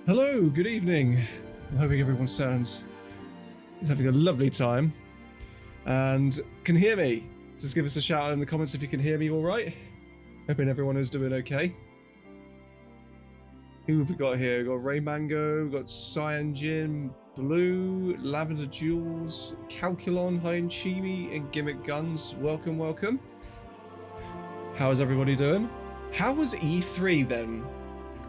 Hello, good evening. I'm hoping everyone is having a lovely time and can hear me. Just give us a shout out in the comments if you can hear me all right. Hoping everyone is doing okay. Who have we got here? We've got Ray Mango, we've got Cyan Jin, Blue, Lavender Jules, Calculon, Heinchimi, and Gimmick Guns. Welcome, welcome. How is everybody doing? How was E3 then?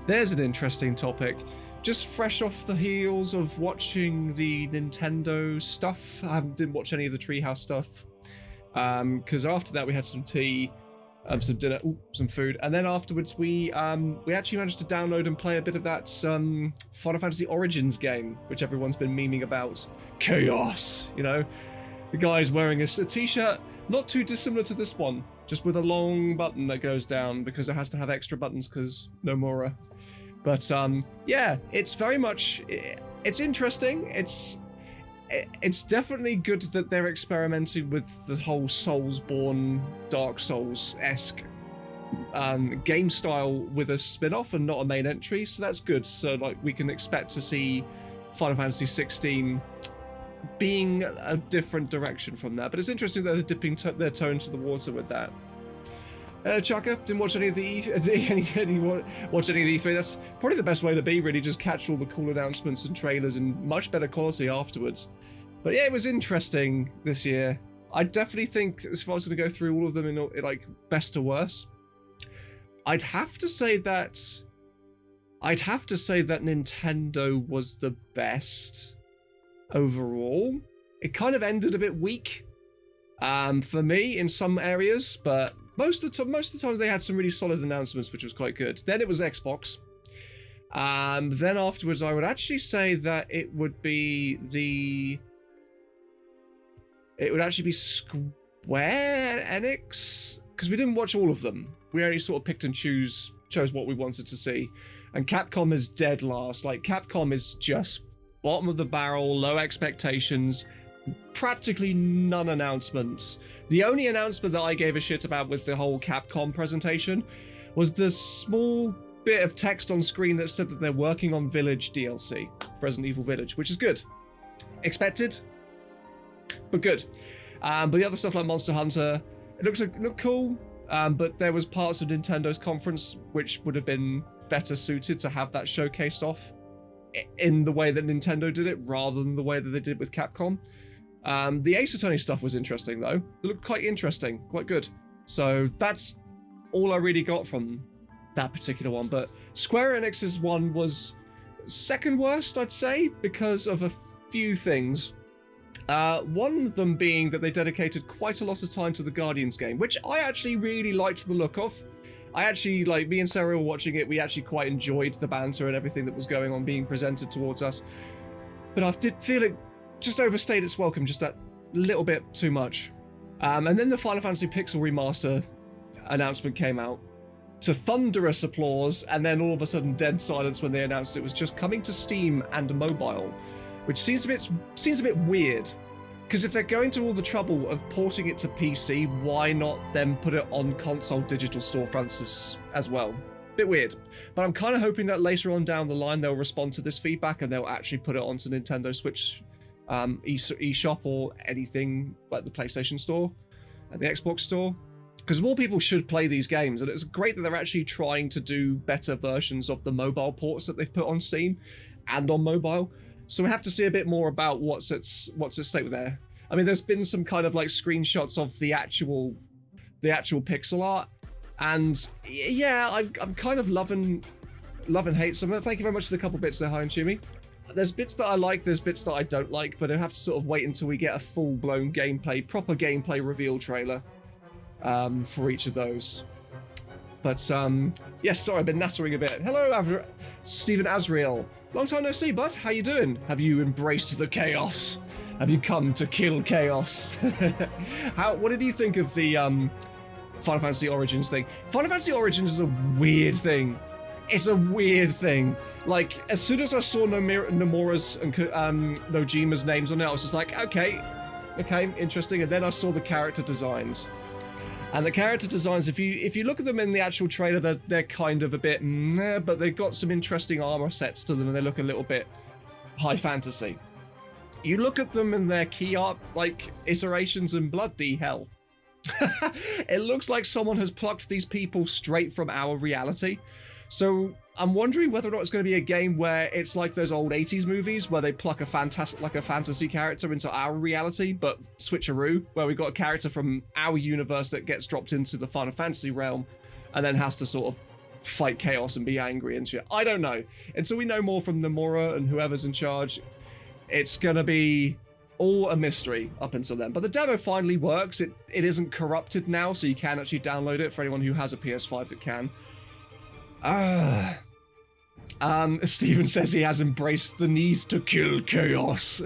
There's an interesting topic. Just fresh off the heels of watching the Nintendo stuff. I didn't watch any of the Treehouse stuff. Because after that we had some tea, some dinner, some food, and then afterwards we actually managed to download and play a bit of that Final Fantasy Origins game, which everyone's been memeing about. Chaos, you know? The guy's wearing a t-shirt not too dissimilar to this one, just with a long button that goes down because it has to have extra buttons because no Mora. But yeah, it's very much, it's interesting. It's definitely good that they're experimenting with the whole Soulsborne, Dark Souls-esque game style with a spin-off and not a main entry, so that's good. So like we can expect to see Final Fantasy 16 being a different direction from that. But it's interesting that they're dipping their toe into the water with that. Chaka, didn't watch any of the watch any of the E3. That's probably the best way to be, really, just catch all the cool announcements and trailers in much better quality afterwards. But yeah, it was interesting this year. I definitely think, as far as I'm going to go through all of them in like best to worst, I'd have to say that Nintendo was the best overall. It kind of ended a bit weak for me in some areas, but most of the times they had some really solid announcements, which was quite good. Then it was Xbox. Then afterwards, I would actually say that it would be Square Enix, because we didn't watch all of them. We only sort of picked and chose what we wanted to see. And Capcom is dead last. Like, Capcom is just bottom of the barrel, low expectations, practically none announcements. The only announcement that I gave a shit about with the whole Capcom presentation was the small bit of text on screen that said that they're working on Village DLC, Resident Evil Village, which is good. Expected, but good. But the other stuff like Monster Hunter, it looked cool, but there was parts of Nintendo's conference which would have been better suited to have that showcased off in the way that Nintendo did it, rather than the way that they did with Capcom. The Ace Attorney stuff was interesting, though. It looked quite interesting, quite good. So that's all I really got from that particular one. But Square Enix's one was second worst, I'd say, because of a few things. One of them being that they dedicated quite a lot of time to the Guardians game, which I actually really liked the look of. I actually, like, me and Sarah were watching it, we actually quite enjoyed the banter and everything that was going on being presented towards us. But I did feel it just overstayed its welcome just that little bit too much. And then the Final Fantasy Pixel Remaster announcement came out to thunderous applause, and then all of a sudden dead silence when they announced it was just coming to Steam and mobile, which seems a bit weird. Because if they're going to all the trouble of porting it to PC, why not then put it on console digital storefronts as well? Bit weird. But I'm kind of hoping that later on down the line they'll respond to this feedback and they'll actually put it onto Nintendo Switch eShop or anything like the PlayStation Store and the Xbox Store. Because more people should play these games, and it's great that they're actually trying to do better versions of the mobile ports that they've put on Steam and on mobile. So we have to see a bit more about what's at stake there. I mean, there's been some kind of like screenshots of the actual pixel art, and yeah, I'm kind of loving hate some of it. Thank you very much for the couple bits there, Heinchimi. There's bits that I like, there's bits that I don't like, but I have to sort of wait until we get a full-blown proper gameplay reveal trailer for each of those. But yes, sorry, I've been nattering a bit. Hello, Stephen Azriel. Long time no see, bud. How you doing? Have you embraced the chaos? Have you come to kill chaos? What did you think of the Final Fantasy Origins thing? Final Fantasy Origins is a weird thing. It's a weird thing. Like, as soon as I saw Nomura's and Nojima's names on it, I was just like, okay, interesting. And then I saw the character designs. And the character designs, if you look at them in the actual trailer, they're kind of a bit meh, but they've got some interesting armor sets to them, and they look a little bit high fantasy. You look at them in their key art, like iterations and bloody hell. It looks like someone has plucked these people straight from our reality. So I'm wondering whether or not it's going to be a game where it's like those old 80s movies where they pluck a fantasy character into our reality, but switcheroo, where we've got a character from our universe that gets dropped into the Final Fantasy realm and then has to sort of fight chaos and be angry and shit. I don't know. Until we know more from Nomura and whoever's in charge, it's going to be all a mystery up until then. But the demo finally works. It isn't corrupted now, so you can actually download it for anyone who has a PS5 that can. Steven says he has embraced the need to kill chaos.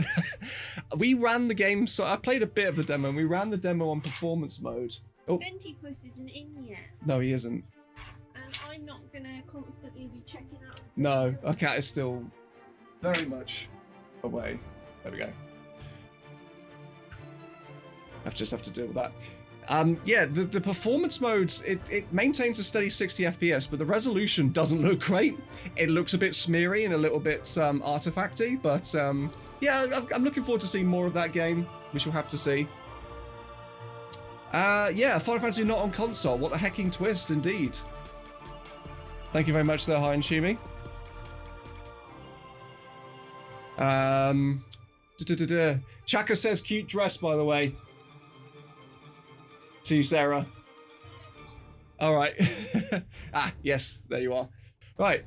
We ran the game, so I played a bit of the demo, and we ran the demo on performance mode. Oh. Ventipus isn't in yet. No, he isn't. And I'm not gonna constantly be checking out. No, our cat is still very much away. There we go. I just have to deal with that. Yeah, the performance mode, it maintains a steady 60 FPS, but the resolution doesn't look great. It looks a bit smeary and a little bit artifacty, but yeah, I'm looking forward to seeing more of that game. We shall have to see. Yeah, Final Fantasy not on console. What a hecking twist, indeed. Thank you very much there, Hi and Shimi. Chaka says cute dress, by the way. To you, Sarah. All right. Ah, yes, there you are. Right.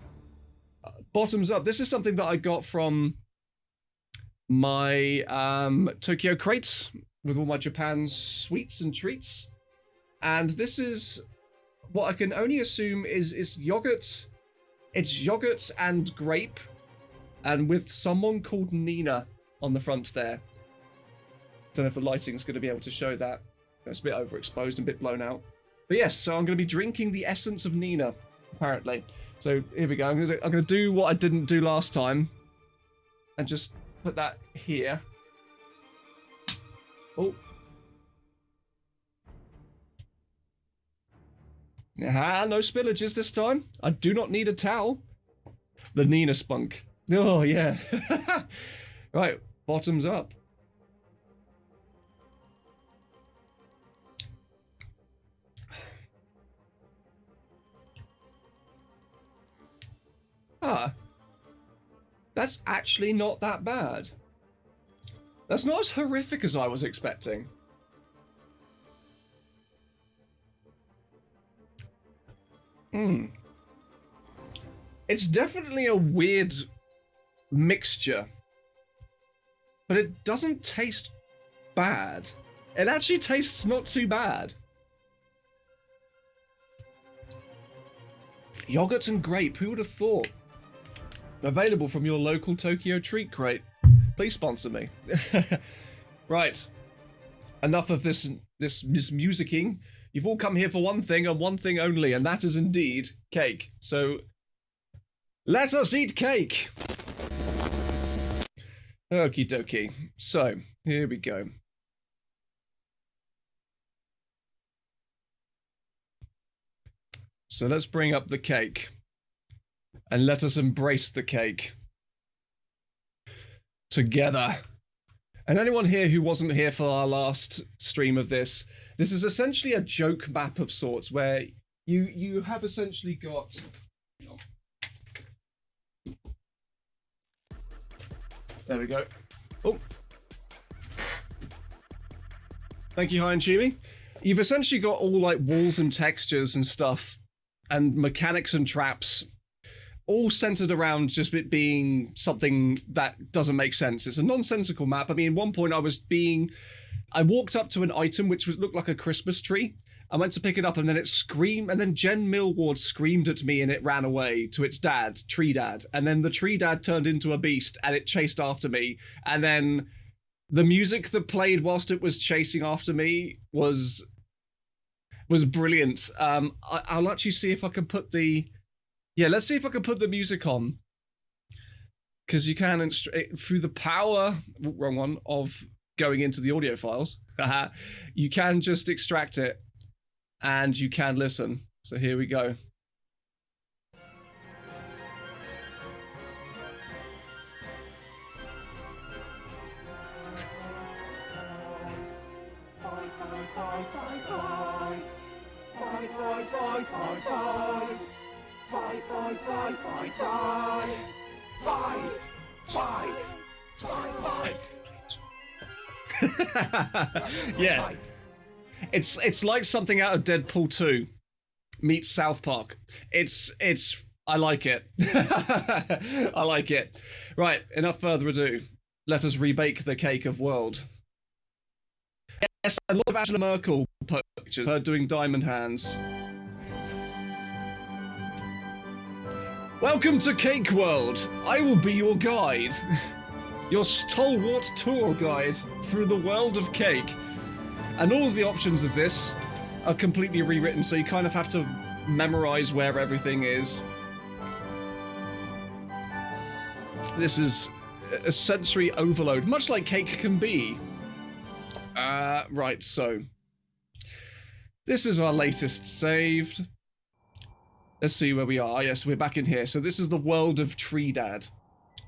Bottoms up. This is something that I got from my Tokyo crate with all my Japan sweets and treats. And this is what I can only assume is yogurt. It's yogurt and grape, and with someone called Nina on the front there. Don't know if the lighting's going to be able to show that. It's a bit overexposed and a bit blown out. But yes, so I'm going to be drinking the essence of Nina, apparently. So here we go. I'm going to do what I didn't do last time. And just put that here. Oh. Ah, no spillages this time. I do not need a towel. The Nina spunk. Oh, yeah. Right, bottoms up. Ah, that's actually not that bad. That's not as horrific as I was expecting. It's definitely a weird mixture, but it doesn't taste bad. It actually tastes not too bad. Yogurt and grape, who would have thought? Available from your local Tokyo treat crate. Please sponsor me. Right. Enough of this musicking. You've all come here for one thing and one thing only, and that is indeed cake. So, let us eat cake! Okie dokie. So, here we go. So let's bring up the cake. And let us embrace the cake. Together. And anyone here who wasn't here for our last stream of this is essentially a joke map of sorts where you have essentially got... There we go. Oh. Thank you, Hi and Chimi. You've essentially got all like walls and textures and stuff and mechanics and traps all centered around just it being something that doesn't make sense. It's a nonsensical map. I mean, at one point I walked up to an item which looked like a Christmas tree. I went to pick it up and then it screamed, and then Jen Millward screamed at me and it ran away to its dad, Tree Dad. And then the Tree Dad turned into a beast and it chased after me. And then the music that played whilst it was chasing after me was brilliant. I'll actually see if I can put the... Yeah, let's see if I can put the music on. Because you can, through the power, wrong one, of going into the audio files, you can just extract it and you can listen. So here we go. Yeah, it's like something out of Deadpool 2 meets South Park. It's I like it. I like it. Right, enough further ado. Let us rebake the cake of world. Yes, a lot of Angela Merkel pictures, her doing diamond hands. Welcome to Cakeworld. I will be your guide. Your stalwart tour guide through the world of cake. And all of the options of this are completely rewritten, so you kind of have to memorize where everything is. This is a sensory overload, much like cake can be. Right, so this is our latest saved. Let's see where we are. Yes, we're back in here. So this is the world of Tree Dad.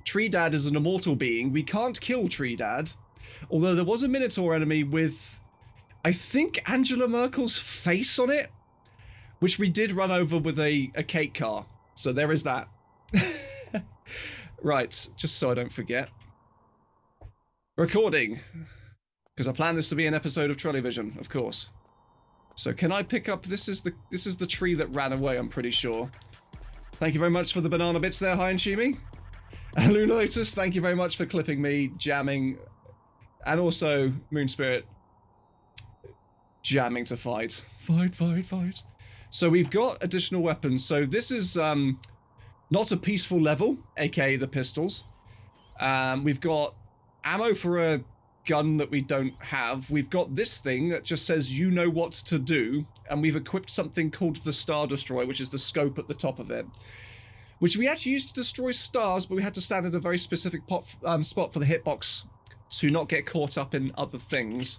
Tree Dad is an immortal being. We can't kill Tree Dad, although there was a Minotaur enemy with, I think, Angela Merkel's face on it, which we did run over with a cake car. So there is that. Right, just so I don't forget. Recording. Because I planned this to be an episode of TRLEvision, of course. So can I pick up, this is the tree that ran away, I'm pretty sure. Thank you very much for the banana bits there, Hi and Shimi. And Luna Lotus, thank you very much for clipping me, jamming, and also Moon Spirit jamming to fight. Fight, fight, fight. So we've got additional weapons. So this is not a peaceful level, aka the pistols. We've got ammo for a gun that we don't have. We've got this thing that just says you know what to do, and we've equipped something called the Star Destroyer, which is the scope at the top of it, which we actually used to destroy stars, but we had to stand at a very specific spot for the hitbox to not get caught up in other things.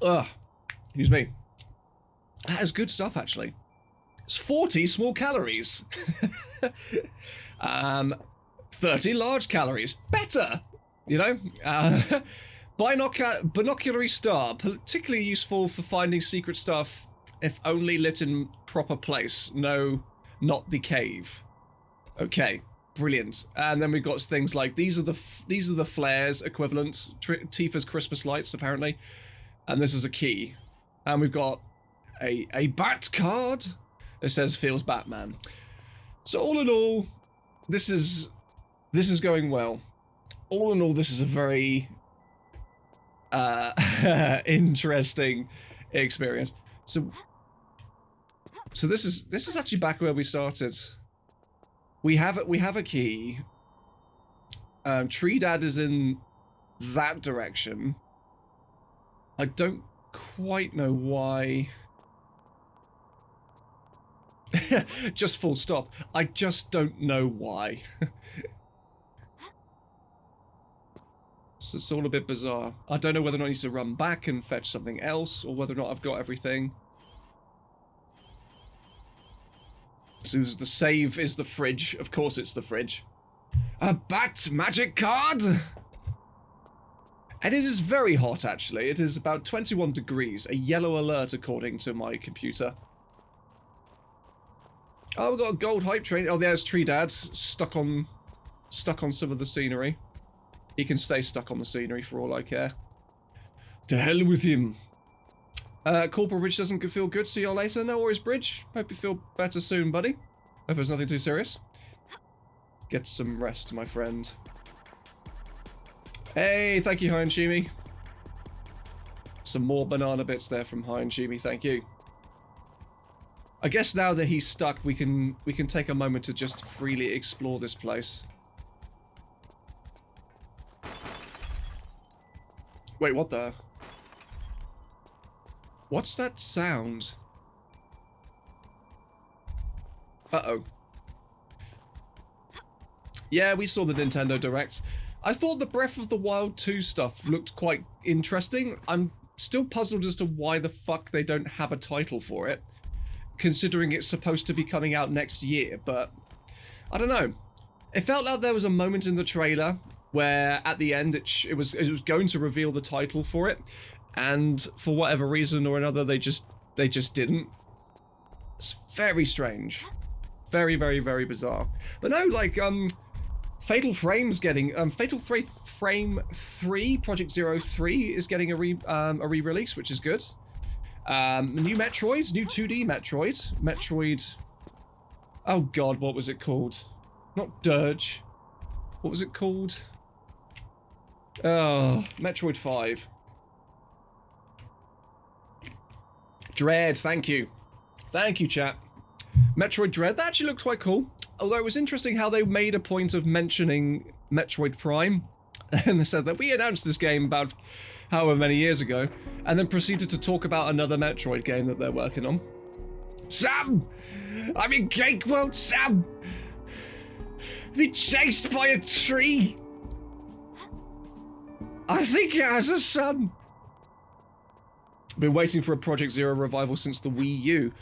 Ugh, excuse me. That is good stuff, actually. It's 40 small calories. 30 large calories. Better! You know? Binoculary star. Particularly useful for finding secret stuff if only lit in proper place. No, not the cave. Okay, brilliant. And then we've got things like these are the flares equivalent. Tifa's Christmas lights, apparently. And this is a key. And we've got a bat card. It says feels Batman. So all in all, this is going well. All in all, this is a very interesting experience. So this is actually back where we started. We have a key. Tree Dad is in that direction. I don't quite know why. Just full stop. I just don't know why. So it's all a bit bizarre. I don't know whether or not I need to run back and fetch something else, or whether or not I've got everything. So the save is the fridge. Of course it's the fridge. A bat magic card! And it is very hot, actually. It is about 21 degrees. A yellow alert, according to my computer. Oh, we've got a gold hype train. Oh, there's Tree Dad, stuck on some of the scenery. He can stay stuck on the scenery for all I care. To hell with him. Corporal Bridge doesn't feel good. See you later. No worries, Bridge. Hope you feel better soon, buddy. Hope it's nothing too serious. Get some rest, my friend. Hey, thank you, Hi and Shimi. Some more banana bits there from Hi and Shimi. Thank you. I guess now that he's stuck, we can take a moment to just freely explore this place. Wait, what the? What's that sound? Uh-oh. Yeah, we saw the Nintendo Direct. I thought the Breath of the Wild 2 stuff looked quite interesting. I'm still puzzled as to why the fuck they don't have a title for it, considering it's supposed to be coming out next year, but I don't know. It felt like there was a moment in the trailer where at the end it was going to reveal the title for it, and for whatever reason or another they just didn't. It's very strange. Very, very, very bizarre. But no, like, Fatal Frame's getting, Frame 3, Project 03 is getting a re-release, which is good. New Metroid, new 2D Metroid. Oh god, what was it called? Not Dirge. What was it called? Oh, Metroid 5. Dread, thank you. Thank you, chat. Metroid Dread, that actually looked quite cool. Although it was interesting how they made a point of mentioning Metroid Prime. And they said that we announced this game about however many years ago, and then proceeded to talk about another Metroid game that they're working on. Sam! I'm in Cakeworld, Sam! Been chased by a tree! I think it has a son! Been waiting for a Project Zero revival since the Wii U.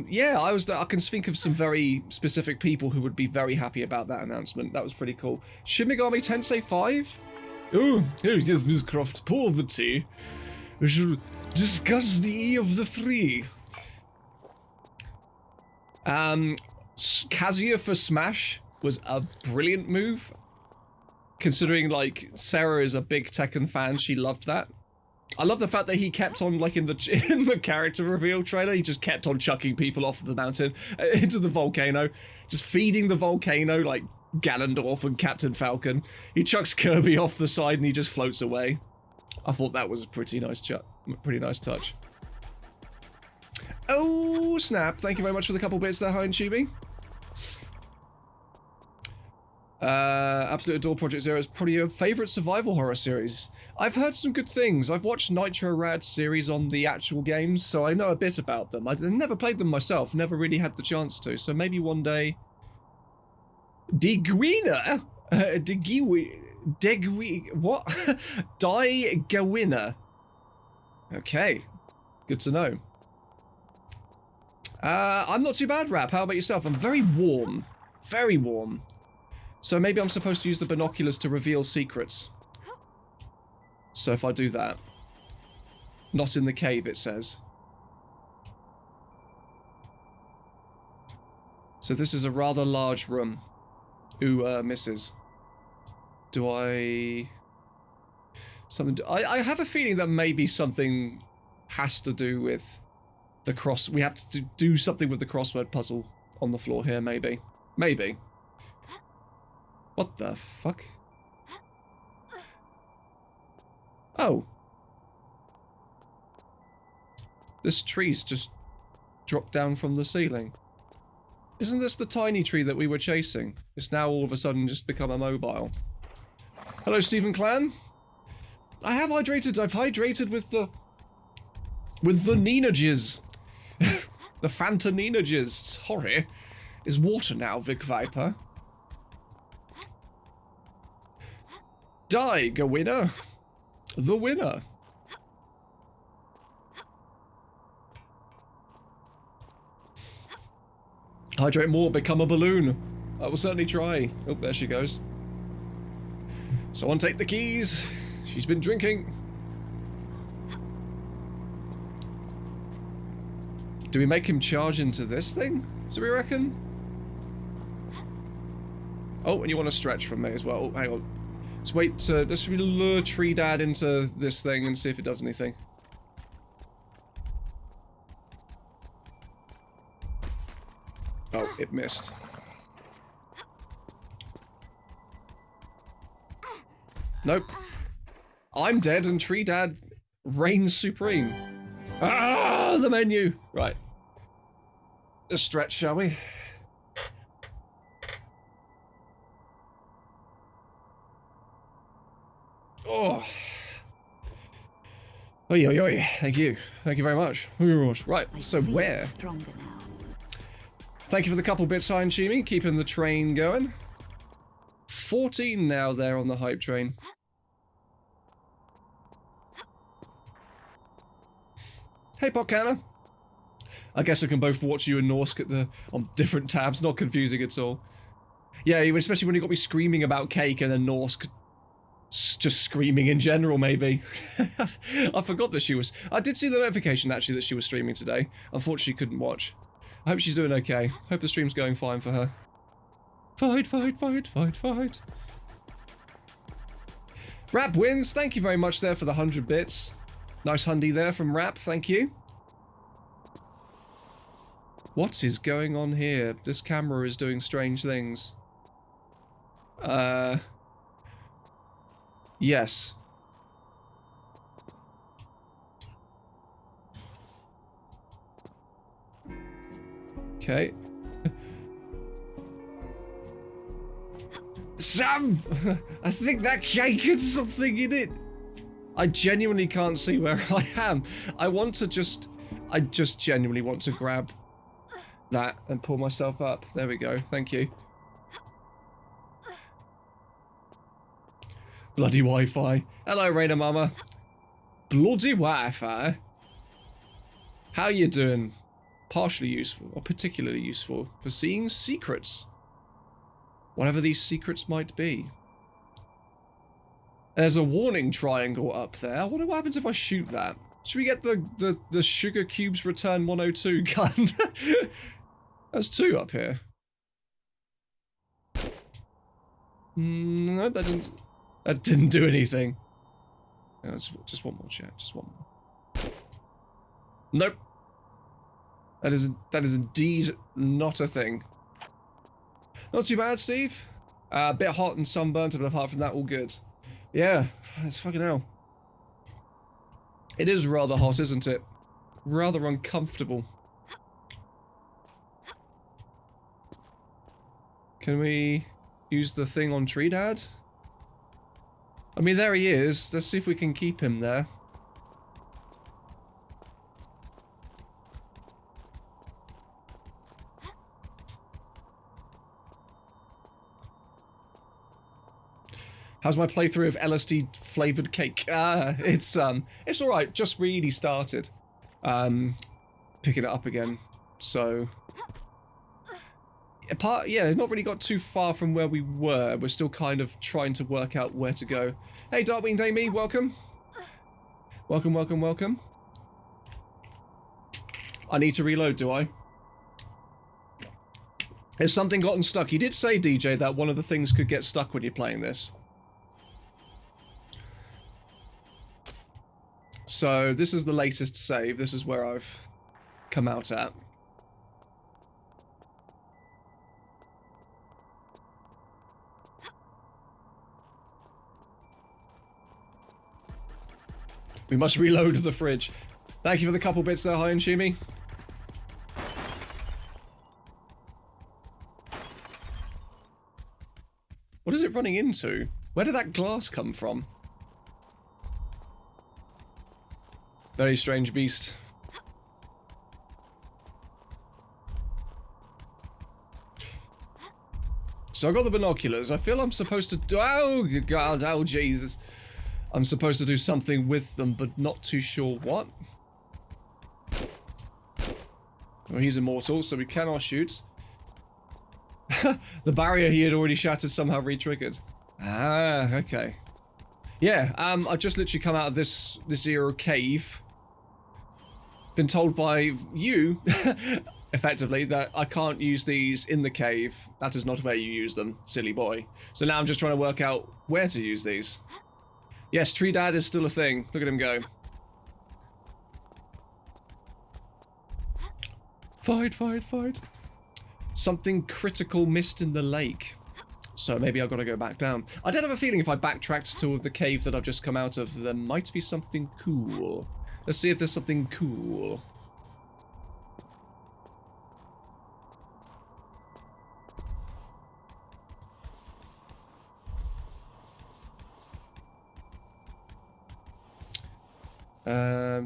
Yeah, I can think of some very specific people who would be very happy about that announcement. That was pretty cool. Shin Megami Tensei 5? Oh, yes, Miss Croft, pour the tea. We shall discuss the E of the three. Kazuya for Smash was a brilliant move. Considering, like, Sarah is a big Tekken fan, she loved that. I love the fact that he kept on, like, in the character reveal trailer, he just kept on chucking people off the mountain into the volcano, just feeding the volcano like Ganondorf and Captain Falcon. He chucks Kirby off the side and he just floats away. I thought that was a pretty nice touch. Oh snap! Thank you very much for the couple bits there, Hi and Chibi. Absolute adore Project Zero. Is probably your favourite survival horror series. I've heard some good things. I've watched Nitro Rad's series on the actual games, so I know a bit about them. I've never played them myself, never really had the chance to, so maybe one day. Digwina? What? Digawina. Okay. Good to know. I'm not too bad, Rap. How about yourself? I'm very warm. Very warm. So maybe I'm supposed to use the binoculars to reveal secrets. So if I do that. Not in the cave, it says. So this is a rather large room. Ooh, misses. Do I... I have a feeling that maybe something has to do with the cross... We have to do something with the crossword puzzle on the floor here, maybe. Maybe. What the fuck? Oh. This tree's just dropped down from the ceiling. Isn't this the tiny tree that we were chasing? It's now all of a sudden just become immobile. Hello, Stephen Clan. I've hydrated with the Nina jizz. The Fanta Nina jizz. Sorry. Is water now, Vic Viper. Die, Gawina. The winner. Hydrate more, become a balloon. I will certainly try. Oh, there she goes. Someone take the keys. She's been drinking. Do we make him charge into this thing? Do we reckon? Oh, and you want to stretch from me as well. Oh, hang on. Let's wait to... Let's lure Tree Dad into this thing and see if it does anything. Oh, it missed. Nope. I'm dead and Tree Dad reigns supreme. Ah, the menu! Right. Let's stretch, shall we? Oh. Oi, oi, oi. Thank you. Thank you very much. Right, so where? Thank you for the couple bits, Hi and Chimi, keeping the train going. 14 now there on the hype train. Hey, Potcanna. I guess I can both watch you and Norsk at on different tabs, not confusing at all. Yeah, especially when you got me screaming about Cake and then Norsk just screaming in general, maybe. I forgot that she was... I did see the notification, actually, that she was streaming today. Unfortunately, couldn't watch. I hope she's doing okay. Hope the stream's going fine for her. Fight, fight, fight, fight, fight. Rap wins. Thank you very much there for the 100 bits. Nice hundy there from Rap. Thank you. What is going on here? This camera is doing strange things. Yes. Okay. Sam! I think that cake had something in it. I genuinely can't see where I am. I just genuinely want to grab that and pull myself up. There we go. Thank you. Bloody Wi-Fi. Hello, Rainer Mama. Bloody Wi-Fi. How you doing? Partially useful, or particularly useful, for seeing secrets. Whatever these secrets might be. There's a warning triangle up there. I wonder what happens if I shoot that. Should we get the Sugar Cubes Return 102 gun? There's 2 up here. No, that didn't do anything. No, that's just one more chat, just one more. Nope. That is indeed not a thing. Not too bad, Steve. A bit hot and sunburnt, but apart from that, all good. Yeah, it's fucking hell. It is rather hot, isn't it? Rather uncomfortable. Can we use the thing on Tree Dad? I mean, there he is. Let's see if we can keep him there. How's my playthrough of LSD flavored cake? It's all right. Just really started picking it up again. So yeah, not really got too far from where we were. We're still kind of trying to work out where to go. Hey, Darkwing Damie, welcome. Welcome, welcome, welcome. I need to reload, do I? Has something gotten stuck? You did say, DJ, that one of the things could get stuck when you're playing this. So this is the latest save. This is where I've come out at. We must reload the fridge. Thank you for the couple bits there, Hi and Shumi. What is it running into? Where did that glass come from? Very strange beast. So I got the binoculars. I feel I'm supposed to do... Oh, God. Oh, Jesus. I'm supposed to do something with them, but not too sure what. Well, he's immortal, so we cannot shoot. The barrier he had already shattered somehow re-triggered. Ah, okay. Yeah, I've just literally come out of this era cave. Been told by you, effectively, that I can't use these in the cave. That is not where you use them, silly boy. So now I'm just trying to work out where to use these. Yes, Tree Dad is still a thing. Look at him go. Fight, fight, fight. Something critical missed in the lake. So maybe I've got to go back down. I did have a feeling if I backtracked to the cave that I've just come out of, there might be something cool. Let's see if there's something cool.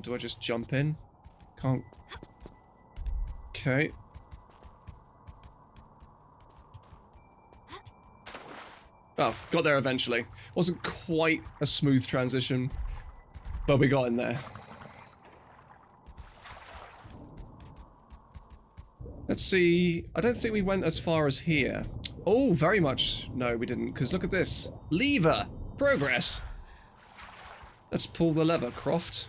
Do I just jump in? Can't. Okay. Oh, got there eventually. Wasn't quite a smooth transition, but we got in there. Let's see. I don't think we went as far as here. Oh, very much. No, we didn't, because look at this. Lever. Progress. Let's pull the lever, Croft.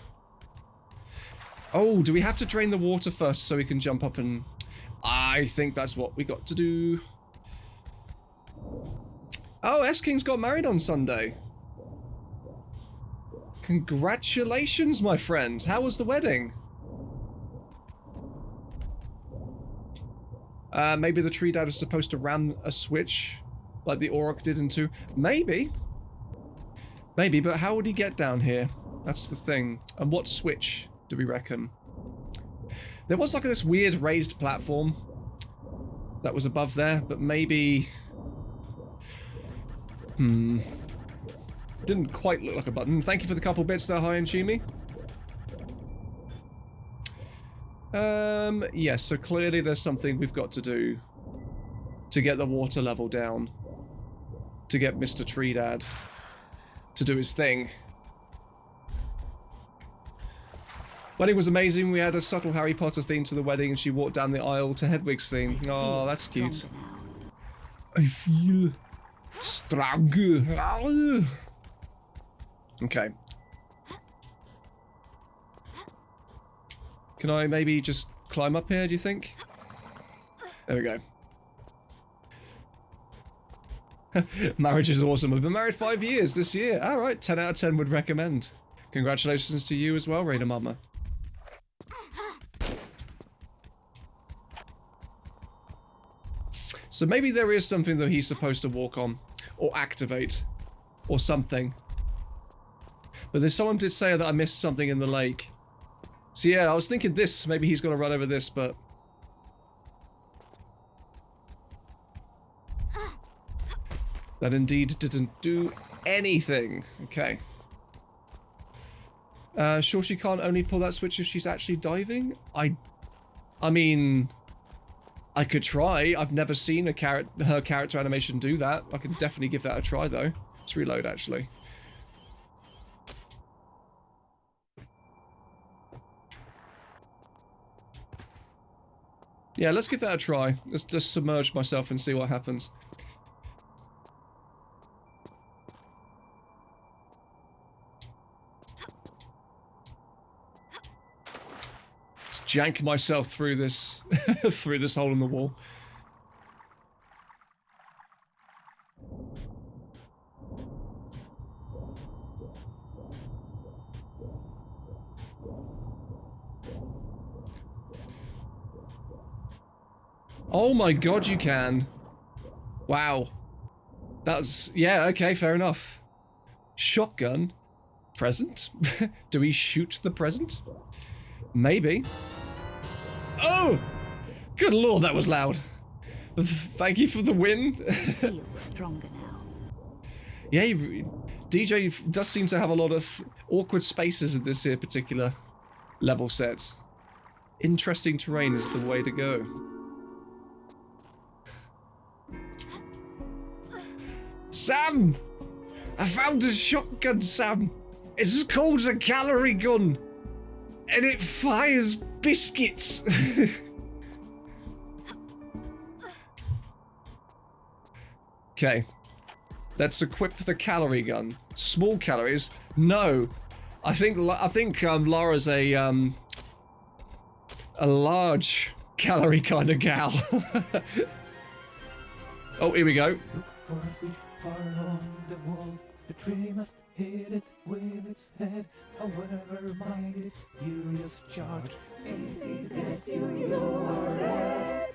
Oh, do we have to drain the water first so we can jump up and... I think that's what we got to do. Oh, S-King's got married on Sunday. Congratulations, my friend. How was the wedding? Maybe the tree dad is supposed to ram a switch like the Auroch did in 2. Maybe. Maybe, but how would he get down here? That's the thing. And what switch do we reckon? There was like this weird raised platform that was above there, but maybe... Didn't quite look like a button. Thank you for the couple bits there, Hi and Chimi. Yes, so clearly there's something we've got to do to get the water level down. To get Mr. Tree Dad to do his thing. Wedding was amazing. We had a subtle Harry Potter theme to the wedding and she walked down the aisle to Hedwig's theme. Oh, that's cute. I feel stronger. Okay. Can I maybe just climb up here, do you think? There we go. Marriage is awesome. I've been married 5 years this year. Alright, 10 out of 10 would recommend. Congratulations to you as well, Raider Mama. So maybe there is something that he's supposed to walk on. Or activate. Or something. But there's someone did say that I missed something in the lake. So yeah, I was thinking this. Maybe he's gonna run over this, but... that indeed didn't do anything. Okay. Sure she can't only pull that switch if she's actually diving? I mean... I could try. I've never seen her character animation do that. I can definitely give that a try, though. Let's reload, actually. Yeah, let's give that a try. Let's just submerge myself and see what happens. Just jank myself through this through this hole in the wall. Oh my god, you can. Wow. That's... yeah, okay, fair enough. Shotgun. Present? Do we shoot the present? Maybe. Oh! Good lord, that was loud. Thank you for the win. Feel stronger now. Yeah, DJ does seem to have a lot of awkward spaces in this here particular level set. Interesting terrain is the way to go. Sam! I found a shotgun, Sam! It's called a calorie gun! And it fires biscuits! Okay. Let's equip the calorie gun. Small calories? No. I think Lara's a large calorie kind of gal. Oh, here we go. Look for a switch far along the wall. The tree must hit it with its head. However, mind its furious charge. If it gets you, you're dead.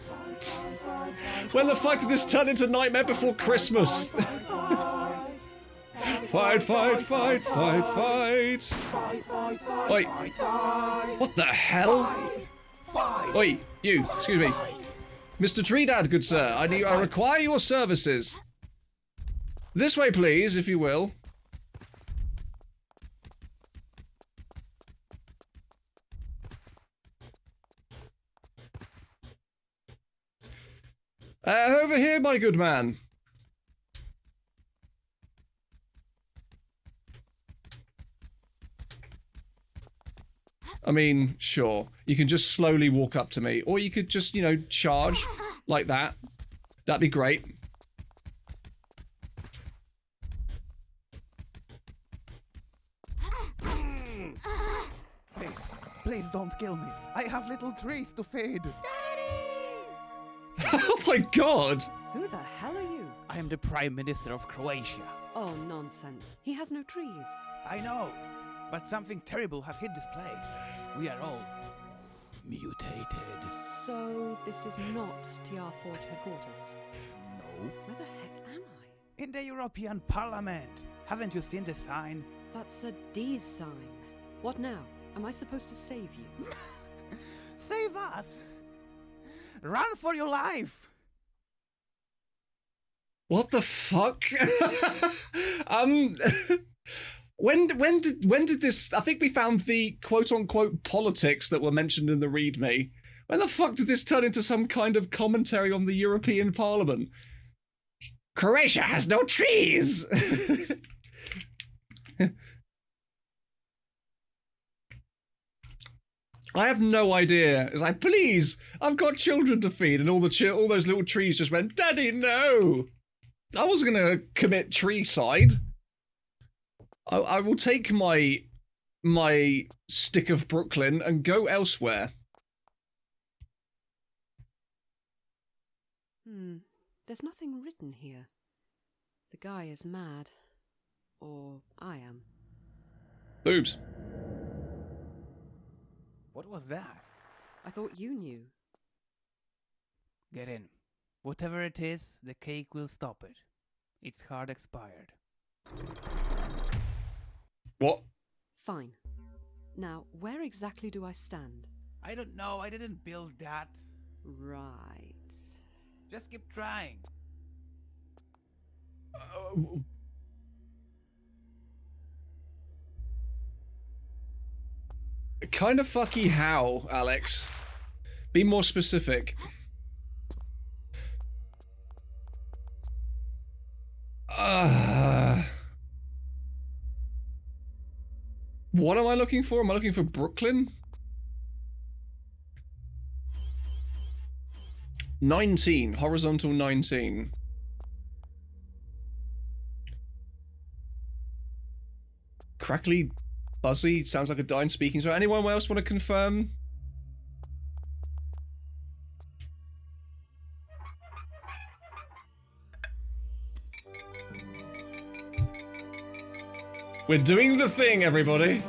When the fuck did this turn into Nightmare Before Christmas? Fight, fight, fight, fight, fight. Wait. What the hell? Oi, you, excuse me. Mr. Tree Dad, good sir, I require your services. This way, please, if you will. Over here, my good man. I mean, sure. You can just slowly walk up to me. Or you could just, you know, charge like that. That'd be great. Please don't kill me. I have little trees to feed. Oh my god! Who the hell are you? I am the Prime Minister of Croatia. Oh, nonsense. He has no trees. I know, but something terrible has hit this place. We are all mutated. So, this is not TR Forge headquarters? No. Where the heck am I? In the European Parliament. Haven't you seen the sign? That's a D sign. What now? Am I supposed to save you? Save us! Run for your life! What the fuck? When did this? I think we found the quote unquote politics that were mentioned in the README. When the fuck did this turn into some kind of commentary on the European Parliament? Croatia has no trees. I have no idea. It's like, please, I've got children to feed, and all those little trees just went, Daddy, no. I wasn't gonna commit tree side. I will take my stick of Brooklyn and go elsewhere. There's nothing written here. The guy is mad. Or I am. Boobs. What was that? I thought you knew. Get in. Whatever it is, the cake will stop it. It's hard expired. What? Fine. Now, where exactly do I stand? I don't know, I didn't build that. Right. Just keep trying. Kind of fucky how, Alex? Be more specific. What am I looking for? Am I looking for Brooklyn? 19. Horizontal 19. Crackly, buzzy, sounds like a dying speaking. So anyone else want to confirm? We're doing the thing, everybody.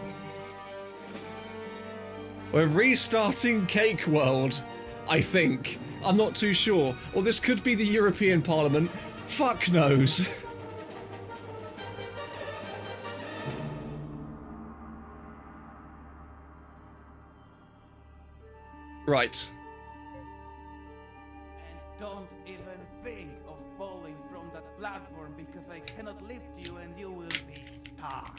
We're restarting Cakeworld, I think. I'm not too sure. Or this could be the European Parliament. Fuck knows. Right. And don't even think of falling from that platform because I cannot lift you and you will be stuck.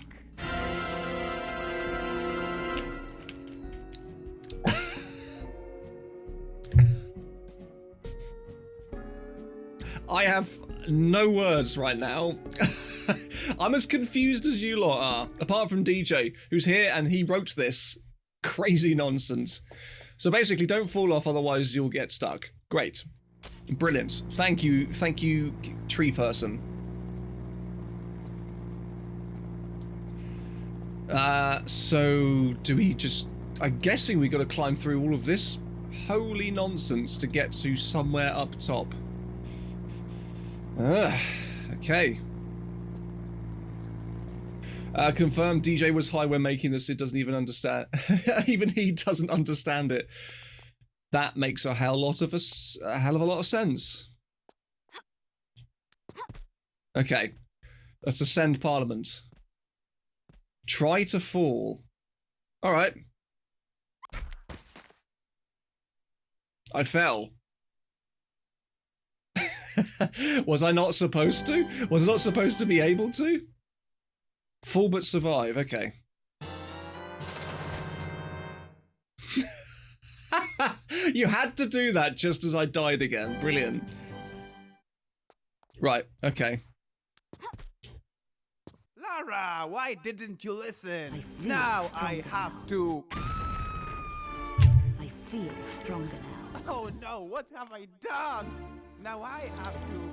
I have no words right now. I'm as confused as you lot are, apart from DJ, who's here and he wrote this crazy nonsense. So basically, don't fall off, otherwise you'll get stuck. Great. Brilliant. Thank you, tree person. So do we just... I'm guessing we got to climb through all of this holy nonsense to get to somewhere up top. Okay. Confirmed DJ was high when making this. It doesn't even understand. Even he doesn't understand it. That makes a hell of a lot of sense. Okay. Let's ascend Parliament. Try to fall. All right. I fell. Was I not supposed to? Was I not supposed to be able to? Fall but survive, okay. You had to do that just as I died again. Brilliant. Right, okay. Lara, why didn't you listen? I feel Now stronger I have to... feel stronger now. Oh no, what have I done? Now I have to...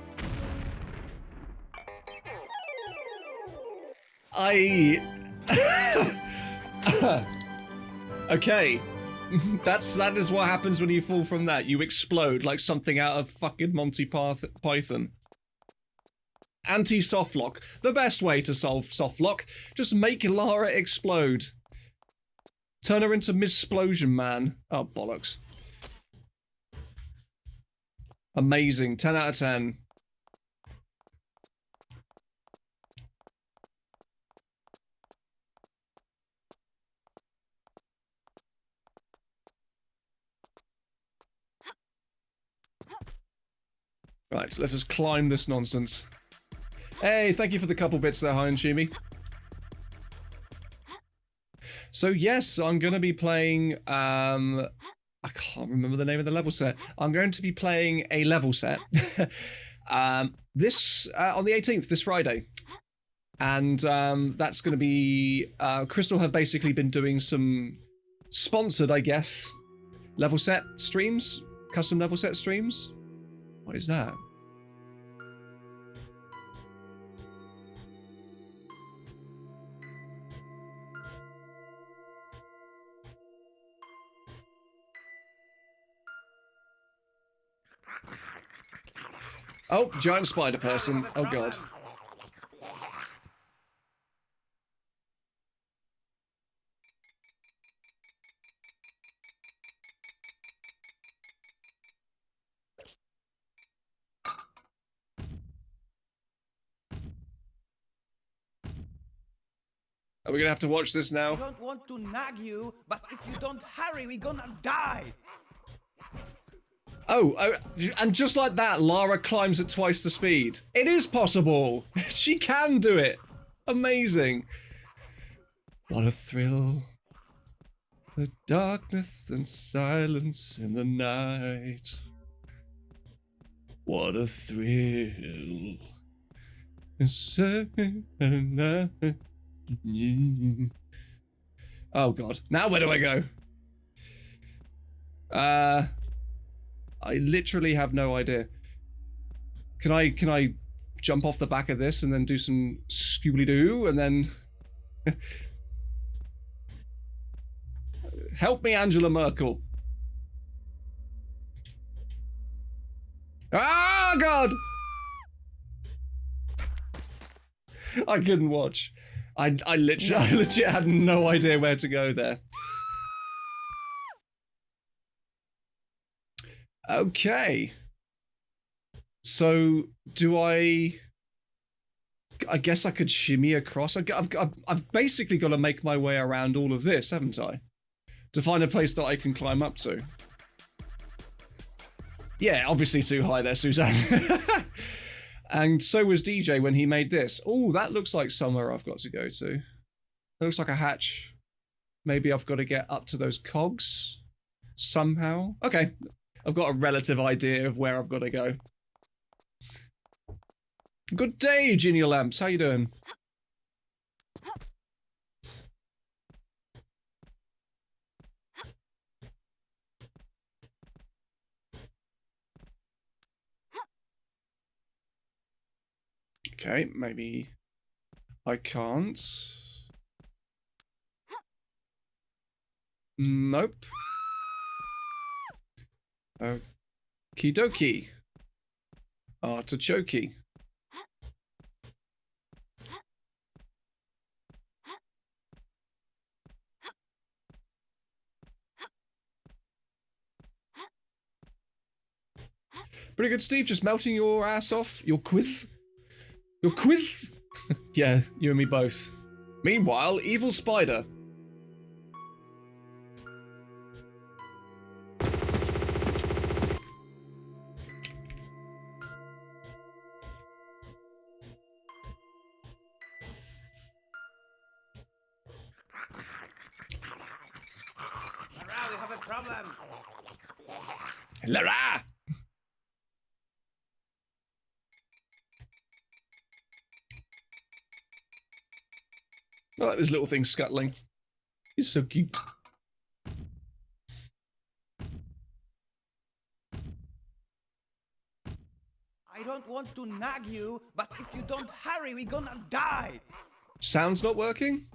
Okay. That is what happens when you fall from that. You explode like something out of fucking Monty Python. Anti-softlock. The best way to solve softlock. Just make Lara explode. Turn her into Missplosion Man. Oh, bollocks. Amazing. 10 out of 10. Right, so let us climb this nonsense. Hey, thank you for the couple bits there, Hi and Shimi. So yes, I'm going to be playing, I can't remember the name of the level set. I'm going to be playing a level set on the 18th, this Friday. And that's going to be, Crystal have basically been doing some sponsored, I guess, level set streams, custom level set streams. What is that? Oh, giant spider person. Oh god. Are we gonna have to watch this I now? don't want to nag you, but if you don't hurry, we're gonna die! Oh, and just like that, Lara climbs at twice the speed. It is possible! She can do it! Amazing. What a thrill. The darkness and silence in the night. What a thrill. Oh god. Now where do I go? I literally have no idea. Can I jump off the back of this and then do some Scooby-Doo and then... Help me, Angela Merkel. Ah, God! I couldn't watch. I legit had no idea where to go there. Okay. So, do I guess I could shimmy across. I've basically got to make my way around all of this, haven't I? To find a place that I can climb up to. Yeah, obviously too high there, Suzanne. And so was DJ when he made this. Oh, that looks like somewhere I've got to go to. It looks like a hatch. Maybe I've got to get up to those cogs somehow. Okay, I've got a relative idea of where I've got to go. Good day, Genial Lamps. How you doing? Okay, maybe I can't. Nope. Okie dokie. Artichoke. Pretty good, Steve. Just melting your ass off. Your quiz. Your quiz. Yeah, you and me both. Meanwhile, evil spider. Lara, we have a problem! Lara! I like this little thing scuttling. He's so cute. I don't want to nag you, but if you don't hurry, we're gonna die. Sound's not working?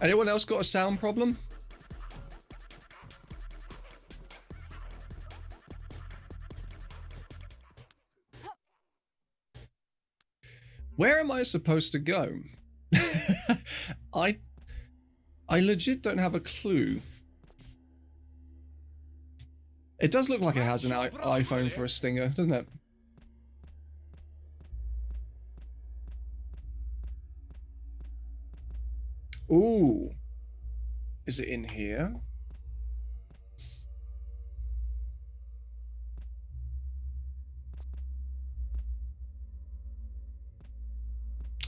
Anyone else got a sound problem? Where am I supposed to go? I legit don't have a clue. It does look like it has an iPhone for a stinger, doesn't it? Ooh. Is it in here?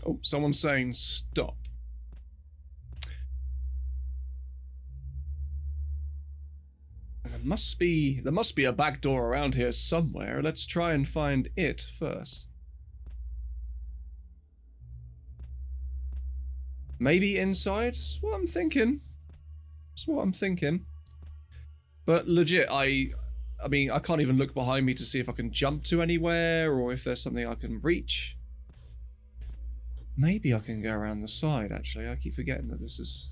Oh, someone's saying stop. There must be a back door around here somewhere. Let's try and find it first. Maybe inside? That's what I'm thinking. That's what I'm thinking. But legit, I mean, I can't even look behind me to see if I can jump to anywhere or if there's something I can reach. Maybe I can go around the side, actually. I keep forgetting that this is...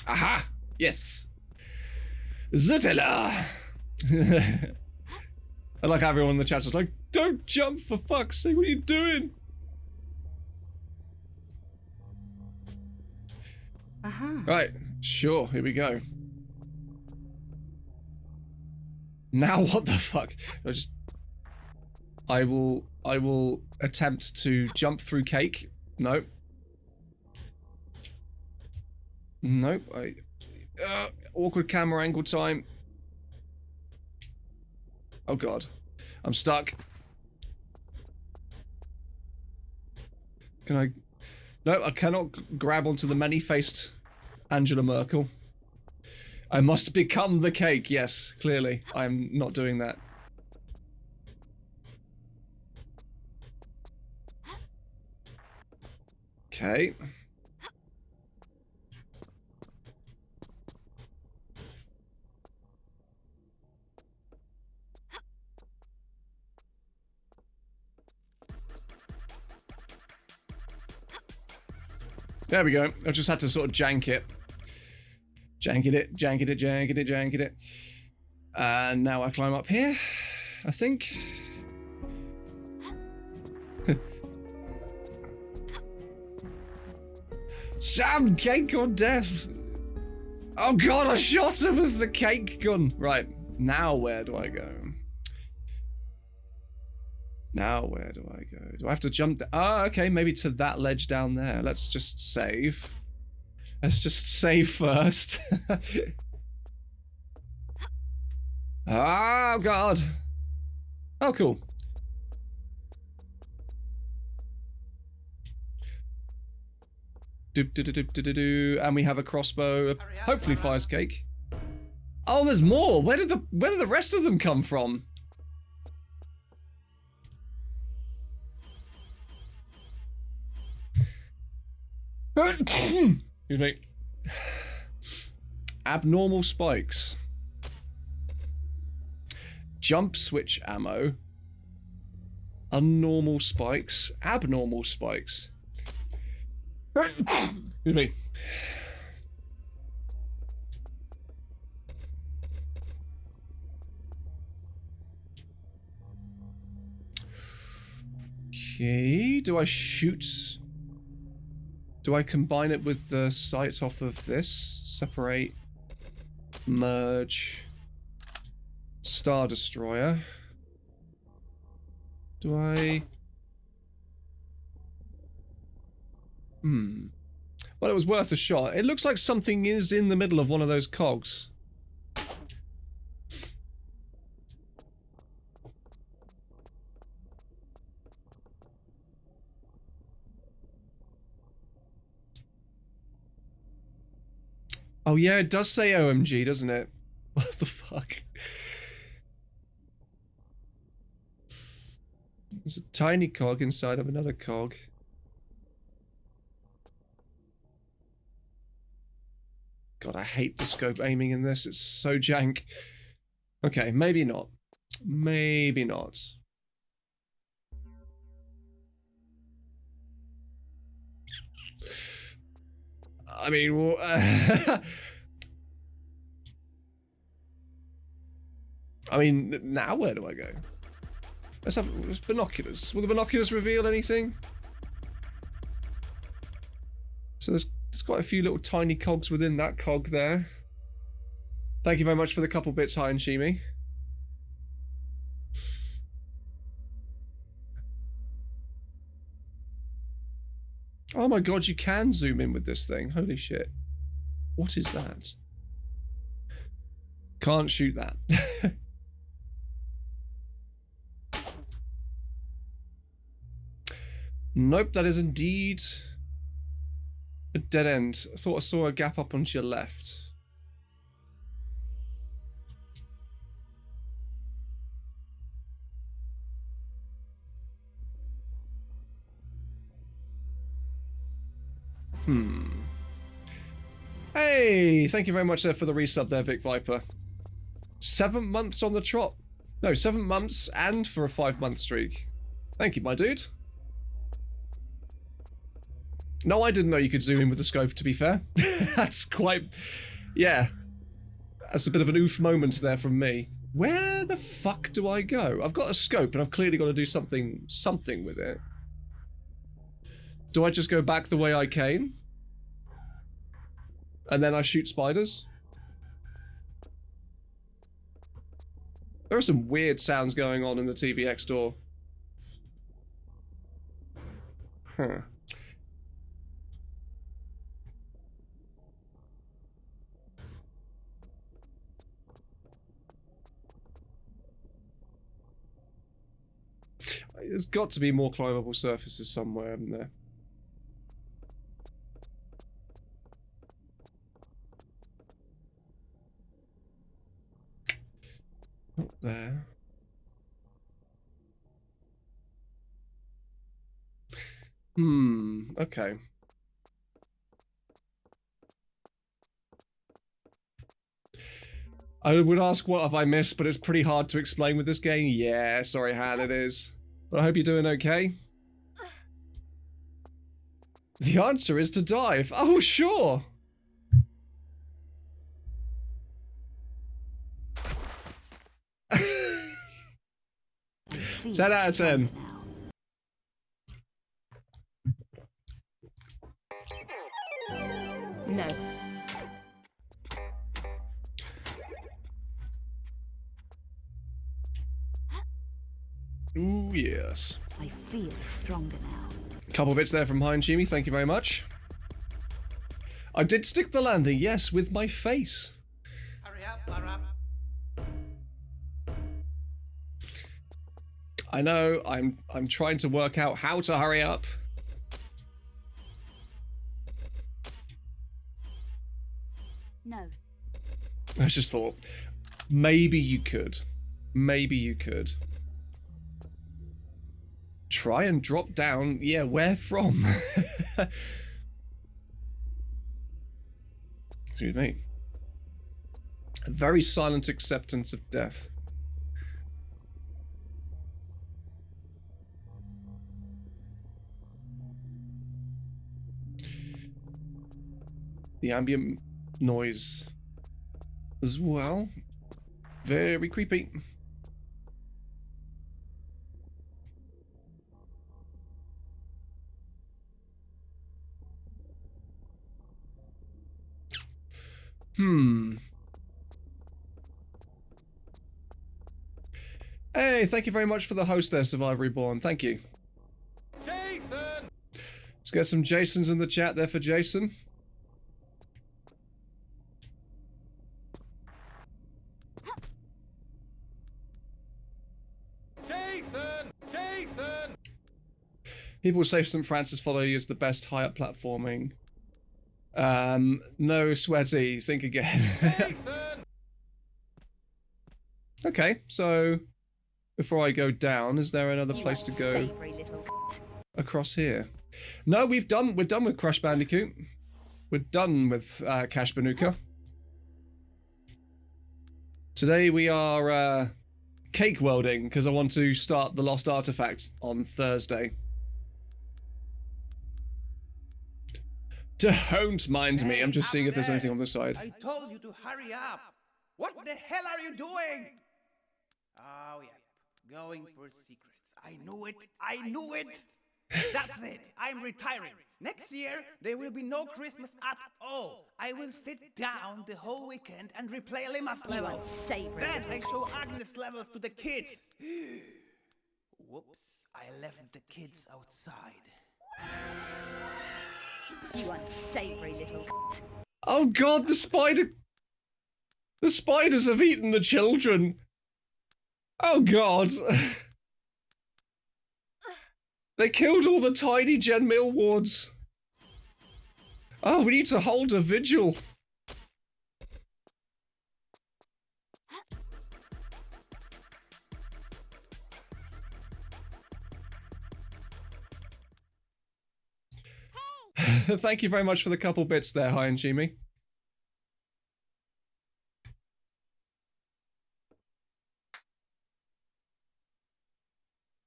Aha! Yes! Zutela! I like how everyone in the chat is like, don't jump for fuck's sake, what are you doing? Aha. Right, sure, here we go. Now what the fuck? I will attempt to jump through cake. Nope. Nope. Awkward camera angle time. Oh god. I'm stuck. Can I... No, I cannot grab onto the many-faced Angela Merkel. I must become the cake, yes, clearly. I'm not doing that. Okay. There we go. I just had to sort of jank it. Jank it. And now I climb up here, I think. Sam, cake or death? Oh god, I shot him with the cake gun. Right, now where do I go? Now where do I go? Do I have to jump? Ah, okay, maybe to that ledge down there. Let's just save. Let's just save first. Oh god. Oh cool. Doop doop doop doop doop, and we have a crossbow. Hopefully fires cake. Oh, there's more. Where did the rest of them come from? Excuse me. Abnormal spikes. Jump switch ammo. Unnormal spikes. Abnormal spikes. Excuse me. Okay, do I shoot? Do I combine it with the sight off of this? Separate. Merge. Star Destroyer. Do I... Well, it was worth a shot. It looks like something is in the middle of one of those cogs. Oh yeah, it does say OMG, doesn't it? What the fuck? There's a tiny cog inside of another cog. God, I hate the scope aiming in this. It's so jank. Okay, maybe not. Maybe not. I mean, well, I mean, now where do I go? Let's have binoculars. Will the binoculars reveal anything? So there's quite a few little tiny cogs within that cog there. Thank you very much for the couple bits, Hi and Shimi. Oh my god, you can zoom in with this thing. Holy shit. What is that? Can't shoot that. Nope, that is indeed a dead end. I thought I saw a gap up onto your left. Hey, thank you very much there for the resub there, Vic Viper. 7 months on the trot. No, 7 months and for a 5-month streak. Thank you, my dude. No, I didn't know you could zoom in with the scope, to be fair. That's quite... yeah. That's a bit of an oof moment there from me. Where the fuck do I go? I've got a scope and I've clearly got to do something with it. Do I just go back the way I came? And then I shoot spiders? There are some weird sounds going on in the TVX door. Huh. There's got to be more climbable surfaces somewhere, haven't there? Not there. Okay. I would ask what have I missed, but it's pretty hard to explain with this game. Yeah, sorry, Han, it is. But I hope you're doing okay. The answer is to dive. Oh, sure. 10 out of 10. No. Ooh, yes. I feel stronger now. Couple bits there from Hein Jimmy, thank you very much. I did stick the landing, yes, with my face. Hurry up, hurry up. I know, I'm trying to work out how to hurry up. No. I just thought, maybe you could. Maybe you could. Try and drop down. Yeah, where from? Excuse me. A very silent acceptance of death. The ambient noise as well. Very creepy. Hey, thank you very much for the host there, Survivor Reborn. Thank you. Jason! Let's get some Jasons in the chat there for Jason. Jason! Jason! People say St. Francis Follow You is the best high-up platforming. No, Sweaty, think again. Jason! Okay, so before I go down, is there another place to go across here? No, we're done with Crash Bandicoot. We're done with Cash Banuka. Today we are cake welding because I want to start the Lost Artifact on Thursday. Don't mind me, I'm just seeing if there's anything on this side. I told you to hurry up. What the hell are you doing? Oh, yeah. Going for secrets. I knew it. I knew it. That's it. I'm retiring. Next year, there will be no Christmas at all. I will sit down the whole weekend and replay Lima's levels. Then I show Agnes levels to the kids. Whoops. I left the kids outside. You unsavory little Oh god, the spider... The spiders have eaten the children. Oh god. They killed all the tiny Gen Mill wards. Oh, we need to hold a vigil. Thank you very much for the couple bits there, Hi and Jimmy.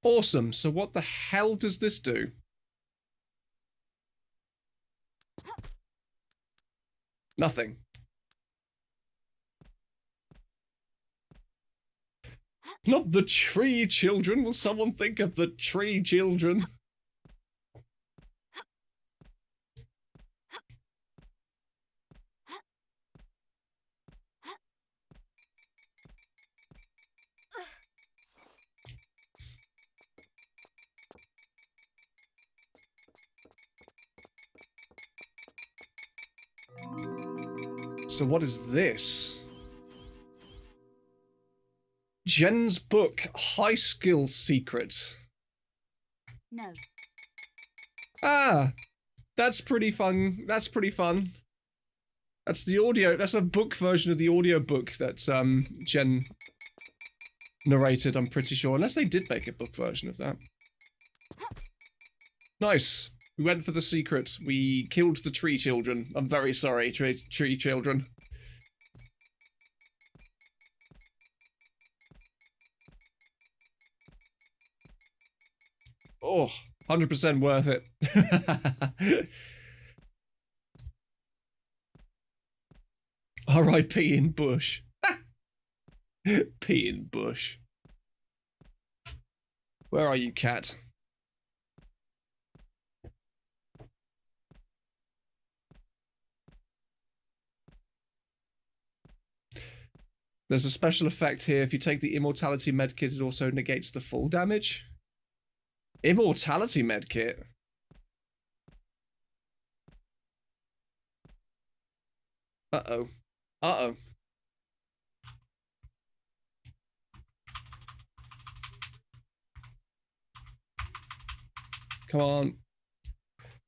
Awesome. So what the hell does this do? Nothing. Not the tree children. Will someone think of the tree children? So what is this? Jen's book, High Skill Secrets. No. Ah, that's pretty fun. That's pretty fun. That's the audio. That's a book version of the audio book that Jen narrated, I'm pretty sure. Unless they did make a book version of that. Nice. We went for the secret. We killed the tree children. I'm very sorry, tree children. Oh, 100% worth it. R.I.P. in bush. P in bush. Where are you, cat? There's a special effect here. If you take the immortality medkit, it also negates the full damage. Immortality medkit? Uh-oh. Uh-oh. Come on.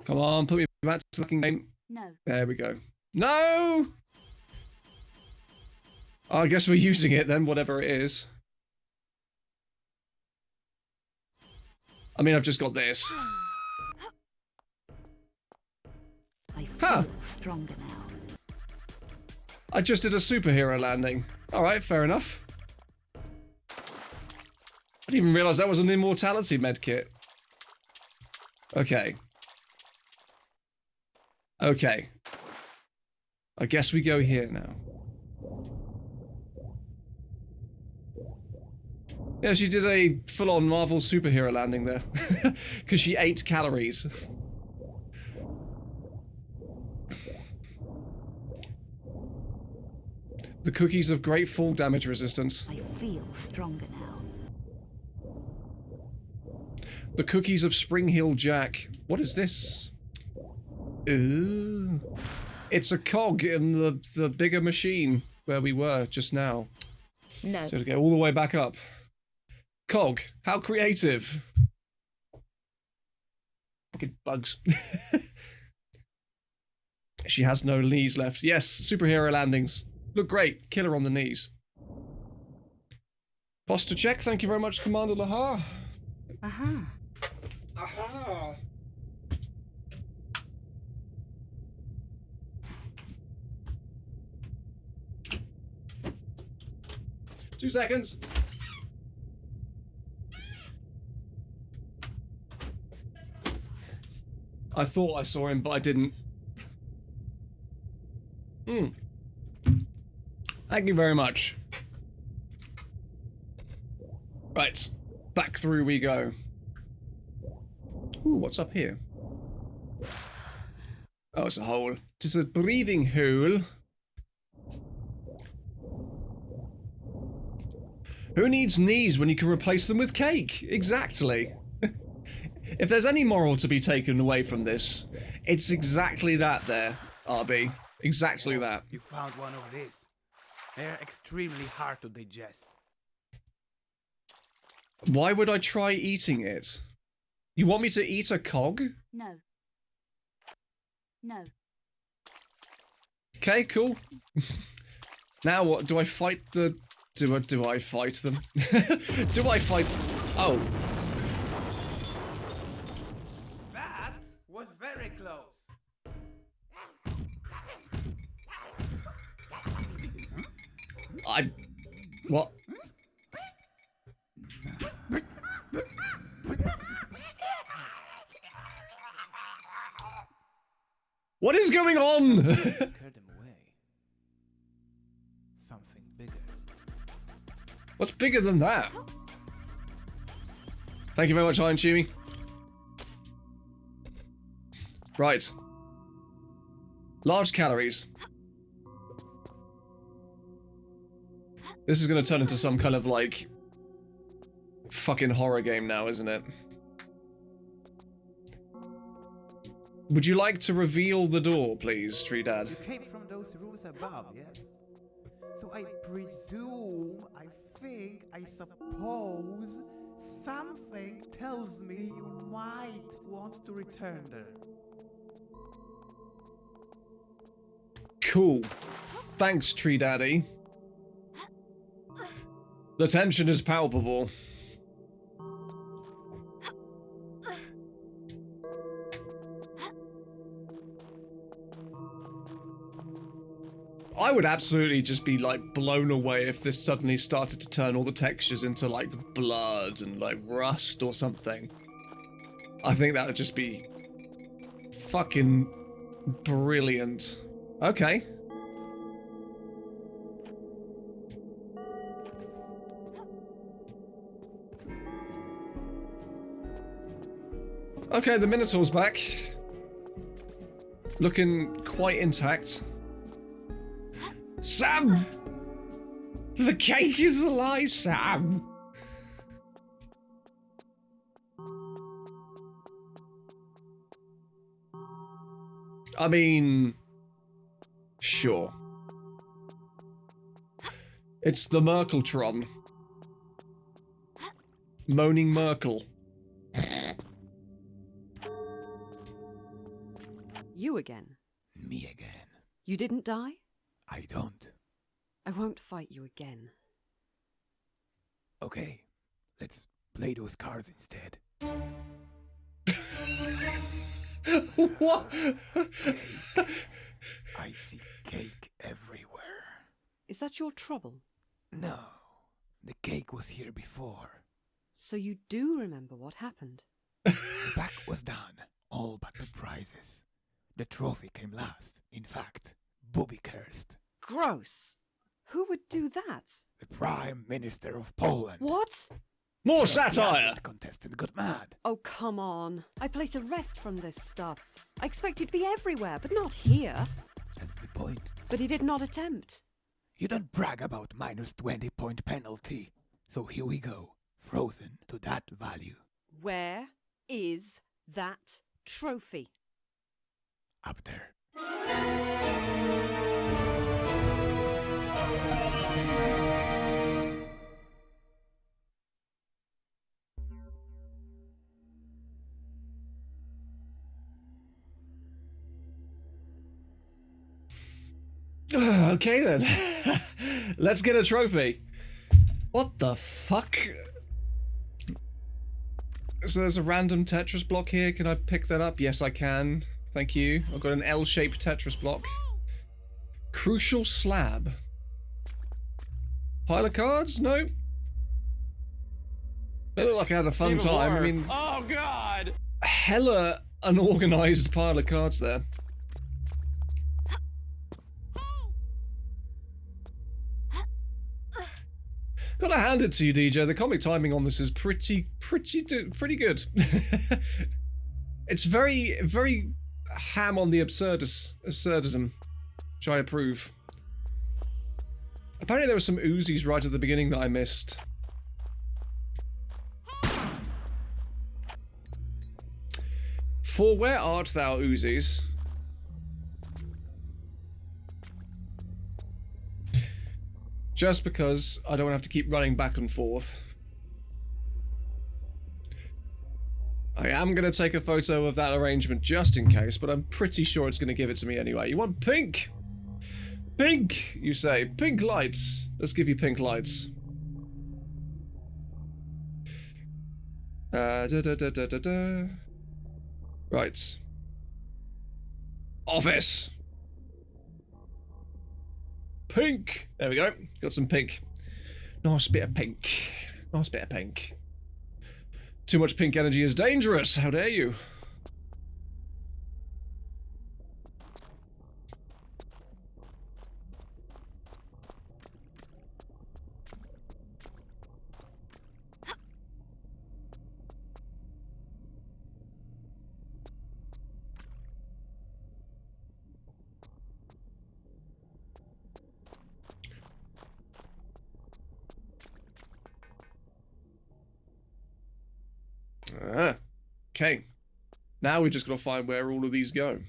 Come on, put me back to the fucking game. No. There we go. No! I guess we're using it then, whatever it is. I mean, I've just got this. I feel stronger now. I just did a superhero landing. Alright, fair enough. I didn't even realise that was an immortality medkit. Okay. Okay. I guess we go here now. Yeah, she did a full-on Marvel superhero landing there. Because she ate calories. The cookies of great fall damage resistance. I feel stronger now. The cookies of Spring Hill Jack. What is this? Ooh. It's a cog in the bigger machine where we were just now. No. So to go all the way back up. Cog, how creative. Fucking bugs. She has no knees left. Yes, superhero landings. Look great. Killer on the knees. Posture check. Thank you very much, Commander Lahar. Aha. Aha. 2 seconds. I thought I saw him, but I didn't. Thank you very much. Right. Back through we go. Ooh, what's up here? Oh, it's a hole. It's a breathing hole. Who needs knees when you can replace them with cake? Exactly. If there's any moral to be taken away from this, it's exactly that there, RB. Exactly that. You found one of these. They're extremely hard to digest. Why would I try eating it? You want me to eat a cog? No. No. Okay, cool. Now what? Do I fight the... Do I fight them? Do I fight... Oh. That was very close. What? What is going on? Scared them away. Something bigger. What's bigger than that? Thank you very much, Iron Chewy. Right. Large calories. This is going to turn into some kind of, like, fucking horror game now, isn't it? Would you like to reveal the door, please, Tree Dad? You came from those rooms above, yes? So I presume, I suppose, something tells me you might want to return there. Cool. Thanks, Tree Daddy. The tension is palpable. I would absolutely just be, like, blown away if this suddenly started to turn all the textures into, like, blood and, like, rust or something. I think that would just be fucking brilliant. Okay. Okay, the Minotaur's back. Looking quite intact. Sam! The cake is a lie, Sam! I mean... Sure. It's the Merkeltron. Moaning Merkel. You again? Me again. You didn't die? I don't. I won't fight you again. Okay, let's play those cards instead. What? I see cake everywhere. Is that your trouble? No, the cake was here before. So you do remember what happened? The pack was done, all but the prizes. The trophy came last. In fact, booby cursed. Gross! Who would do that? The Prime Minister of Poland. What? More The satire! athlete contestant got mad. Oh, come on. I place a rest from this stuff. I expect you to be everywhere, but not here. That's the point. But he did not attempt. You don't brag about minus 20-point penalty. So here we go. Frozen to that value. Where is that trophy? Up there. Okay then. Let's get a trophy. What the fuck? So there's a random Tetris block here. Can I pick that up? Yes, I can. Thank you. I've got an L-shaped Tetris block. Crucial slab. Pile of cards? No. They look like I had a fun time. I mean, oh god! hella unorganized pile of cards there. Gotta hand it to you, DJ. The comic timing on this is pretty good. It's very ham on the absurdism, which I approve. Apparently there were some Uzis right at the beginning that I missed. For where art thou, Uzis? Just because I don't have to keep running back and forth. I am going to take a photo of that arrangement just in case, but I'm pretty sure it's going to give it to me anyway. You want pink? Pink, you say. Pink lights. Let's give you pink lights. Right. Office. Pink. There we go. Got some pink. Nice bit of pink. Nice bit of pink. Too much pink energy is dangerous. How dare you? Okay. Now we just gotta find where all of these go.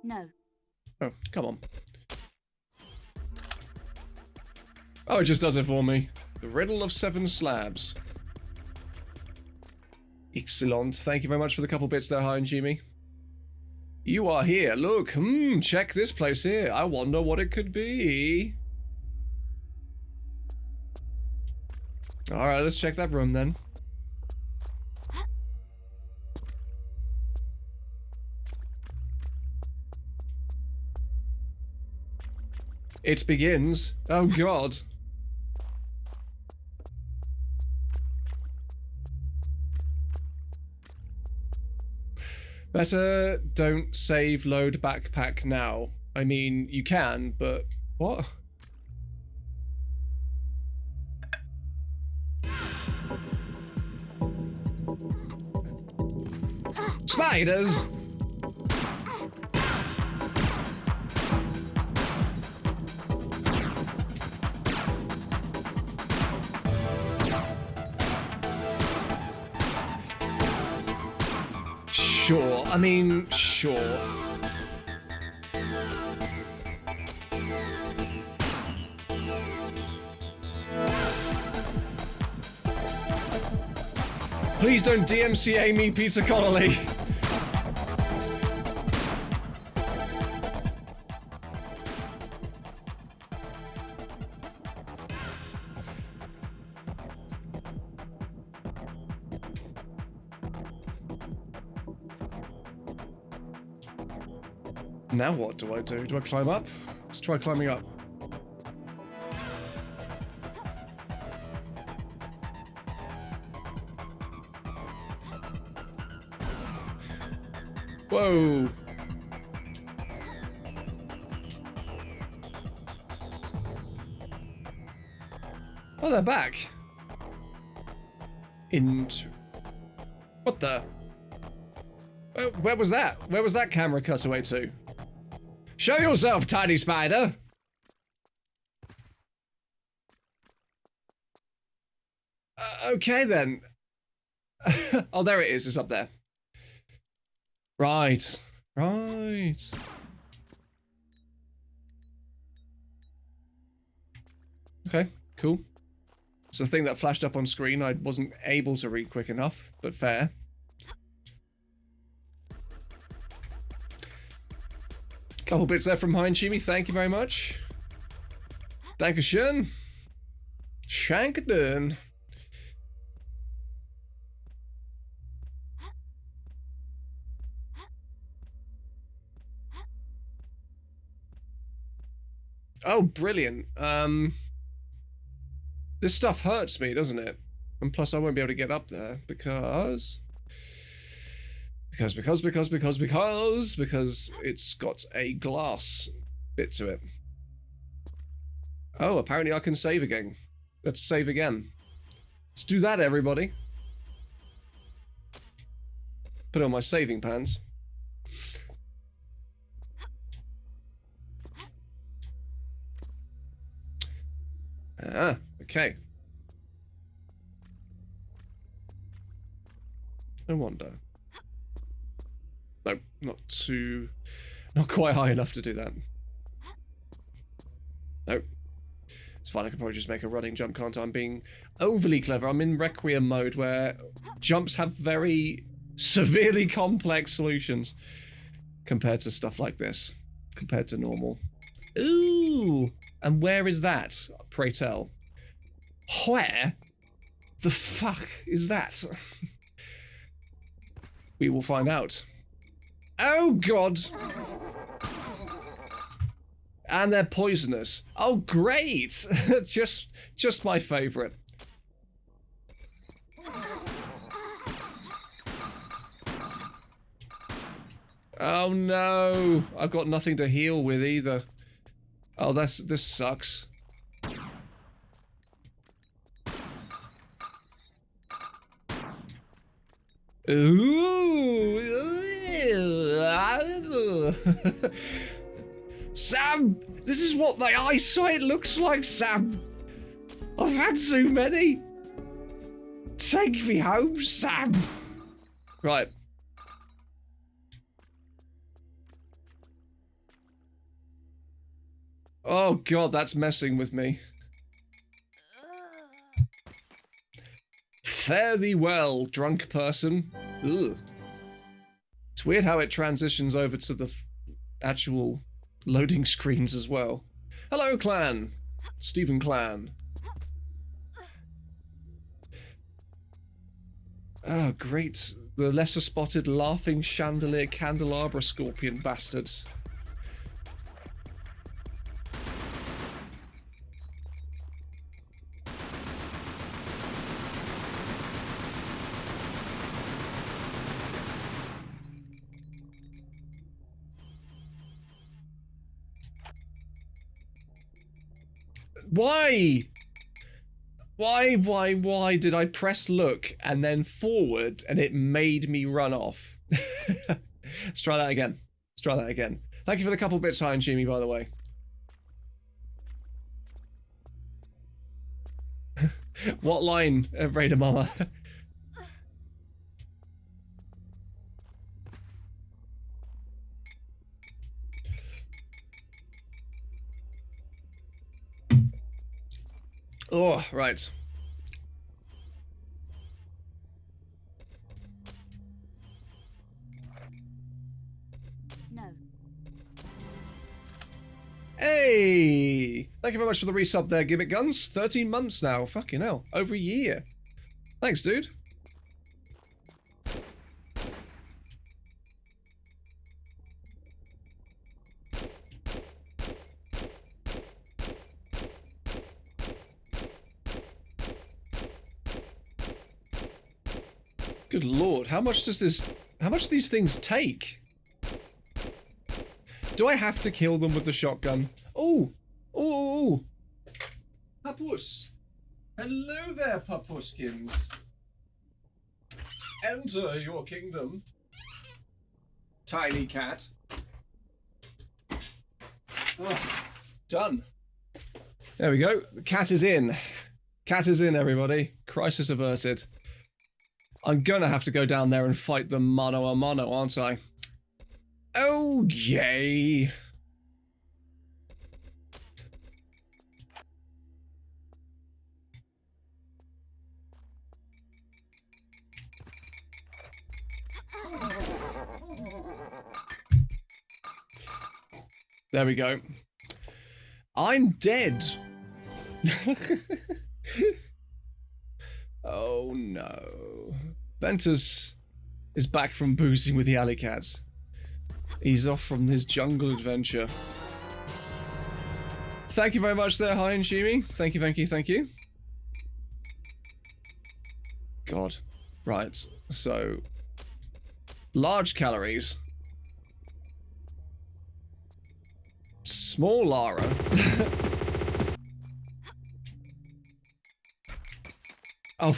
No. Oh, come on. Oh, it just does it for me. The riddle of 7 slabs. Excellent. Thank you very much for the couple bits there, Hi and Jimmy. You are here. Look, check this place here. I wonder what it could be. Alright, let's check that room then. It begins. Oh god. Better don't save load backpack now. I mean, you can, but what? Spiders! Sure, I mean, sure. Please don't DMCA me, Peter Connolly. Now what do I do? Do I climb up? Let's try climbing up. Whoa! Oh, they're back. Into... What the? Where was that? Where was that camera cutaway to? Show yourself, tiny spider! Okay then. Oh, there it is. It's up there. Right. Right. Okay, cool. It's a thing that flashed up on screen. I wasn't able to read quick enough, but fair. Couple bits there from Hein Chimi. Thank you very much. Dankeschön. Shankden. Oh, brilliant. This stuff hurts me, doesn't it? And plus I won't be able to get up there because it's got a glass bit to it. Oh, apparently I can save again. Let's save again. Let's do that, everybody. Put on my saving pants. Ah, okay. No wonder. No, not quite high enough to do that. No. It's fine, I can probably just make a running jump, can't I? I'm being overly clever. I'm in Requiem mode where jumps have very severely complex solutions compared to stuff like this. Compared to normal. Ooh! And where is that? Pray tell. Where the fuck is that? We will find out. Oh god! And they're poisonous. Oh great! just my favourite. Oh no! I've got nothing to heal with either. Oh, this sucks. Ooh! Sam! This is what my eyesight looks like, Sam! I've had so many! Take me home, Sam! Right. Oh god, that's messing with me. Fare thee well, drunk person. Ugh. It's weird how it transitions over to the actual loading screens as well. Hello, Clan. Stephen Clan. Oh, great. The lesser spotted laughing chandelier candelabra scorpion bastards. Why? Why did I press look and then forward and it made me run off? Let's try that again. Let's try that again. Thank you for the couple bits, Hi and Jimmy, by the way. What line, Raider Mama? Oh, right. No. Hey! Thank you very much for the resub there, Gimmick Guns. 13 months now. Fucking hell. Over a year. Thanks, dude. Good lord, how much do these things take? Do I have to kill them with the shotgun? Oh! Oh! Papoose! Hello there, Papuskins. Enter your kingdom. Tiny cat. Oh, done. There we go. The cat is in. Cat is in, everybody. Crisis averted. I'm gonna have to go down there and fight them mano a mano, aren't I? Oh, yay. There we go. I'm dead. Oh no. Ventus is back from boozing with the alley cats. He's off from his jungle adventure. Thank you very much there, Hi and Shimi. Thank you, thank you, thank you. God. Right, so... large calories. Small Lara. Oh,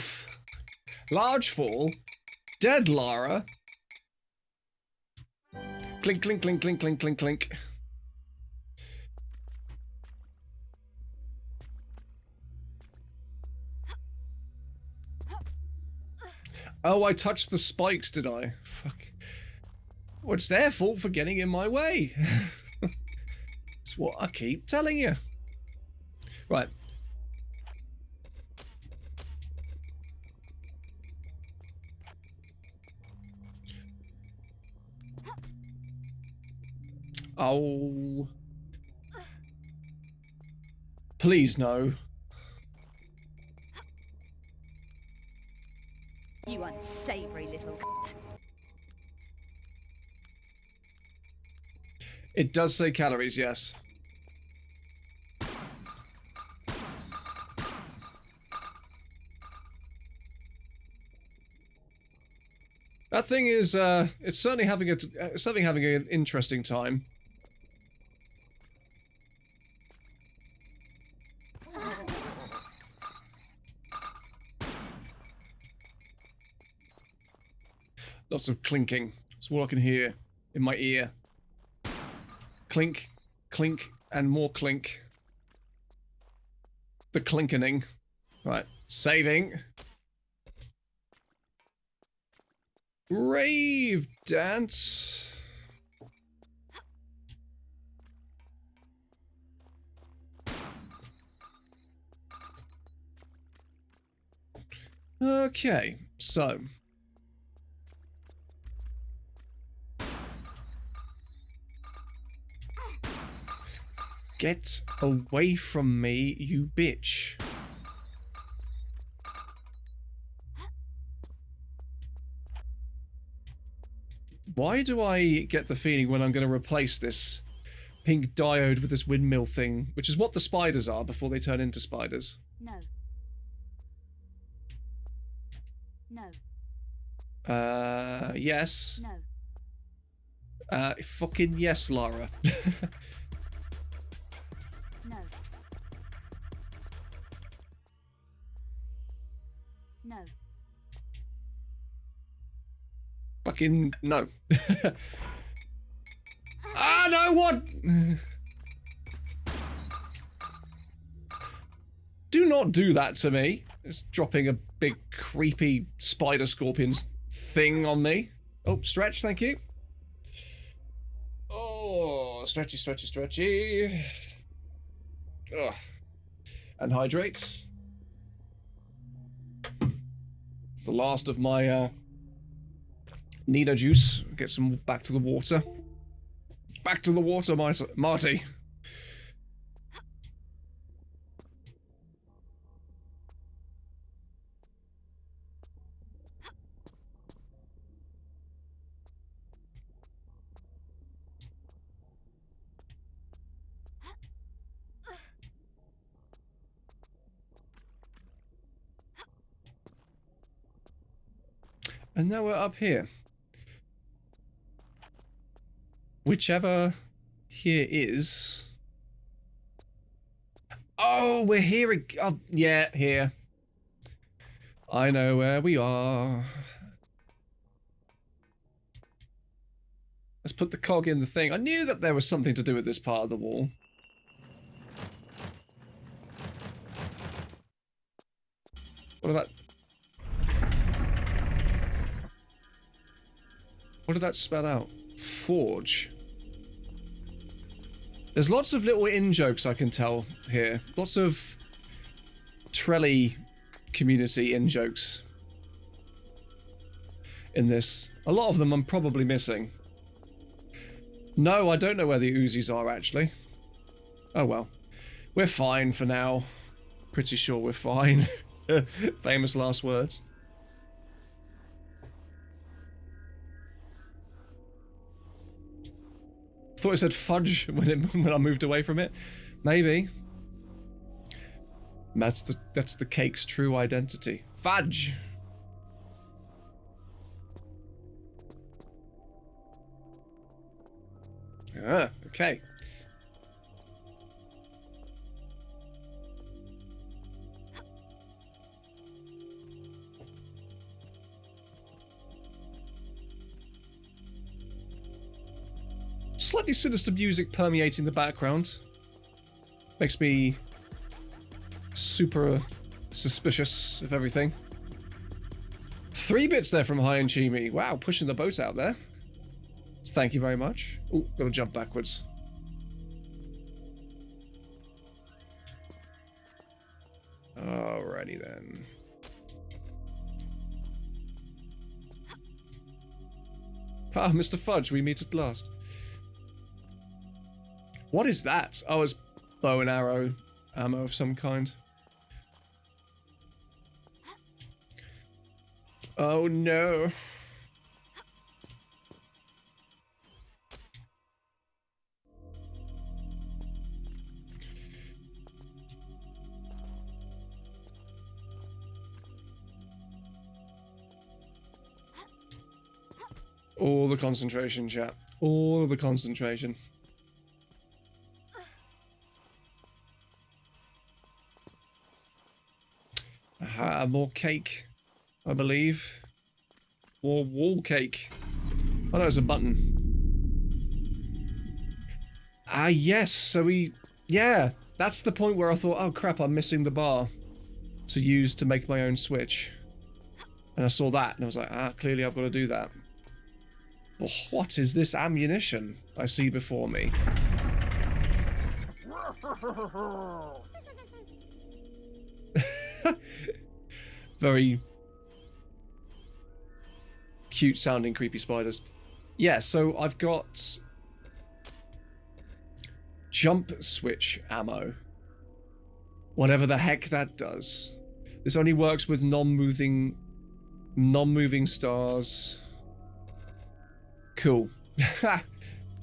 large fall. Dead Lara. Clink, clink, clink, clink, clink, clink, clink. Oh, I touched the spikes, did I? Fuck. Well, it's their fault for getting in my way. It's what I keep telling you. Right. Oh. Please no. You unsavory little c***. It does say calories, yes. That thing is, it's certainly having an interesting time. Lots of clinking. That's all I can hear in my ear. Clink, clink, and more clink. The clinkening. Right, saving. Rave dance. Okay, so. Get away from me, you bitch. Why do I get the feeling when I'm going to replace this pink diode with this windmill thing, which is what the spiders are before they turn into spiders? No. No. Yes. No. Fucking yes, Lara. No. No. Fucking no. Ah, no, what? Do not do that to me. It's dropping a big creepy spider scorpion thing on me. Oh, stretch, thank you. Oh, stretchy, stretchy, stretchy. Ugh. And hydrate. It's the last of my Nido juice. Get some back to the water. Back to the water, Marty. And now we're up here. Whichever here is... Oh, we're here. Oh, yeah, here. I know where we are. Let's put the cog in the thing. I knew that there was something to do with this part of the wall. What did that... What did that spell out? Forge. There's lots of little in-jokes I can tell here. Lots of TRLE community in-jokes in this. A lot of them I'm probably missing. No, I don't know where the Uzis are, actually. Oh well. We're fine for now. Pretty sure we're fine. Famous last words. Thought it said fudge when I moved away from it. Maybe. That's the cake's true identity. Fudge. Ah, okay. Slightly sinister music permeating the background. Makes me super suspicious of everything. 3 bits there from High and Chimi. Wow, pushing the boat out there. Thank you very much. Oh, gotta jump backwards. Alrighty then. Ah, Mr. Fudge, we meet at last. What is that? Oh, it's bow and arrow ammo of some kind. Oh no. All the concentration, chat. All of the concentration. Aha, more cake, I believe. More wall cake. Oh no, it's a button. Ah, yes, so we... Yeah, that's the point where I thought, oh crap, I'm missing the bar to use to make my own switch. And I saw that, and I was like, ah, clearly I've got to do that. Well, what is this ammunition I see before me? Very cute sounding creepy spiders. Yeah, so I've got jump switch ammo. Whatever the heck that does. This only works with non-moving stars. Cool.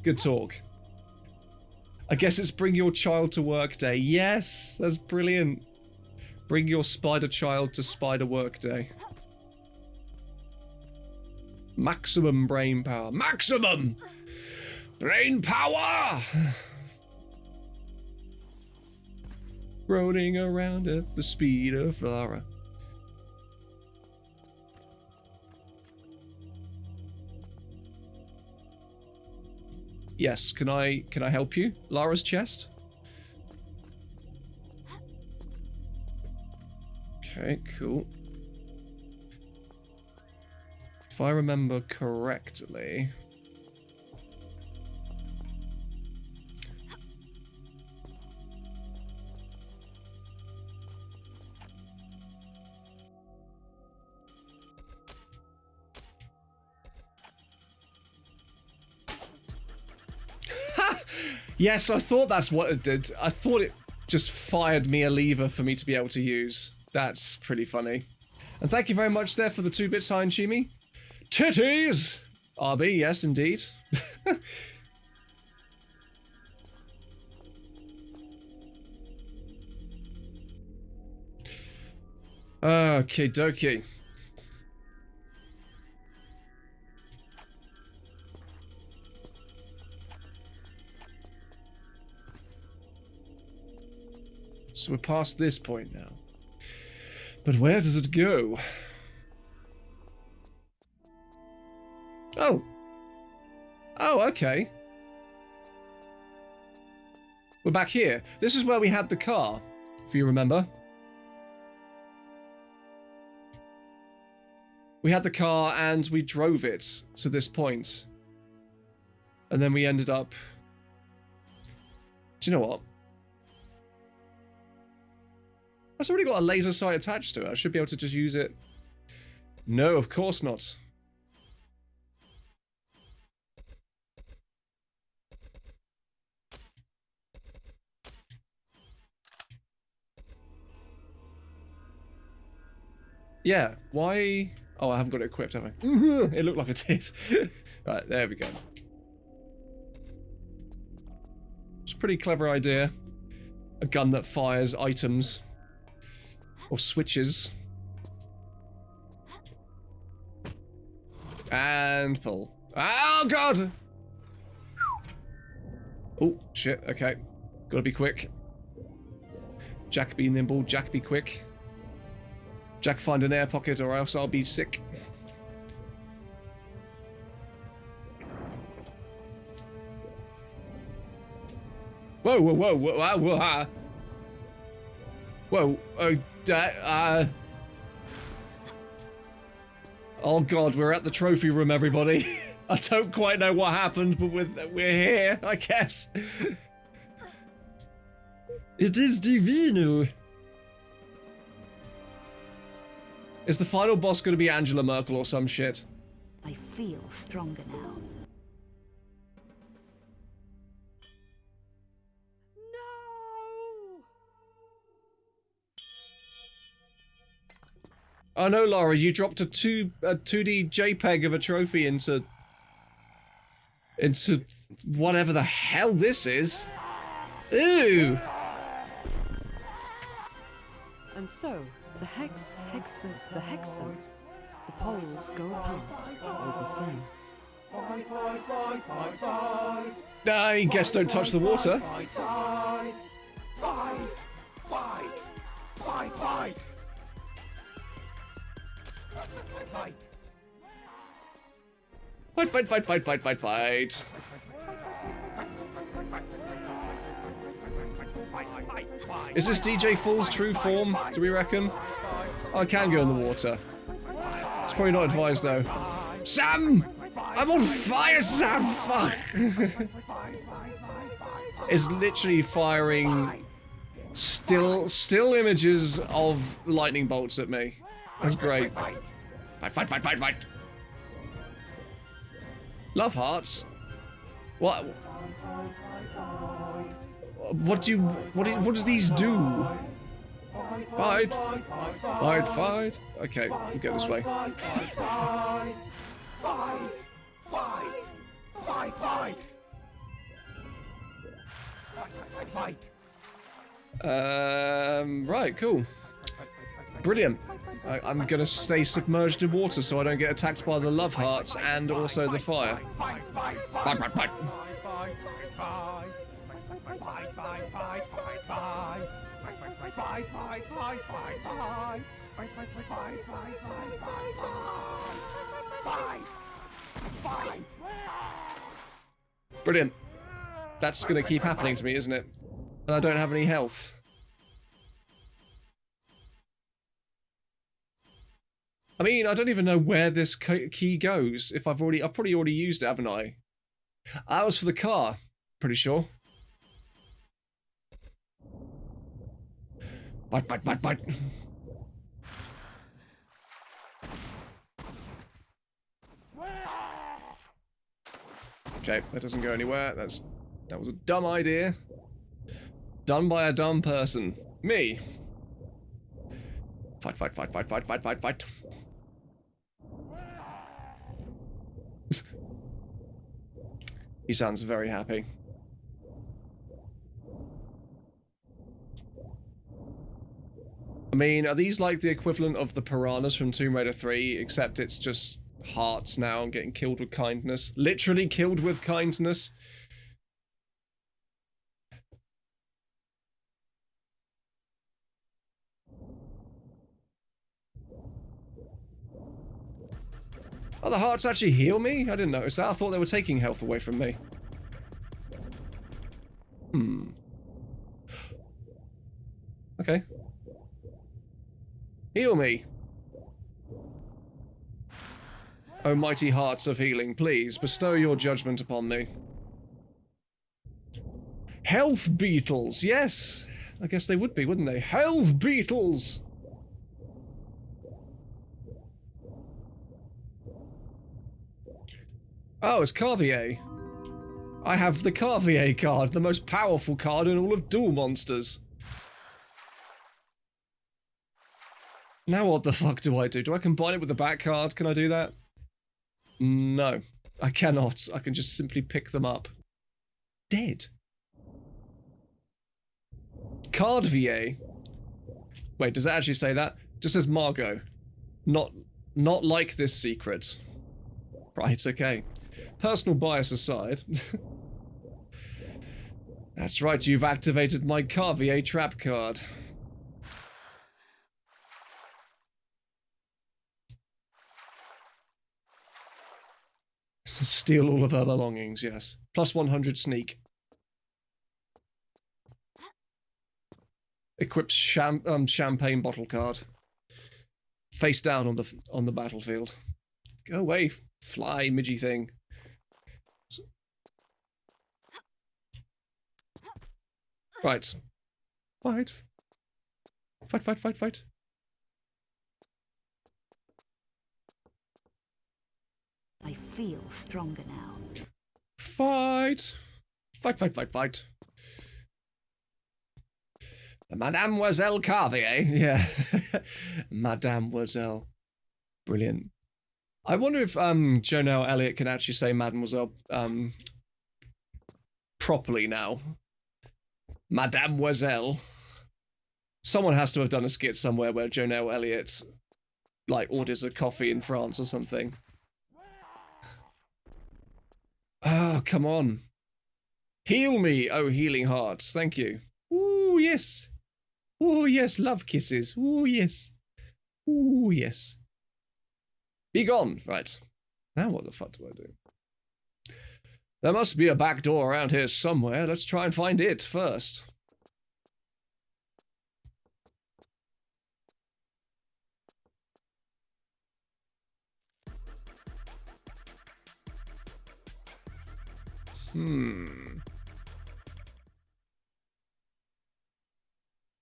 Good talk. I guess it's bring your child to work day. Yes, that's brilliant. Bring your spider child to spider work day. Maximum brain power. Maximum brain power! Rolling around at the speed of Lara. Yes, can I help you? Lara's chest? Okay, cool. If I remember correctly... Yes, I thought that's what it did. I thought it just fired me a lever for me to be able to use. That's pretty funny. And thank you very much there for the 2 bits, High and Chimi. Titties! RB, yes, indeed. Okay, dokie. So we're past this point now. But where does it go? Oh. Oh, okay. We're back here. This is where we had the car, if you remember. We had the car and we drove it to this point. And then we ended up... Do you know what? That's already got a laser sight attached to it. I should be able to just use it. No, of course not. Yeah, why... Oh, I haven't got it equipped, have I? It looked like it did. Right, there we go. It's a pretty clever idea. A gun that fires items. Or switches. And pull. Oh, God! Oh, shit, okay. Gotta be quick. Jack be nimble, Jack be quick. Jack find an air pocket or else I'll be sick. Whoa, whoa, whoa, whoa, whoa, whoa. Whoa, oh god, we're at the trophy room, everybody. I don't quite know what happened, but we're here, I guess. It is divino. Is the final boss going to be Angela Merkel or some shit? I feel stronger now. No! Oh no, Laura, you dropped a 2D JPEG of a trophy into whatever the hell this is. Ew! And so, the hex hexes the hexen. The poles go apart, all the same. Fight, fight, fight, fight, fight. I guess don't touch the water. Fight, fight, fight, fight, fight, fight. Fight. Fight, fight, fight, fight, fight, fight, fight. Is this DJ Full's true form, do we reckon? Oh, I can go in the water. It's probably not advised though. Sam! I'm on fire, Sam! Fuck! It's literally firing still images of lightning bolts at me. That's great. Fight, fight, fight, fight, fight! Love hearts? What? What does these do? Fight! Fight, fight! Okay, we'll go this way. Fight, fight, fight, fight, fight, fight. Right, cool. Brilliant. I'm gonna stay submerged in water so I don't get attacked by the love hearts and also the fire. Fight, fight, fight. Brilliant. That's gonna keep happening to me, isn't it? And I don't have any health. I mean, I don't even know where this key goes. If I've probably already used it, haven't I? That was for the car, pretty sure. Fight, fight, fight, fight. Okay, that doesn't go anywhere. That was a dumb idea. Done by a dumb person. Me. Fight, fight, fight, fight, fight, fight, fight, fight. He sounds very happy. I mean, are these like the equivalent of the piranhas from Tomb Raider 3, except it's just hearts now and getting killed with kindness? Literally killed with kindness? Oh, the hearts actually heal me? I didn't notice that. I thought they were taking health away from me. Okay. Heal me. O mighty hearts of healing, please bestow your judgment upon me. Health beetles, yes! I guess they would be, wouldn't they? Health beetles! Oh, it's Carvier. I have the Carvier card, the most powerful card in all of Duel Monsters. Now what the fuck do I do? Do I combine it with the back card? Can I do that? No, I cannot. I can just simply pick them up. Dead. Cardvier. Wait, does it actually say that? It just says Margot. Not like this secret. Right, okay. Personal bias aside. That's right, you've activated my Carvier trap card. Steal all of her belongings, yes. Plus 100 sneak. Equips champagne bottle card. Face down on the battlefield. Go away, fly midgy thing. Right. Fight. Fight, fight, fight, fight. I feel stronger now. Fight. Fight, fight, fight, fight. Mademoiselle Carvier. Yeah. Mademoiselle. Brilliant. I wonder if Jonelle Elliott can actually say Mademoiselle properly now. Mademoiselle. Someone has to have done a skit somewhere where Jonelle Elliott like orders a coffee in France or something. Oh, come on. Heal me, oh healing hearts. Thank you. Ooh, yes. Ooh, yes, love kisses. Ooh, yes. Ooh, yes. Be gone. Right. Now what the fuck do I do? There must be a back door around here somewhere. Let's try and find it first.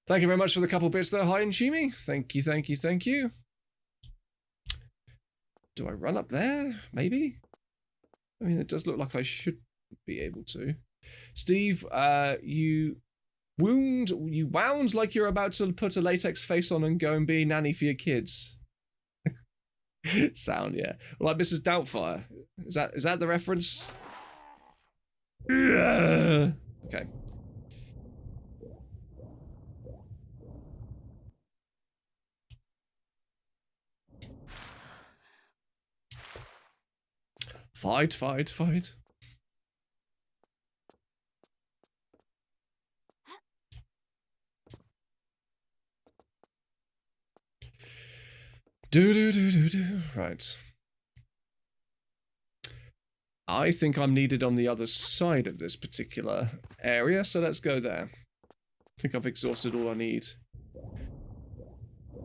Thank you very much for the couple bits there, Hi and Shimi. Thank you, thank you, thank you. Do I run up there? Maybe? I mean, it does look like I should be able to. Steve, you wound like you're about to put a latex face on and go and be a nanny for your kids. Sound, yeah. Like Mrs. Doubtfire. Is that the reference? Okay. Fight, fight, fight. Do. Right. I think I'm needed on the other side of this particular area, so let's go there. I think I've exhausted all I need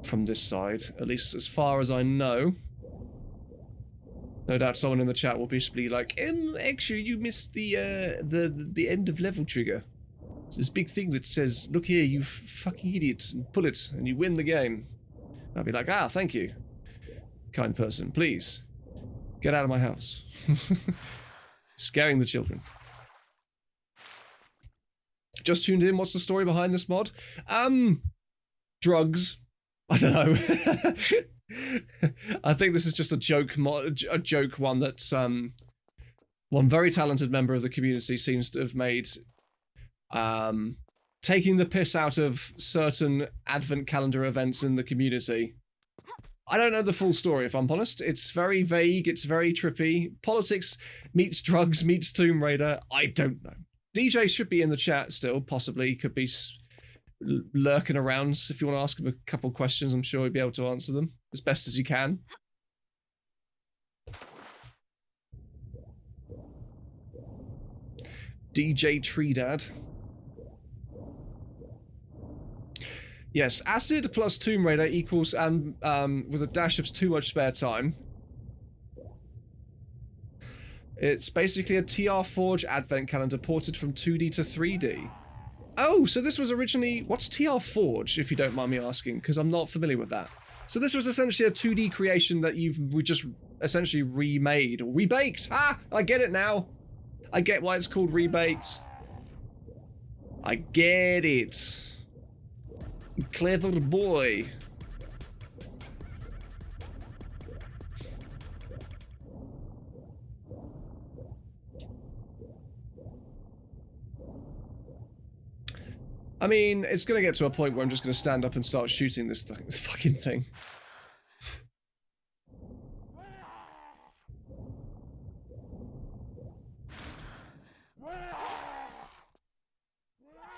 from this side, at least as far as I know. No doubt someone in the chat will be like, actually, you missed the end of level trigger. It's this big thing that says, look here, you fucking idiot, and pull it, and you win the game. And I'll be like, ah, thank you. Kind person, please. Get out of my house. Scaring the children. Just tuned in, what's the story behind this mod? Drugs. I don't know. I think this is just a joke one that one very talented member of the community seems to have made, taking the piss out of certain advent calendar events in the community. I don't know the full story, if I'm honest. It's very vague, it's very trippy. Politics meets drugs meets Tomb Raider. I don't know. DJ should be in the chat still, possibly. Could be lurking around. If you want to ask him a couple questions, I'm sure he'll be able to answer them as best as he can. DJ Treedad. Yes, acid plus Tomb Raider equals, and with a dash of too much spare time. It's basically a TR Forge advent calendar ported from 2D to 3D. Oh, so this was originally... What's TR Forge, if you don't mind me asking? Because I'm not familiar with that. So this was essentially a 2D creation that you've just essentially remade, or rebaked. Ah, I get it now. I get why it's called rebaked. I get it. Clever boy. I mean, it's going to get to a point where I'm just going to stand up and start shooting this fucking thing.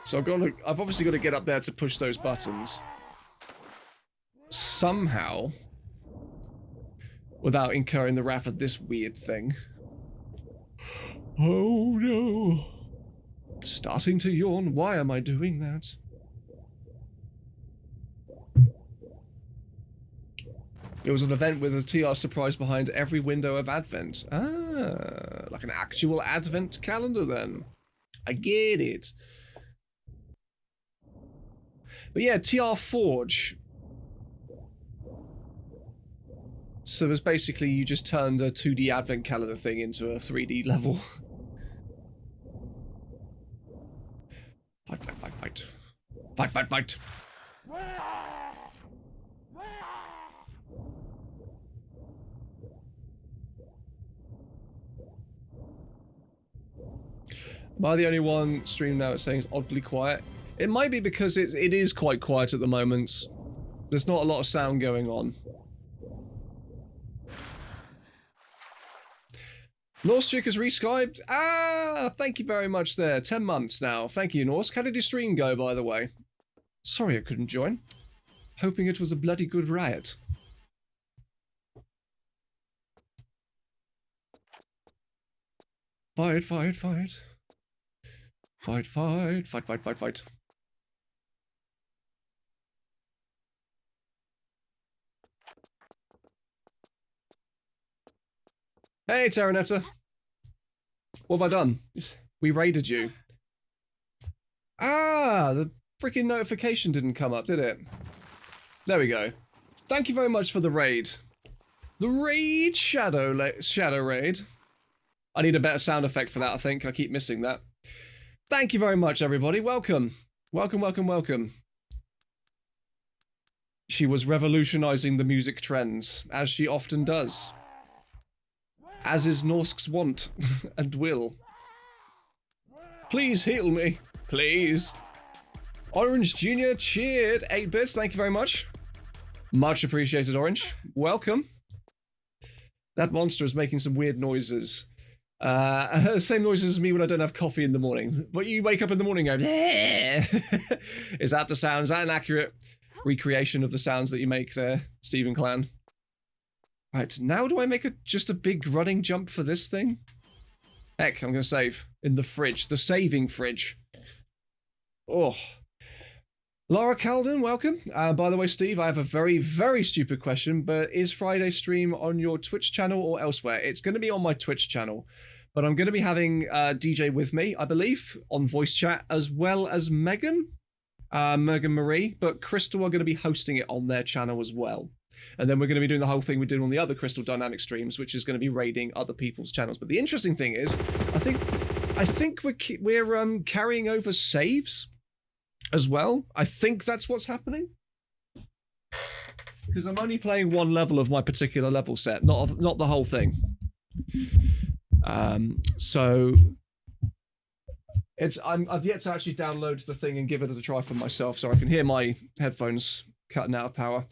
So I've obviously got to get up there to push those buttons. Somehow. Without incurring the wrath of this weird thing. Oh no. Starting to yawn. Why am I doing that? It was an event with a TR surprise behind every window of Advent. Ah, like an actual Advent calendar then. I get it. But yeah, TR Forge. So it's basically you just turned a 2D Advent calendar thing into a 3D level. Fight, fight, fight, fight. Fight, fight, fight. Am I the only one stream now saying it's oddly quiet? It might be because it is quite quiet at the moment. There's not a lot of sound going on. Norstreak has rescribed. Ah, thank you very much there. 10 months now. Thank you, Norse. How did your stream go, by the way? Sorry I couldn't join. Hoping it was a bloody good riot. Fight, fight, fight. Fight, fight, fight, fight, fight, fight. Hey, Terranetta. What have I done? We raided you. Ah, the freaking notification didn't come up, did it? There we go. Thank you very much for the raid. The raid shadow raid. I need a better sound effect for that, I think. I keep missing that. Thank you very much, everybody. Welcome. Welcome, welcome, welcome. She was revolutionizing the music trends, as she often does. As is Norsk's wont and will. Please heal me. Please. Orange Jr. cheered 8 bits. Thank you very much. Much appreciated, Orange. Welcome. That monster is making some weird noises. Same noises as me when I don't have coffee in the morning. But you wake up in the morning and go, is that the sound? Is that an accurate recreation of the sounds that you make there, Stephen Clan? Right, now do I make just a big running jump for this thing? Heck, I'm going to save in the fridge. The saving fridge. Oh. Laura Calden, welcome. By the way, Steve, I have a very, very stupid question, but is Friday stream on your Twitch channel or elsewhere? It's going to be on my Twitch channel, but I'm going to be having DJ with me, I believe, on voice chat, as well as Megan Marie, but Crystal are going to be hosting it on their channel as well. And then we're going to be doing the whole thing we did on the other Crystal Dynamic streams, which is going to be raiding other people's channels. But the interesting thing is, I think we're carrying over saves as well. I think that's what's happening. Because I'm only playing one level of my particular level set, not the whole thing. So I've yet to actually download the thing and give it a try for myself, so I can hear my headphones cutting out of power.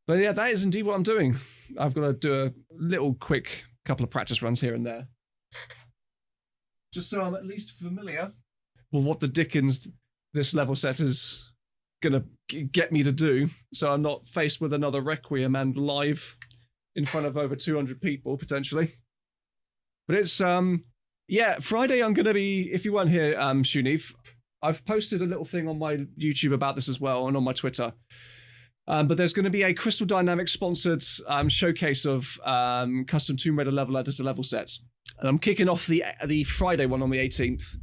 But yeah, that is indeed what I'm doing. I've got to do a little quick couple of practice runs here and there. Just so I'm at least familiar with what the dickens this level set is going to get me to do. So I'm not faced with another Requiem and live in front of over 200 people, potentially. But it's, yeah, Friday I'm going to be, if you weren't here, Shunif, I've posted a little thing on my YouTube about this as well and on my Twitter. But there's going to be a Crystal Dynamics sponsored showcase of custom Tomb Raider level editor level sets. And I'm kicking off the Friday one on the 18th.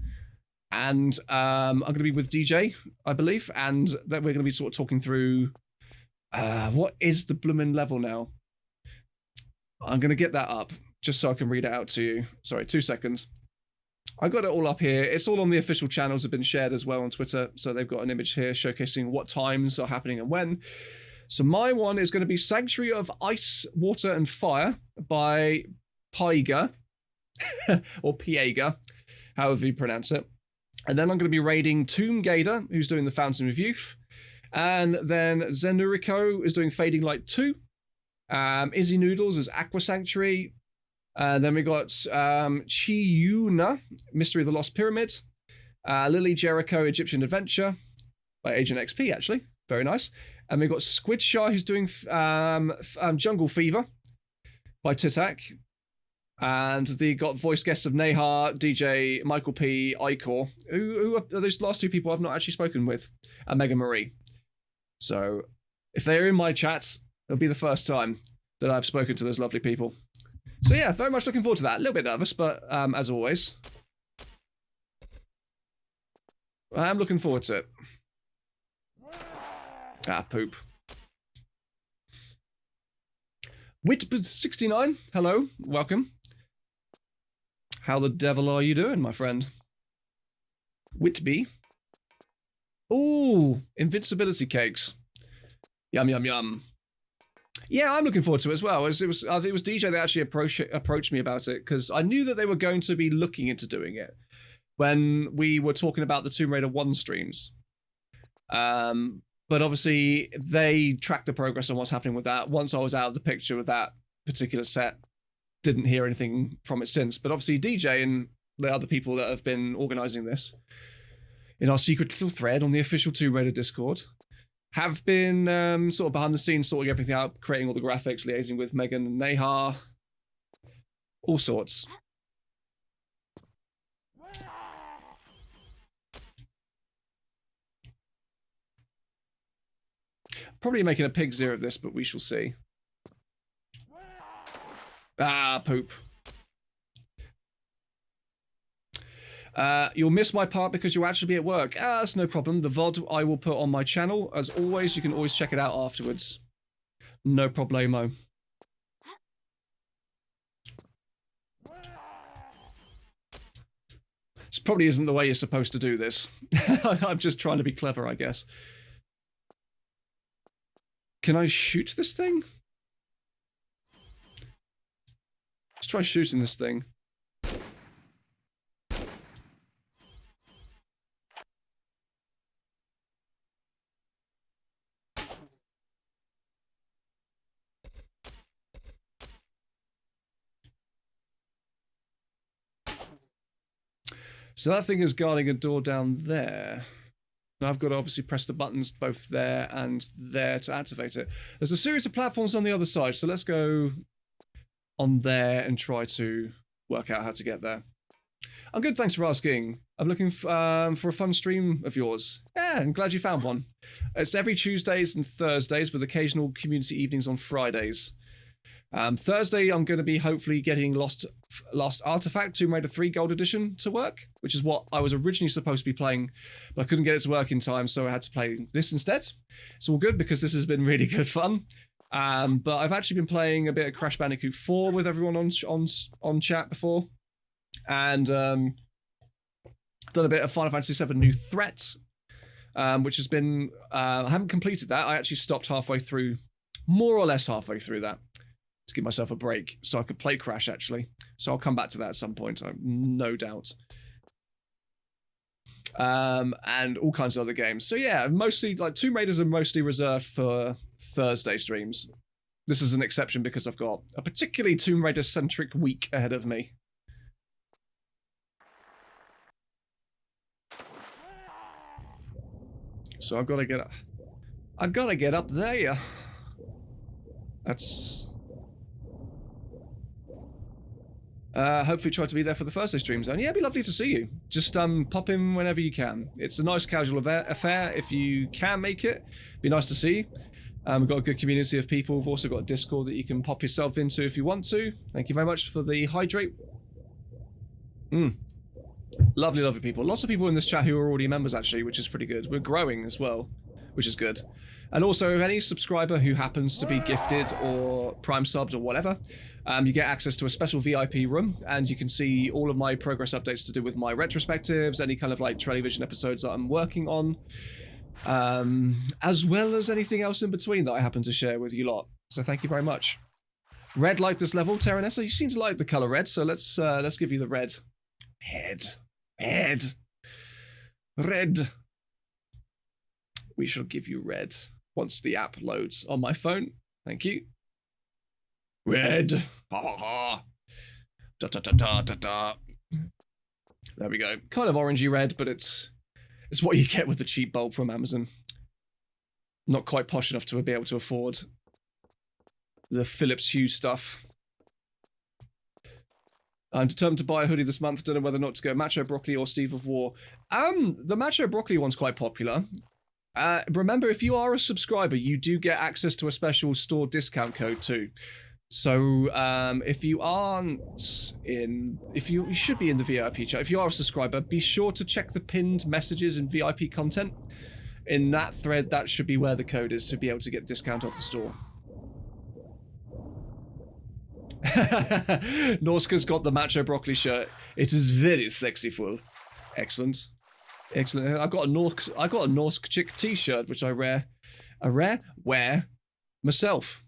And I'm going to be with DJ, I believe. And then we're going to be sort of talking through what is the bloomin' level now. I'm going to get that up just so I can read it out to you. Sorry, 2 seconds. I got it all up here. It's all on the official channels, have been shared as well on Twitter. So they've got an image here showcasing what times are happening and when. So my one is going to be Sanctuary of Ice, Water and Fire by Paiga, or Piega, however you pronounce it. And then I'm going to be raiding Tomb Gator, who's doing the Fountain of Youth. And then Zenuriko is doing Fading Light 2. Izzy Noodles is Aqua Sanctuary. Then we got Chiyuna, Mystery of the Lost Pyramid. Lily Jericho, Egyptian Adventure by Agent XP, actually. Very nice. And we've got Squidshy, who's doing Jungle Fever by Titak. And they got voice guests of Nehar, DJ, Michael P, Icor. Who are those last two people I've not actually spoken with? And Mega Marie. So if they're in my chat, it'll be the first time that I've spoken to those lovely people. So yeah, very much looking forward to that. A little bit nervous, but as always, I am looking forward to it. Ah, poop. Whitbird69, hello, welcome. How the devil are you doing, my friend? Whitby. Ooh, invincibility cakes. Yum, yum, yum. Yeah, I'm looking forward to it as well. It was DJ that actually approached me about it, because I knew that they were going to be looking into doing it when we were talking about the Tomb Raider 1 streams. But obviously, they tracked the progress on what's happening with that. Once I was out of the picture with that particular set, didn't hear anything from it since. But obviously, DJ and the other people that have been organising this in our secret little thread on the official Tomb Raider Discord have been sort of behind the scenes, sorting everything out, creating all the graphics, liaising with Megan and Nehar, all sorts. Probably making a pig's ear of this, but we shall see. Ah, poop. You'll miss my part because you'll actually be at work. Ah, that's no problem. The VOD I will put on my channel. As always, you can always check it out afterwards. No problemo. This probably isn't the way you're supposed to do this. I'm just trying to be clever, I guess. Can I shoot this thing? Let's try shooting this thing. So that thing is guarding a door down there. And I've got to obviously press the buttons both there and there to activate it. There's a series of platforms on the other side, so let's go on there and try to work out how to get there. I'm good, thanks for asking. I'm looking for a fun stream of yours. Yeah, I'm glad you found one. It's every Tuesdays and Thursdays with occasional community evenings on Fridays. Thursday, I'm going to be hopefully getting Lost Artifact Tomb Raider 3 Gold Edition to work, which is what I was originally supposed to be playing, but I couldn't get it to work in time, so I had to play this instead. It's all good because this has been really good fun. But I've actually been playing a bit of Crash Bandicoot 4 with everyone on chat before, and done a bit of Final Fantasy VII New Threat, which has been I haven't completed that. I actually stopped halfway through, more or less halfway through that, to give myself a break so I could play Crash, actually. So I'll come back to that at some point, no doubt. And all kinds of other games. So yeah, mostly, like, Tomb Raiders are mostly reserved for Thursday streams. This is an exception because I've got a particularly Tomb Raider-centric week ahead of me. So I've got to get up there. That's... hopefully try to be there for the Thursday streams. And yeah, it'd be lovely to see you. Just pop in whenever you can. It's a nice casual affair. If you can make it, be nice to see. We've got a good community of people. We've also got a Discord that you can pop yourself into if you want to. Thank you very much for the hydrate. Lovely, lovely people. Lots of people in this chat who are already members, actually, which is pretty good. We're growing as well, which is good. And also, any subscriber who happens to be gifted or Prime subs or whatever, you get access to a special VIP room, and you can see all of my progress updates to do with my retrospectives, any kind of like TRLEvision episodes that I'm working on, as well as anything else in between that I happen to share with you lot. So thank you very much. Red liked this level, Terranessa. You seem to like the color red, so let's give you the red. Red. We shall give you red once the app loads on my phone. Thank you. Red. Ha ha ha. Da da da da da da. There we go. Kind of orangey red, but it's what you get with the cheap bulb from Amazon. Not quite posh enough to be able to afford the Philips Hue stuff. I'm determined to buy a hoodie this month. Don't know whether or not to go Macho Broccoli or SteveOfWarr. The Macho Broccoli one's quite popular. Remember, if you are a subscriber, you do get access to a special store discount code too. So if you aren't in, you should be in the VIP chat. If you are a subscriber, be sure to check the pinned messages and VIP content. In that thread, that should be where the code is to be able to get discount off the store. Norska's got the Macho Broccoli shirt. It is very sexyful. Excellent. Excellent. I got a Norsk chick t-shirt, which I wear myself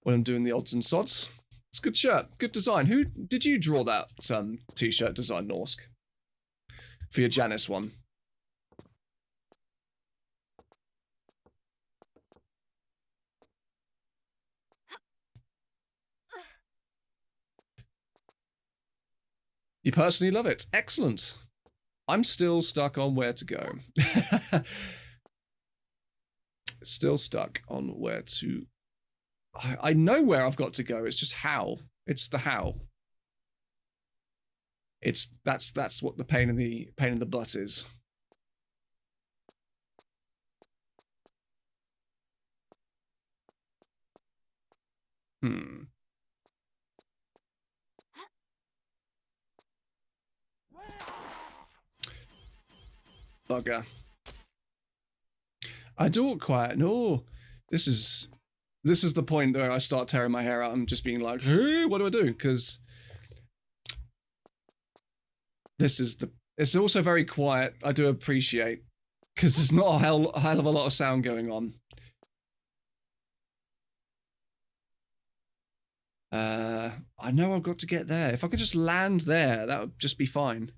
when I'm doing the odds and sods. It's a good shirt. Good design. Who did you draw that t-shirt design, Norsk? For your Janice one. You personally love it. Excellent. I'm still stuck on where to go. Still stuck on where to... I know where I've got to go. It's just how. It's the how. That's what the pain in the butt is. Bugger. I do it quiet. No, this is the point where I start tearing my hair out and just being like, hey, what do I do? Because it's also very quiet. I do appreciate, because there's not a hell of a lot of sound going on. I know I've got to get there. If I could just land there, that would just be fine.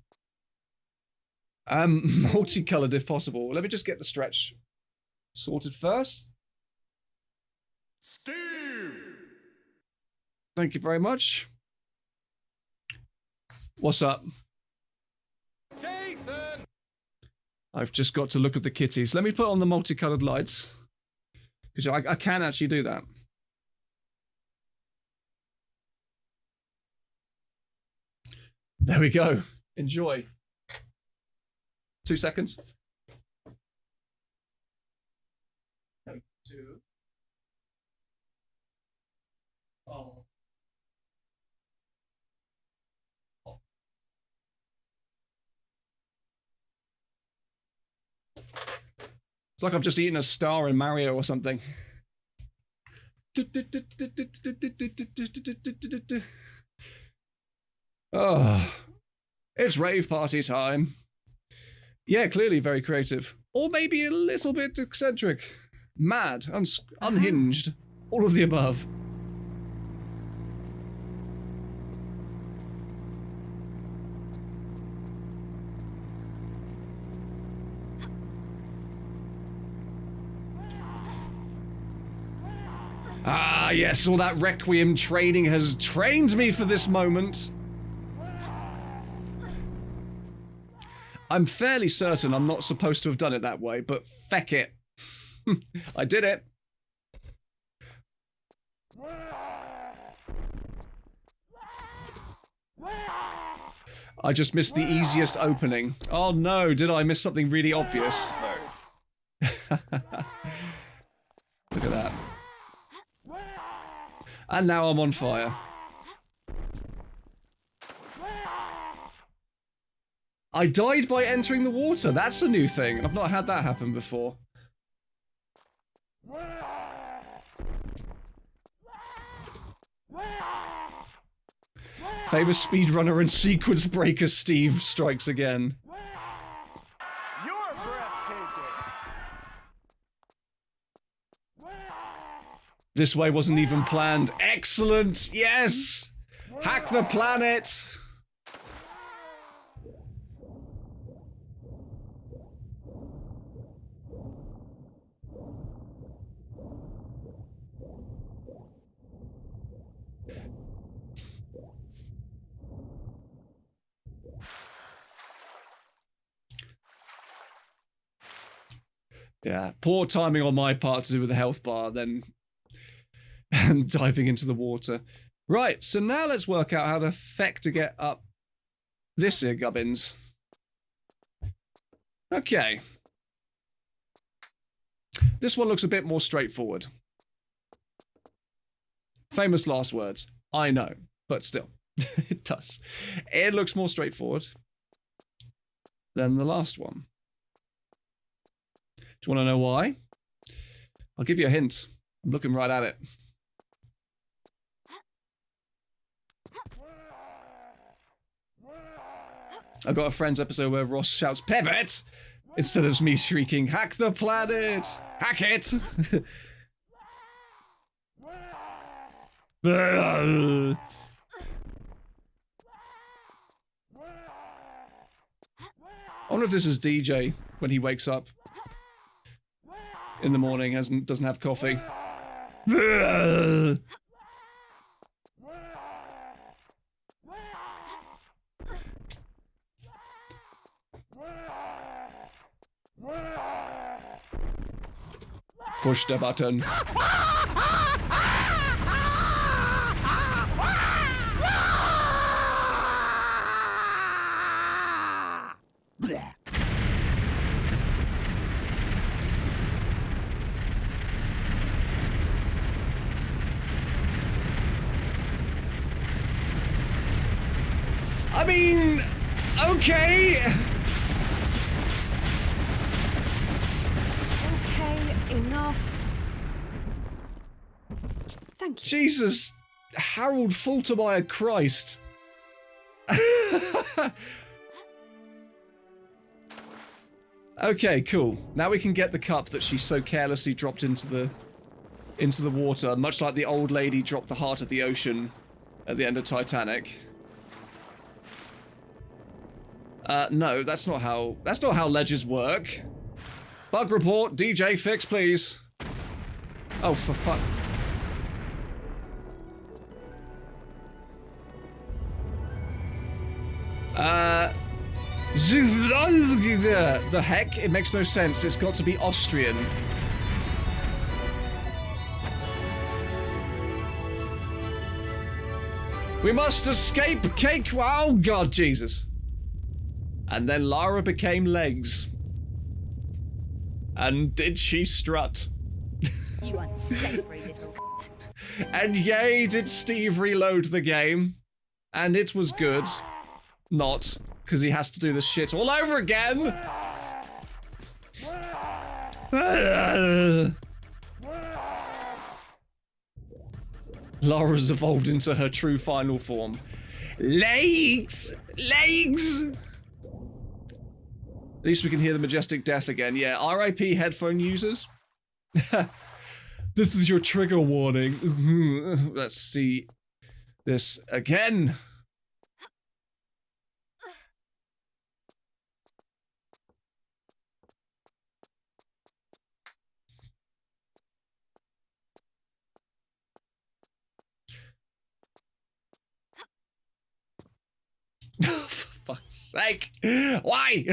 Multicolored if possible. Let me just get the stretch sorted first. Steve! Thank you very much. What's up? Jason! I've just got to look at the kitties. Let me put on the multicolored lights, because I can actually do that. There we go. Enjoy. 2 seconds. 2. Oh. Oh. It's like I've just eaten a star in Mario or something. Oh, it's rave party time. Yeah, clearly very creative. Or maybe a little bit eccentric. Mad, unhinged. All of the above. Ah, yes, all that Requiem training has trained me for this moment. I'm fairly certain I'm not supposed to have done it that way, but feck it. I did it. I just missed the easiest opening. Oh no, did I miss something really obvious? Look at that. And now I'm on fire. I died by entering the water. That's a new thing. I've not had that happen before. Famous speedrunner and sequence breaker Steve strikes again. You're breathtaking. This way wasn't even planned. Excellent! Yes! Hack the planet! Yeah, poor timing on my part to do with the health bar, then and diving into the water. Right, so now let's work out how the feck to get up this here gubbins. Okay. This one looks a bit more straightforward. Famous last words. I know, but still, it does. It looks more straightforward than the last one. Do you want to know why? I'll give you a hint. I'm looking right at it. I got a Friends episode where Ross shouts, "Pivot!" instead of me shrieking, "Hack the planet! Hack it!" I wonder if this is DJ when he wakes up in the morning, doesn't have coffee. Push the button. I mean, okay. Okay, enough. Thank you. Jesus, Harold Faltermeyer, Christ. Okay, cool. Now we can get the cup that she so carelessly dropped into the water, much like the old lady dropped the heart of the ocean at the end of Titanic. No, that's not how ledgers work. Bug report, DJ fix, please. Oh, for fuck. The heck? It makes no sense. It's got to be Austrian. We must escape Cake. Oh, God, Jesus. And then Lara became legs. And did she strut? You unsavory little And yay, did Steve reload the game. And it was good. Not, because he has to do this shit all over again. Lara's evolved into her true final form. Legs! Legs! At least we can hear the majestic death again. Yeah, RIP headphone users. This is your trigger warning. Let's see this again. For fuck's sake. Why?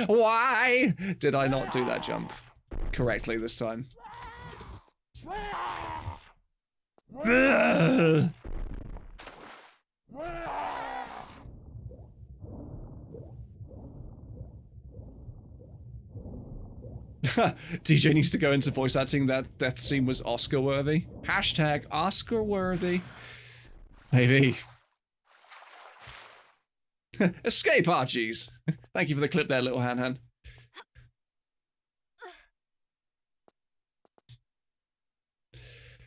Why did I not do that jump correctly this time? DJ needs to go into voice acting. That death scene was Oscar worthy. Hashtag Oscar worthy. Maybe. Escape, Archies. Thank you for the clip there, little Han.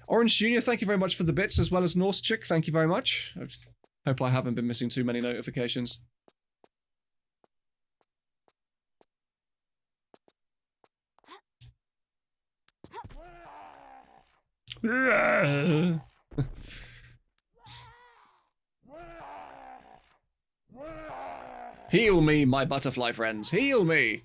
Orange Jr., thank you very much for the bits, as well as Norse Chick, thank you very much. I hope I haven't been missing too many notifications. Heal me, my butterfly friends. Heal me.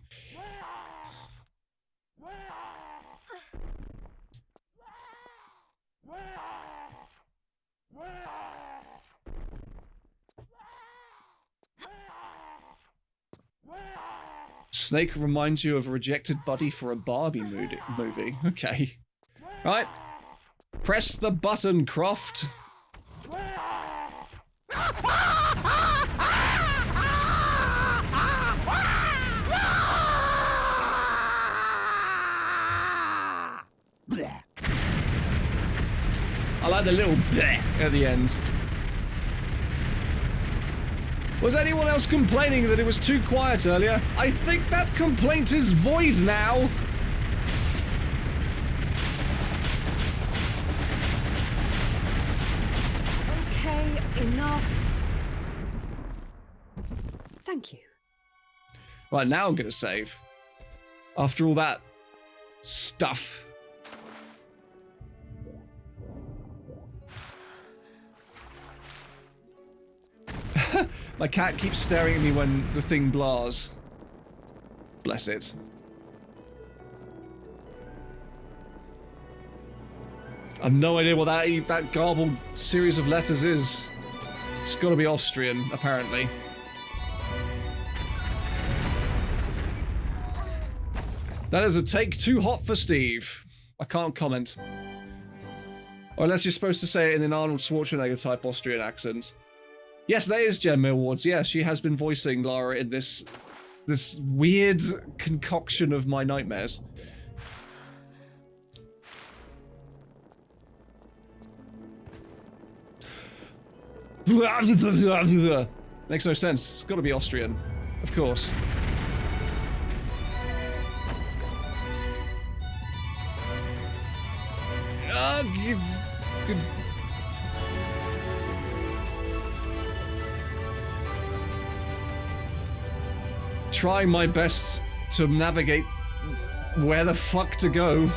Snake reminds you of a rejected buddy for a Barbie movie. Okay. Right. Press the button, Croft. I like the little bleh at the end. Was anyone else complaining that it was too quiet earlier? I think that complaint is void now. Okay, enough. Thank you. Right, now I'm gonna save. After all that stuff. My cat keeps staring at me when the thing blars. Bless it. I've no idea what that garbled series of letters is. It's gotta be Austrian, apparently. That is a take too hot for Steve. I can't comment. Or unless you're supposed to say it in an Arnold Schwarzenegger type Austrian accent. Yes, that is Jen Millwards. Yes, she has been voicing Lara in this weird concoction of my nightmares. Makes no sense. It's got to be Austrian, of course. Try my best to navigate where the fuck to go.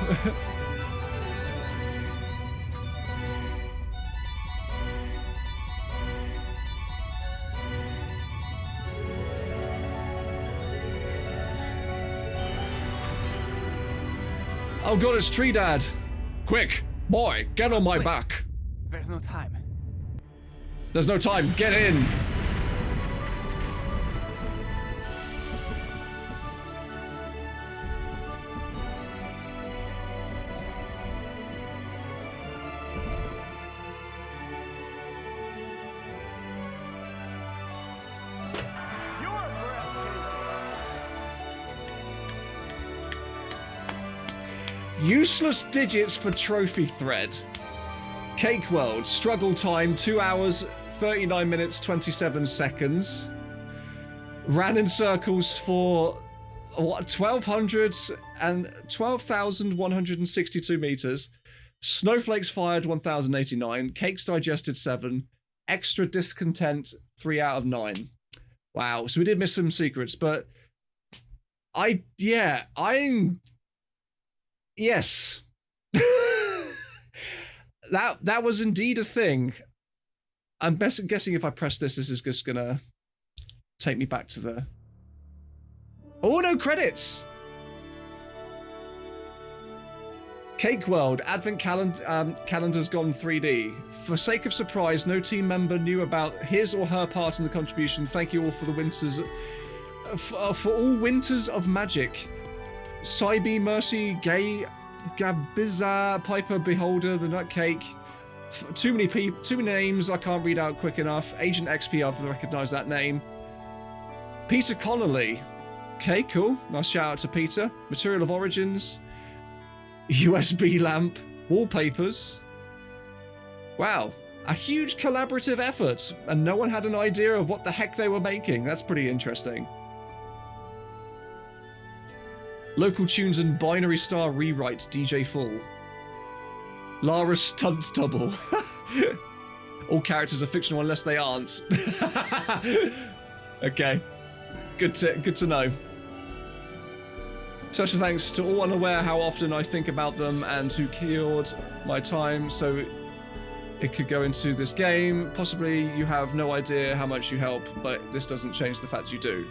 Oh god, it's Tree Dad. Quick, boy, get on my back. There's no time. There's no time, get in. Useless digits for trophy thread. Cakeworld, struggle time 2 hours, 39 minutes, 27 seconds. Ran in circles for what, 1200 and 12,162 meters. Snowflakes fired 1089. Cakes digested 7. Extra discontent 3 out of 9. Wow, so we did miss some secrets, but yes. That was indeed a thing. I'm guessing if I press this is just gonna take me back to the... Oh, no credits! Cakeworld, Advent calendar's gone 3D. For sake of surprise, no team member knew about his or her part in the contribution. Thank you all for the winters... for all winters of magic. Cybe, Mercy, Gay, Gabiza, Piper, Beholder, the Nutcake. Too many names I can't read out quick enough. Agent XP, I've recognized that name. Peter Connolly. Okay, cool. Nice shout out to Peter. Material of Origins. USB lamp. Wallpapers. Wow. A huge collaborative effort, and no one had an idea of what the heck they were making. That's pretty interesting. Local tunes and binary star rewrites, DJ Full. Lara's stunt double. All characters are fictional unless they aren't. Okay. Good to know. Special thanks to all unaware how often I think about them and who killed my time so it could go into this game. Possibly you have no idea how much you help, but this doesn't change the fact you do.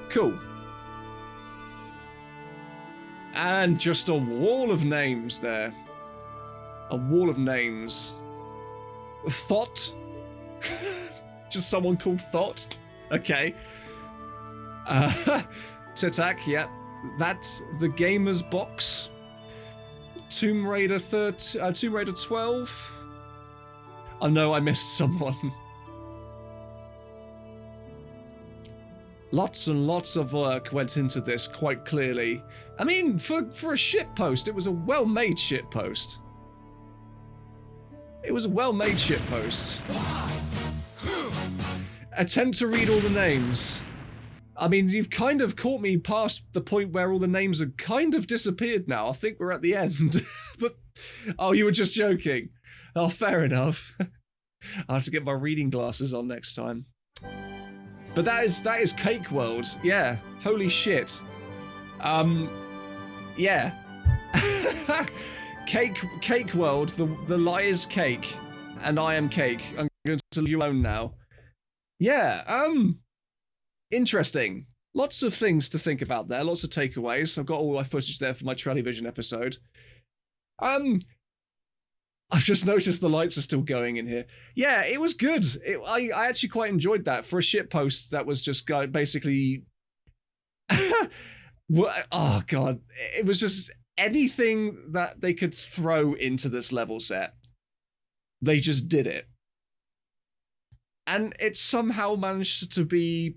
Cool. And just a wall of names there. A wall of names. Thought? Just someone called Thought? Okay. Titak, yep. That's the Gamer's Box. Tomb Raider 12. I know I missed someone. Lots and lots of work went into this, quite clearly. I mean, for a shitpost, it was a well-made shitpost. It was a well-made shitpost. Attempt to read all the names. I mean, you've kind of caught me past the point where all the names have kind of disappeared now. I think we're at the end. But oh, you were just joking. Oh, fair enough. I'll have to get my reading glasses on next time. But that is Cakeworld. Yeah. Holy shit. Yeah. Cakeworld, the lie is cake, and I am cake. I'm going to leave you alone now. Yeah, interesting. Lots of things to think about there, lots of takeaways. I've got all my footage there for my TRLEvision episode. I've just noticed the lights are still going in here. Yeah, it was good. I actually quite enjoyed that for a shitpost that was just basically... oh, God. It was just anything that they could throw into this level set. They just did it. And it somehow managed to be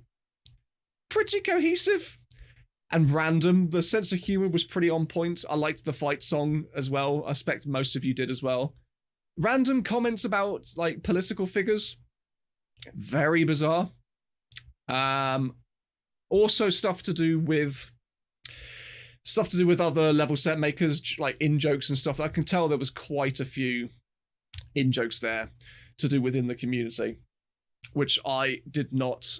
pretty cohesive and random. The sense of humor was pretty on point. I liked the fight song as well. I expect most of you did as well. Random comments about, like, political figures. Very bizarre. Also stuff to do with other level set makers, like in-jokes and stuff. I can tell there was quite a few in-jokes there to do within the community, which I did not...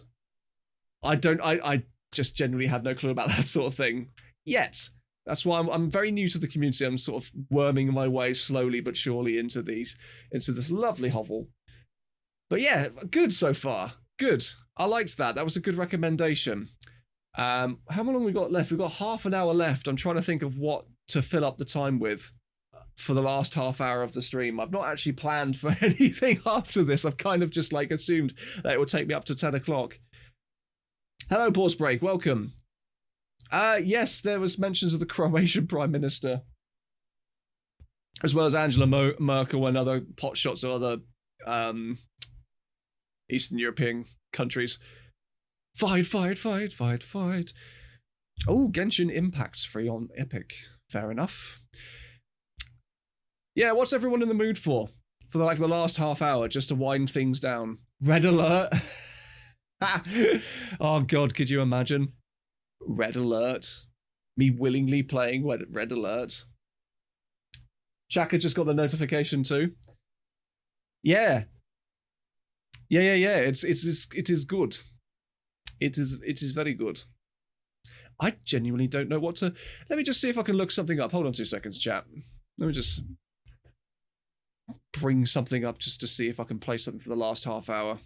I just genuinely had no clue about that sort of thing yet. That's why I'm very new to the community. I'm sort of worming my way slowly but surely into this lovely hovel. But yeah, good so far. Good. I liked that. That was a good recommendation. How long we got left? We've got half an hour left. I'm trying to think of what to fill up the time with for the last half hour of the stream. I've not actually planned for anything after this. I've kind of just like assumed that it would take me up to 10 o'clock. Hello, Pause Break. Welcome. Yes, there was mentions of the Croatian Prime Minister, as well as Angela Merkel and other potshots of other Eastern European countries. Fight. Oh, Genshin Impact's free on Epic. Fair enough. Yeah, what's everyone in the mood for? For like the last half hour, just to wind things down. Red alert. Oh God, could you imagine? Red alert. Me willingly playing Red alert. Shaka just got the notification too. Yeah. It is good. It is very good. I genuinely don't know what to... Let me just see if I can look something up. Hold on 2 seconds, chat. Let me just bring something up just to see if I can play something for the last half hour.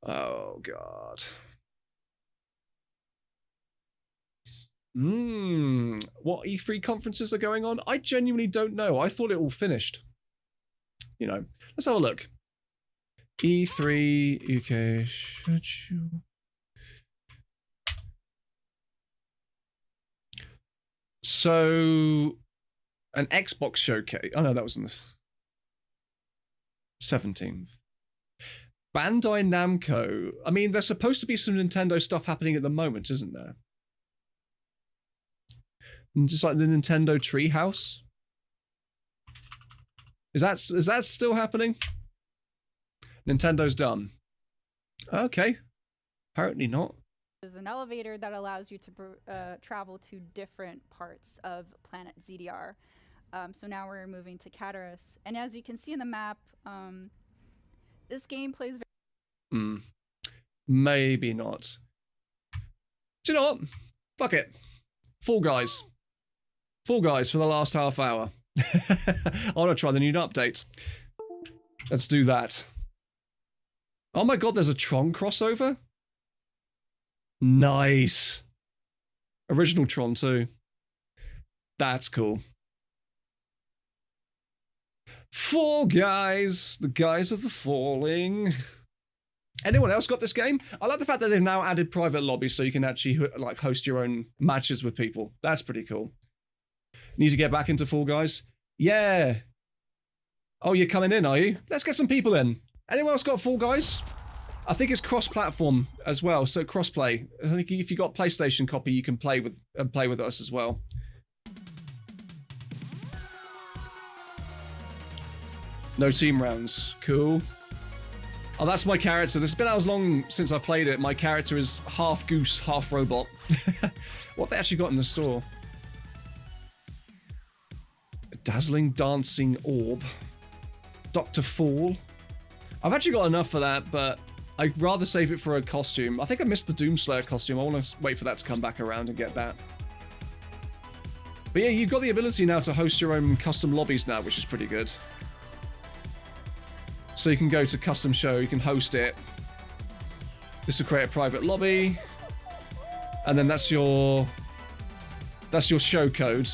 Oh, God. What E3 conferences are going on? I genuinely don't know. I thought it all finished. You know, let's have a look. E3 UK schedule. So, an Xbox showcase. Oh no, that was on the 17th. Bandai Namco. I mean, there's supposed to be some Nintendo stuff happening at the moment, isn't there? Just like the Nintendo Treehouse. Is that still happening? Nintendo's done. Okay. Apparently not. There's an elevator that allows you to travel to different parts of planet ZDR. So now we're moving to Cataris. And as you can see in the map, this game plays very... Maybe not. Do you know what? Fuck it. Fall Guys. Fall Guys for the last half hour. I want to try the new update. Let's do that. Oh my God, there's a Tron crossover? Nice. Original Tron too. That's cool. Fall Guys. The guys of the falling. Anyone else got this game? I like the fact that they've now added private lobbies so you can actually like host your own matches with people. That's pretty cool. Need to get back into Fall Guys? Yeah. Oh, you're coming in, are you? Let's get some people in. Anyone else got Fall Guys? I think it's cross-platform as well, so cross-play. I think if you got PlayStation copy, you can play with us as well. No team rounds. Cool. Oh, that's my character. This has been as long since I played it. My character is half goose, half robot. What have they actually got in the store? A dazzling dancing orb. Dr. Fall. I've actually got enough for that, but I'd rather save it for a costume. I think I missed the Doomslayer costume. I want to wait for that to come back around and get that. But yeah, you've got the ability now to host your own custom lobbies now, which is pretty good. So you can go to custom show, you can host it. This will create a private lobby. And then that's your show code.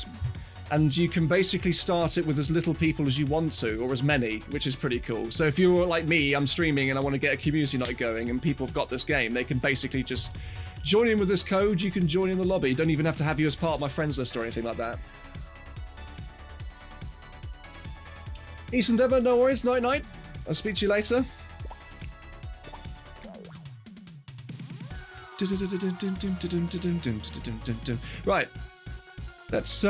And you can basically start it with as little people as you want to, or as many, which is pretty cool. So if you're like me, I'm streaming and I want to get a community night going and people have got this game, they can basically just join in with this code, you can join in the lobby. You don't even have to have you as part of my friends list or anything like that. Eastern Denver, no worries, night night. I'll speak to you later. Right. Let's,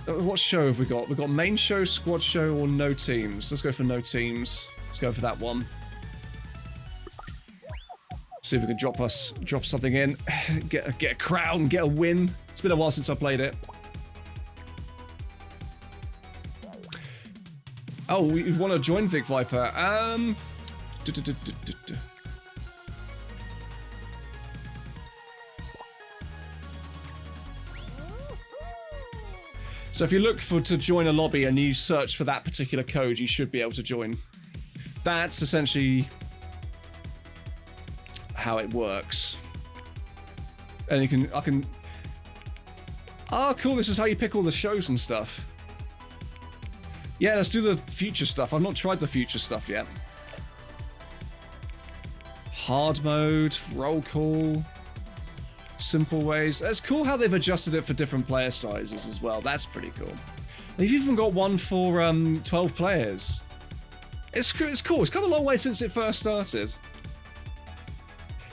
what show have we got? We've got main show, squad show, or no teams. Let's go for no teams. Let's go for that one. See if we can drop something in. Get a crown, get a win. It's been a while since I played it. Oh, you want to join Vic Viper? So if you look to join a lobby and you search for that particular code, you should be able to join. That's essentially how it works. And I can. Oh, cool! This is how you pick all the shows and stuff. Yeah, let's do the future stuff. I've not tried the future stuff yet. Hard mode, roll call, simple ways. It's cool how they've adjusted it for different player sizes as well. That's pretty cool. They've even got one for 12 players. It's cool. It's come a long way since it first started.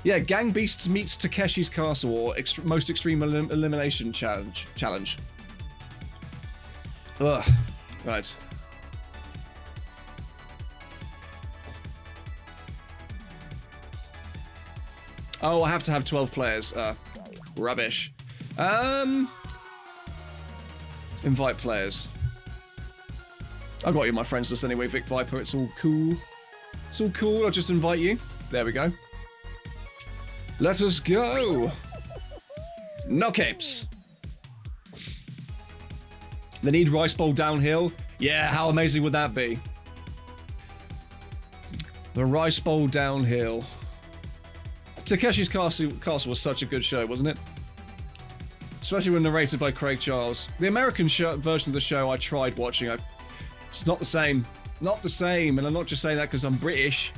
Yeah, Gang Beasts meets Takeshi's Castle, or most extreme elimination challenge. Ugh. Right. Oh, I have to have 12 players. Rubbish. Invite players. I've got you on my friends list anyway, Vic Viper. It's all cool. It's all cool. I'll just invite you. There we go. Let us go. No capes. They need Rice Bowl downhill. Yeah, how amazing would that be? The Rice Bowl downhill. Takeshi's Castle was such a good show, wasn't it? Especially when narrated by Craig Charles. The American version of the show I tried watching. It's not the same. Not the same. And I'm not just saying that because I'm British.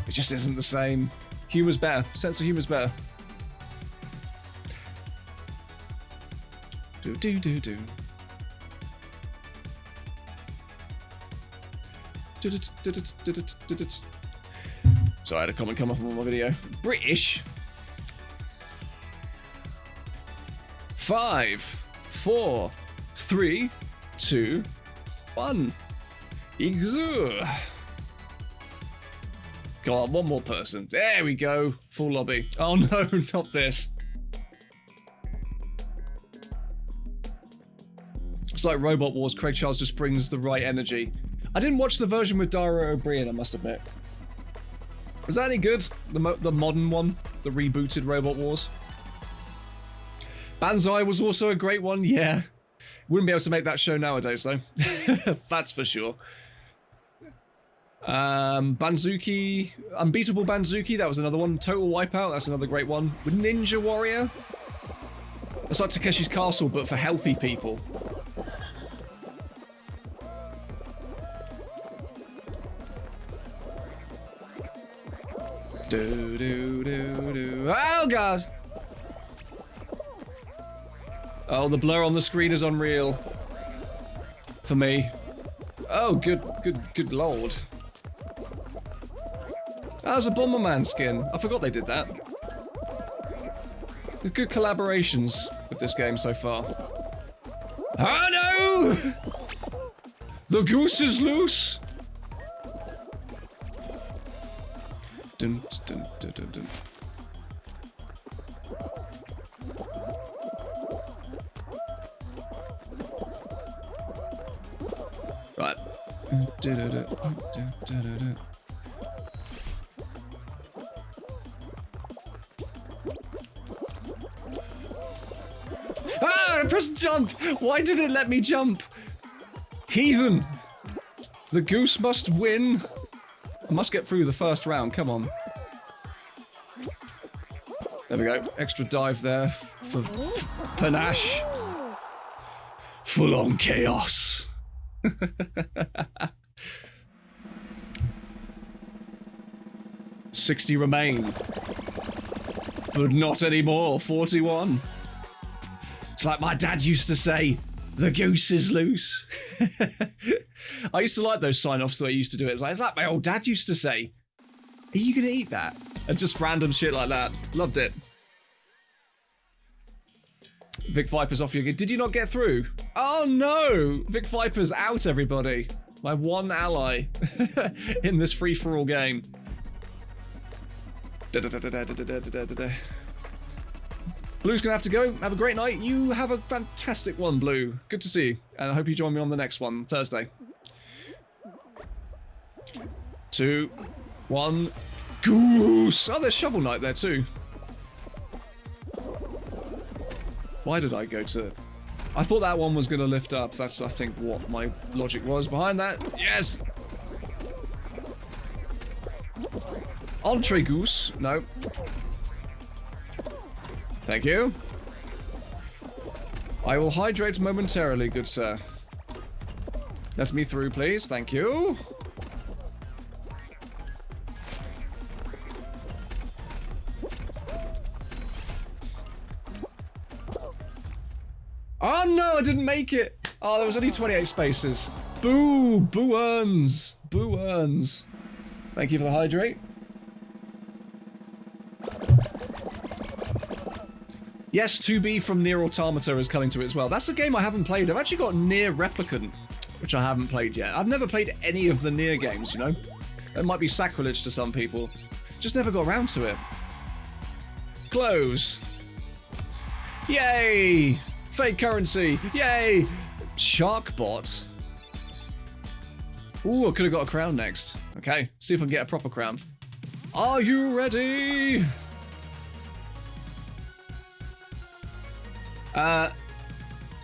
It just isn't the same. Humor's better. Sense of humor's better. Do. So I had a comment come up on my video. British. 5, 4, 3, 2, 1. Exu. Come on, one more person. There we go. Full lobby. Oh no, not this. It's like Robot Wars. Craig Charles just brings the right energy. I didn't watch the version with Dara O'Brien, I must admit. Was that any good? The modern one? The rebooted Robot Wars? Banzai was also a great one, yeah. Wouldn't be able to make that show nowadays, though. That's for sure. Banzuki, Unbeatable Banzuki, that was another one. Total Wipeout, that's another great one. With Ninja Warrior. It's like Takeshi's Castle, but for healthy people. Do do do do. Oh god! Oh, the blur on the screen is unreal. For me. Oh, good lord. That was a Bomberman skin. I forgot they did that. Good collaborations with this game so far. Oh no! The goose is loose! Dun, dun, dun, dun, dun. Right. Ah! I pressed jump! Why did it let me jump? Heathen! The goose must win. I must get through the first round, come on. There we go. Extra dive there for panache. Full on chaos. 60 remain. But not anymore. 41. It's like my dad used to say, the goose is loose. I used to like those sign-offs the way I used to do it. It's like my old dad used to say, are you gonna eat that? And just random shit like that. Loved it. Vic Viper's off you again. Did you not get through? Oh no! Vic Viper's out, everybody. My one ally in this free-for-all game. Blue's gonna have to go. Have a great night. You have a fantastic one, Blue. Good to see you. And I hope you join me on the next one, Thursday. 2, 1, goose! Oh, there's Shovel Knight there too. Why did I go to... I thought that one was gonna lift up. That's, I think, what my logic was behind that. Yes! Entree goose. No. Thank you. I will hydrate momentarily, good sir. Let me through, please. Thank you. Oh no, I didn't make it. Oh, there was only 28 spaces. Boo! Boo earns. Boo earns. Thank you for the hydrate. Yes, 2B from Nier Automata is coming to it as well. That's a game I haven't played. I've actually got Nier Replicant, which I haven't played yet. I've never played any of the Nier games, you know? It might be sacrilege to some people. Just never got around to it. Close. Yay! Fake currency. Yay! Sharkbot. Ooh, I could have got a crown next. Okay, see if I can get a proper crown. Are you ready?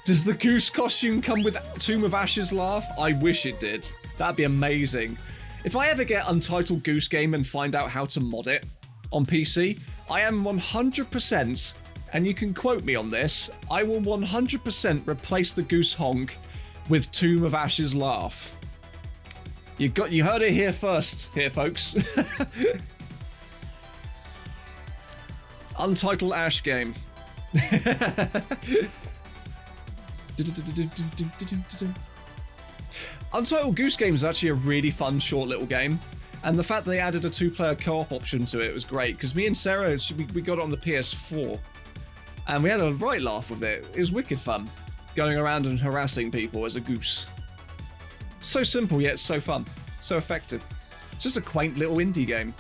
Does the goose costume come with Tomb of Ashes laugh? I wish it did. That'd be amazing. If I ever get Untitled Goose Game and find out how to mod it on PC, I am 100%, and you can quote me on this, I will 100% replace the goose honk with Tomb of Ashes laugh. You heard it here first, here folks. Untitled Ash game. Untitled Goose Game is actually a really fun short little game, and the fact that they added a 2-player co-op option to it was great, because me and Sarah, we got it on the PS4 and we had a right laugh with it. It was wicked fun, going around and harassing people as a goose. So simple yet so fun, so effective. It's just a quaint little indie game.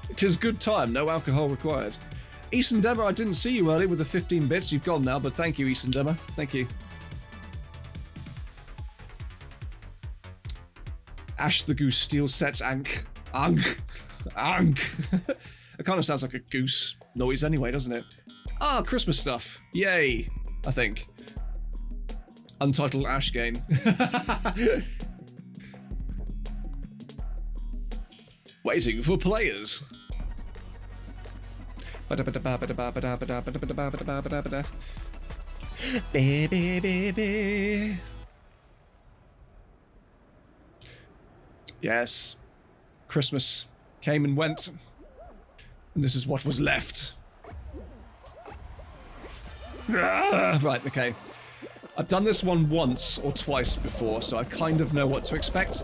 It is good time, no alcohol required. Easton Demmer, I didn't see you earlier with the 15 bits. You've gone now, but thank you, Easton Demmer. Thank you. Ash the Goose steals sets Ankh. Ankh. Ankh. It kind of sounds like a goose noise anyway, doesn't it? Ah, Christmas stuff. Yay, I think. Untitled Ash game. Waiting for players. Baby. Yes. Christmas. came and went. And this is what was left. Right, okay. I've done this one once or twice before, so I kind of know what to expect.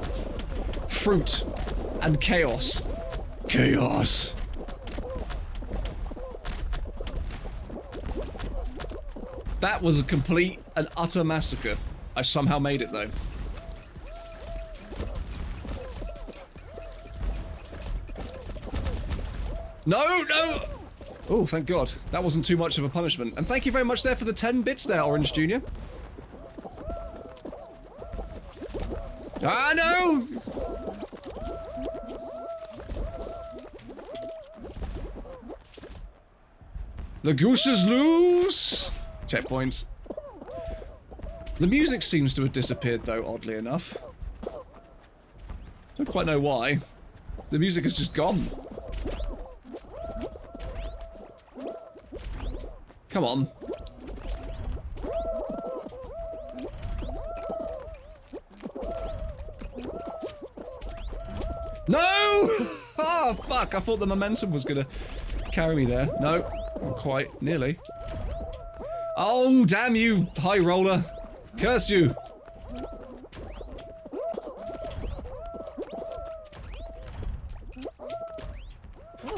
Fruit and chaos. Chaos. That was a complete and utter massacre. I somehow made it though. No, no! Oh, thank God. That wasn't too much of a punishment. And thank you very much there for the 10 bits there, Orange Jr. Ah, no! The goose is loose! Checkpoints. The music seems to have disappeared, though, oddly enough. Don't quite know why. The music is just gone. Come on. No! Oh, fuck. I thought the momentum was gonna carry me there. No, not quite. Nearly. Oh, damn you, high roller. Curse you.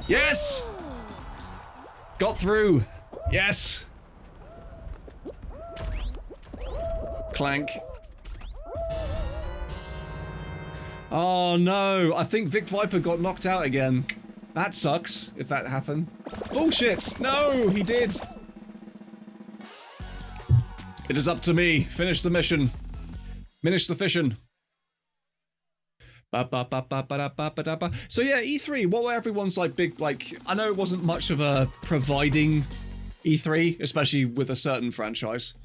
Yes! Got through. Yes! Clank. Oh no, I think Vic Viper got knocked out again. That sucks, if that happened. Bullshit! No, he did! It is up to me. Finish the mission. Finish the fission. So yeah, E3, what were everyone's like big, like, I know it wasn't much of a providing E3, especially with a certain franchise.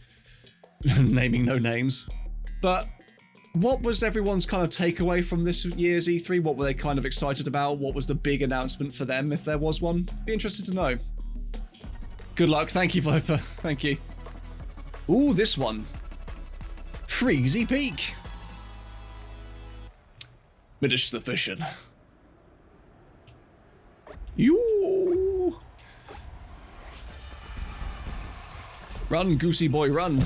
Naming no names. But what was everyone's kind of takeaway from this year's E3? What were they kind of excited about? What was the big announcement for them, if there was one? Be interested to know. Good luck. Thank you, Viper. Thank you. Ooh, this one. Freezy Peak. Finish the fission. You. Run, goosey boy, run.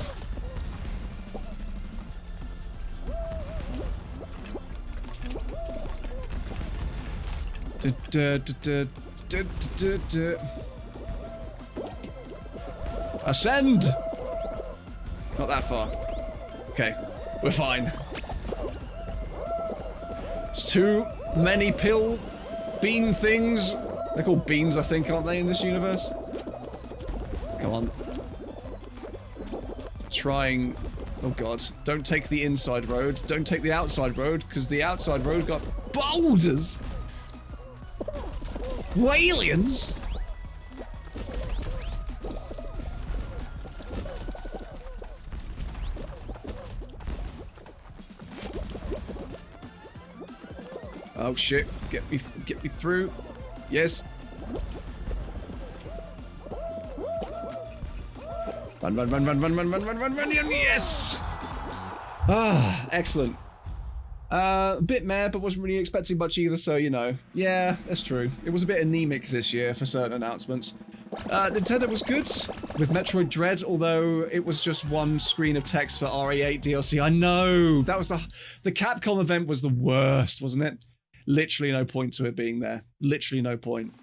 Ascend! Not that far. Okay, we're fine. It's too many pill bean things. They're called beans, I think, aren't they, in this universe? Come on. Trying... Oh god. Don't take the inside road. Don't take the outside road, because the outside road got boulders! Aliens! Oh shit, get me through. Yes. Run, yes! Ah, excellent. A bit meh, but wasn't really expecting much either, so, you know. Yeah, that's true. It was a bit anemic this year for certain announcements. Nintendo was good with Metroid Dread, although it was just one screen of text for RE8 DLC. I know! That was the Capcom event was the worst, wasn't it? Literally no point to it being there. Literally no point.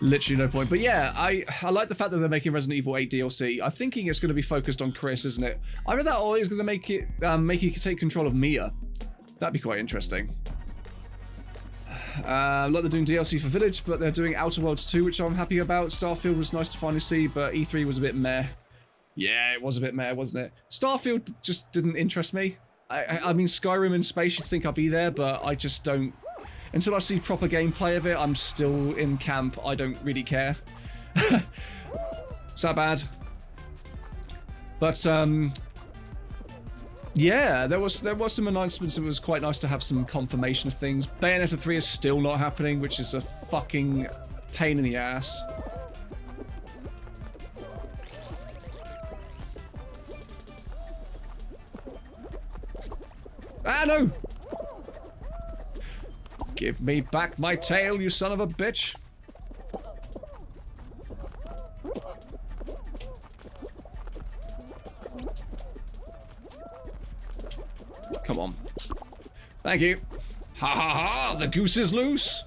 Literally no point. But yeah, I like the fact that they're making Resident Evil 8 DLC. I'm thinking it's going to be focused on Chris, isn't it? Either that or it's going to make you take control of Mia. That'd be quite interesting. Like they're doing DLC for Village, but they're doing Outer Worlds 2, which I'm happy about. Starfield was nice to finally see, but E3 was a bit meh. Yeah, it was a bit meh, wasn't it? Starfield just didn't interest me. I mean, Skyrim in space, you'd think I'd be there, but I just don't. Until I see proper gameplay of it, I'm still in camp. I don't really care. Is that bad? But, yeah, there was some announcements. It was quite nice to have some confirmation of things. Bayonetta 3 is still not happening, which is a fucking pain in the ass. Ah, no! Give me back my tail, you son of a bitch. Come on. Thank you. Ha ha ha! The goose is loose!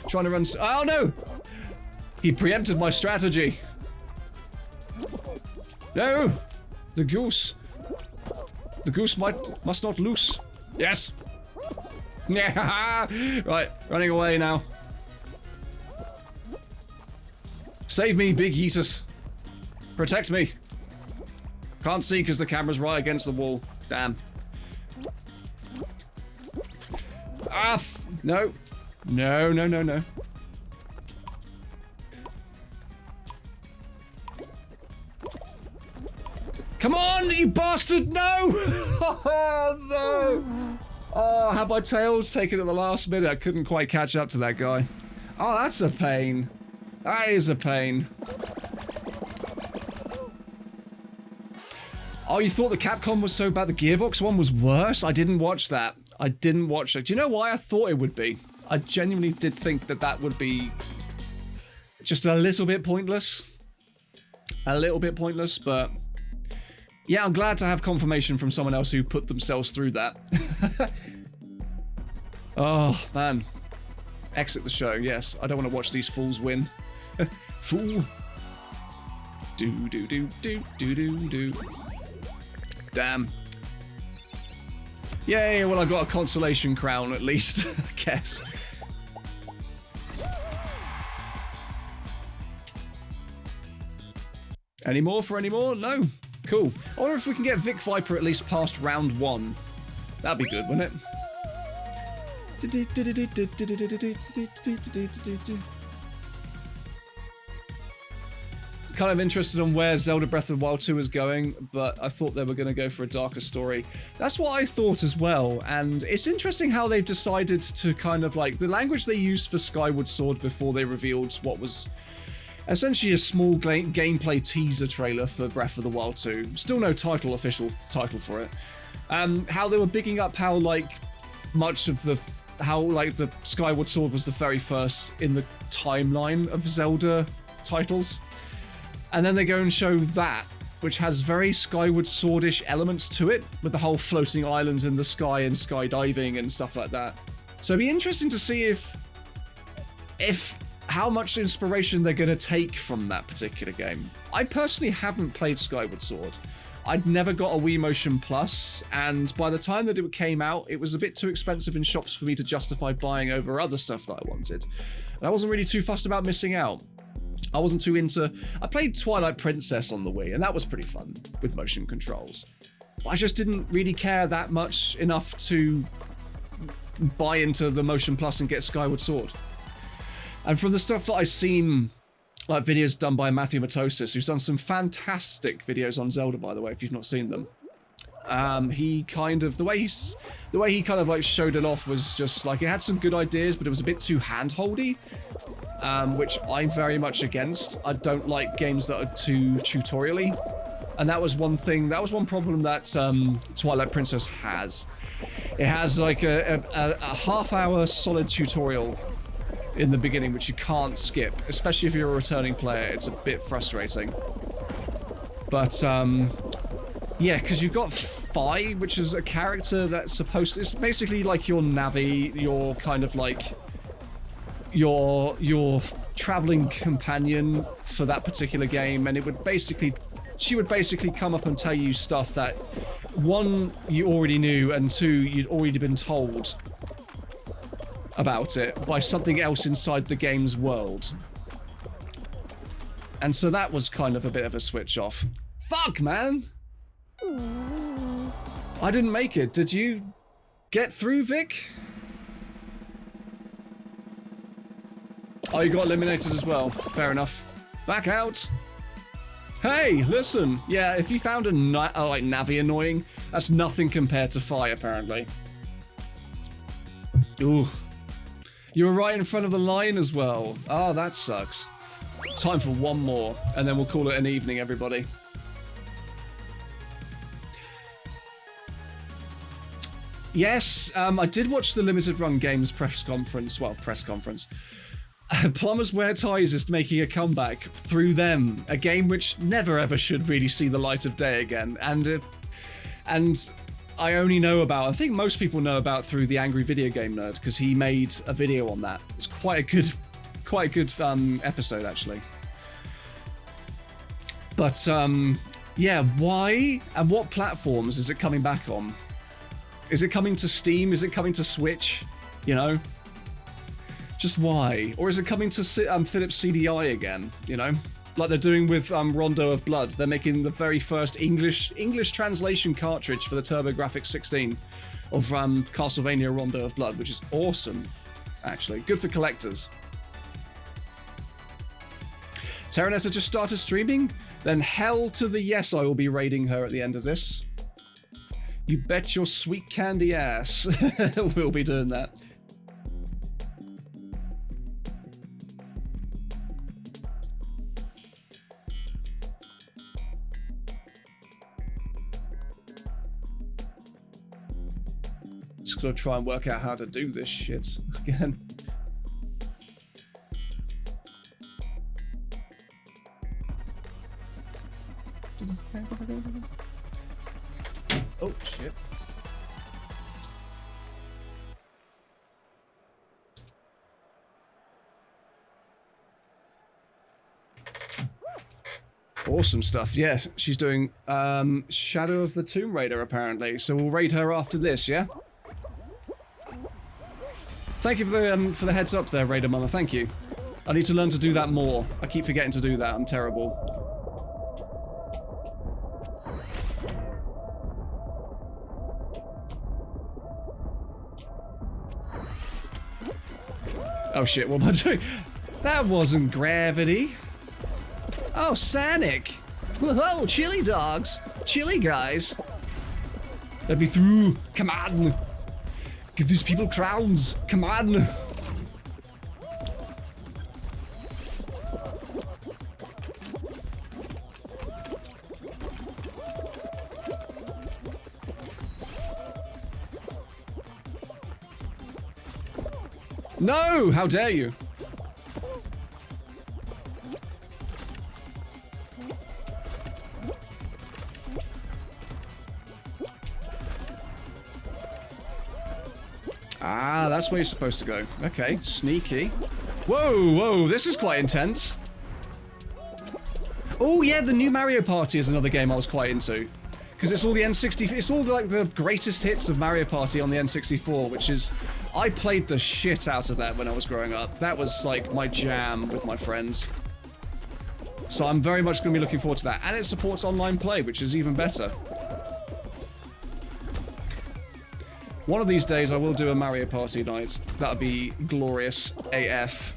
Trying to run... Oh no! He preempted my strategy. No! The goose. The goose must not loose. Yes! Yeah! Right, running away now. Save me, big Yeetus. Protect me. Can't see because the camera's right against the wall. Damn. Ah! No. No, no, no, no. Come on, you bastard! No! Oh, no! Oh, had my tails taken at the last minute. I couldn't quite catch up to that guy. Oh, that's a pain. That is a pain. Oh, you thought the Capcom was so bad the Gearbox one was worse? I didn't watch that. I didn't watch it. Do you know why I thought it would be? I genuinely did think that that would be just a little bit pointless. A little bit pointless, but... yeah, I'm glad to have confirmation from someone else who put themselves through that. Oh, man. Exit the show, yes. I don't want to watch these fools win. Fool. Do. Damn. Yay, well I got a consolation crown at least, I guess. Any more for any more? No. Cool. I wonder if we can get Vic Viper at least past round 1. That'd be good, wouldn't it? Kind of interested on where Zelda Breath of the Wild 2 is going, but I thought they were going to go for a darker story. That's what I thought as well, and it's interesting how they've decided to kind of like... the language they used for Skyward Sword before they revealed what was essentially a small gameplay teaser trailer for Breath of the Wild 2. Still no official title for it. How they were bigging up how like much of the... how like the Skyward Sword was the very first in the timeline of Zelda titles. And then they go and show that, which has very Skyward Sword-ish elements to it, with the whole floating islands in the sky and skydiving and stuff like that. So it'd be interesting to see if how much inspiration they're going to take from that particular game. I personally haven't played Skyward Sword. I'd never got a Wii Motion Plus, and by the time that it came out, it was a bit too expensive in shops for me to justify buying over other stuff that I wanted. And I wasn't really too fussed about missing out. I wasn't too into... I played Twilight Princess on the Wii, and that was pretty fun with motion controls. I just didn't really care that much enough to buy into the Motion Plus and get Skyward Sword. And from the stuff that I've seen, like videos done by Matthew Matosis, who's done some fantastic videos on Zelda, by the way, if you've not seen them. He kind of... the way he kind of like showed it off was just like, it had some good ideas, but it was a bit too hand-holdy. Which I'm very much against. I don't like games that are too tutorial-y. And that was one thing, that was one problem that Twilight Princess has. It has like a half-hour solid tutorial in the beginning, which you can't skip, especially if you're a returning player. It's a bit frustrating. But, yeah, because you've got Fi, which is a character that's supposed to... it's basically like your Navi, your kind of like... your traveling companion for that particular game, and it would basically... she would basically come up and tell you stuff that, one, you already knew, and two, you'd already been told about it by something else inside the game's world. And so that was kind of a bit of a switch off. Fuck, man! I didn't make it. Did you get through, Vic? Oh, you got eliminated as well. Fair enough. Back out. Hey, listen. Yeah, if you found a like Navi annoying, that's nothing compared to Fi, apparently. Ooh. You were right in front of the line as well. Oh, that sucks. Time for one more, and then we'll call it an evening, everybody. Yes, I did watch the Limited Run Games press conference. Well, press conference. Plumbers Wear Ties is making a comeback through them. A game which never ever should really see the light of day again. And I only know about, I think most people know about through the Angry Video Game Nerd, because he made a video on that. It's quite a good episode, actually. But, yeah, why and what platforms is it coming back on? Is it coming to Steam? Is it coming to Switch? You know? Just why? Or is it coming to Philips CDI again? You know? Like they're doing with Rondo of Blood. They're making the very first English translation cartridge for the TurboGrafx 16 of Castlevania Rondo of Blood, which is awesome, actually. Good for collectors. Terranetta just started streaming? Then hell to the yes, I will be raiding her at the end of this. You bet your sweet candy ass we'll be doing that. Just gonna try and work out how to do this shit again. Oh, shit. Awesome stuff. Yeah, she's doing Shadow of the Tomb Raider, apparently. So we'll raid her after this, yeah? Thank you for the heads up there, Raider Mama. Thank you. I need to learn to do that more. I keep forgetting to do that. I'm terrible. Oh shit, what am I doing? That wasn't gravity. Oh, Sanic. Whoa, chili dogs. Chili guys. Let me through. Come on. Give these people crowns. Come on. No! How dare you? Ah, that's where you're supposed to go. Okay, sneaky. Whoa, whoa, this is quite intense. Oh yeah, the new Mario Party is another game I was quite into. Because it's all the N64, it's all like the greatest hits of Mario Party on the N64, which is, I played the shit out of that when I was growing up. That was like my jam with my friends. So I'm very much going to be looking forward to that. And it supports online play, which is even better. One of these days I will do a Mario Party night. That'll be glorious AF.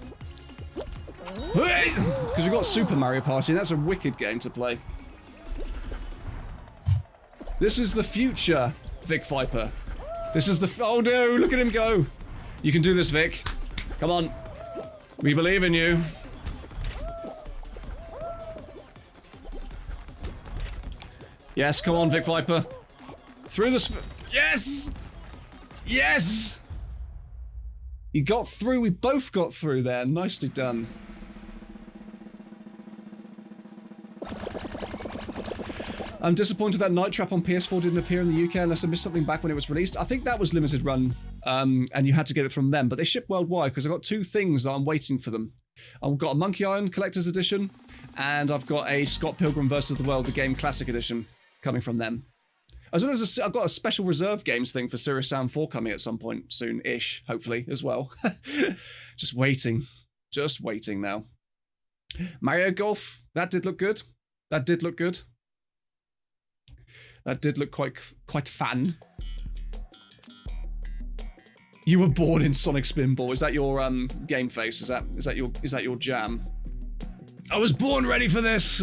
Because we've got Super Mario Party, and that's a wicked game to play. This is the future, Vic Viper. This is the... Oh no, look at him go. You can do this, Vic. Come on. We believe in you. Yes, come on, Vic Viper. Through the... Yes! Yes! You got through. We both got through there. Nicely done. I'm disappointed that Night Trap on PS4 didn't appear in the UK unless I missed something back when it was released. I think that was limited run, and you had to get it from them, but they ship worldwide because I've got two things that I'm waiting for them. I've got a Monkey Island Collector's Edition, and I've got a Scott Pilgrim vs. the World, the game Classic Edition, coming from them. As well as I've got a special reserve games thing for Serious Sound 4 coming at some point soon-ish, hopefully, as well. Just waiting. Just waiting now. Mario Golf, that did look good. That did look good. That did look quite fun. You were born in Sonic Spinball. Is that your game face? Is that your jam? I was born ready for this.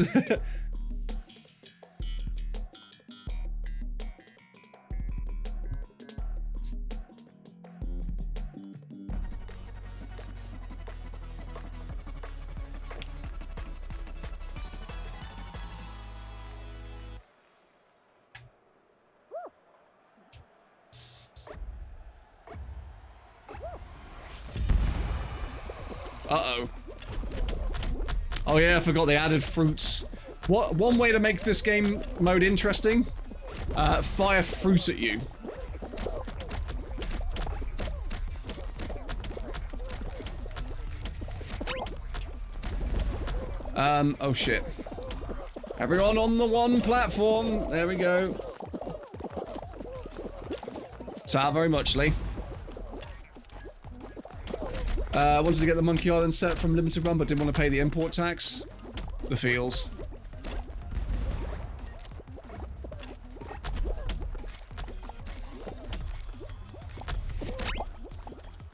Uh-oh. Oh yeah, I forgot they added fruits. One way to make this game mode interesting, fire fruit at you. Oh shit. Everyone on the one platform. There we go. Ta very much, Lee. Wanted to get the Monkey Island set from Limited Run, but didn't want to pay the import tax. The feels.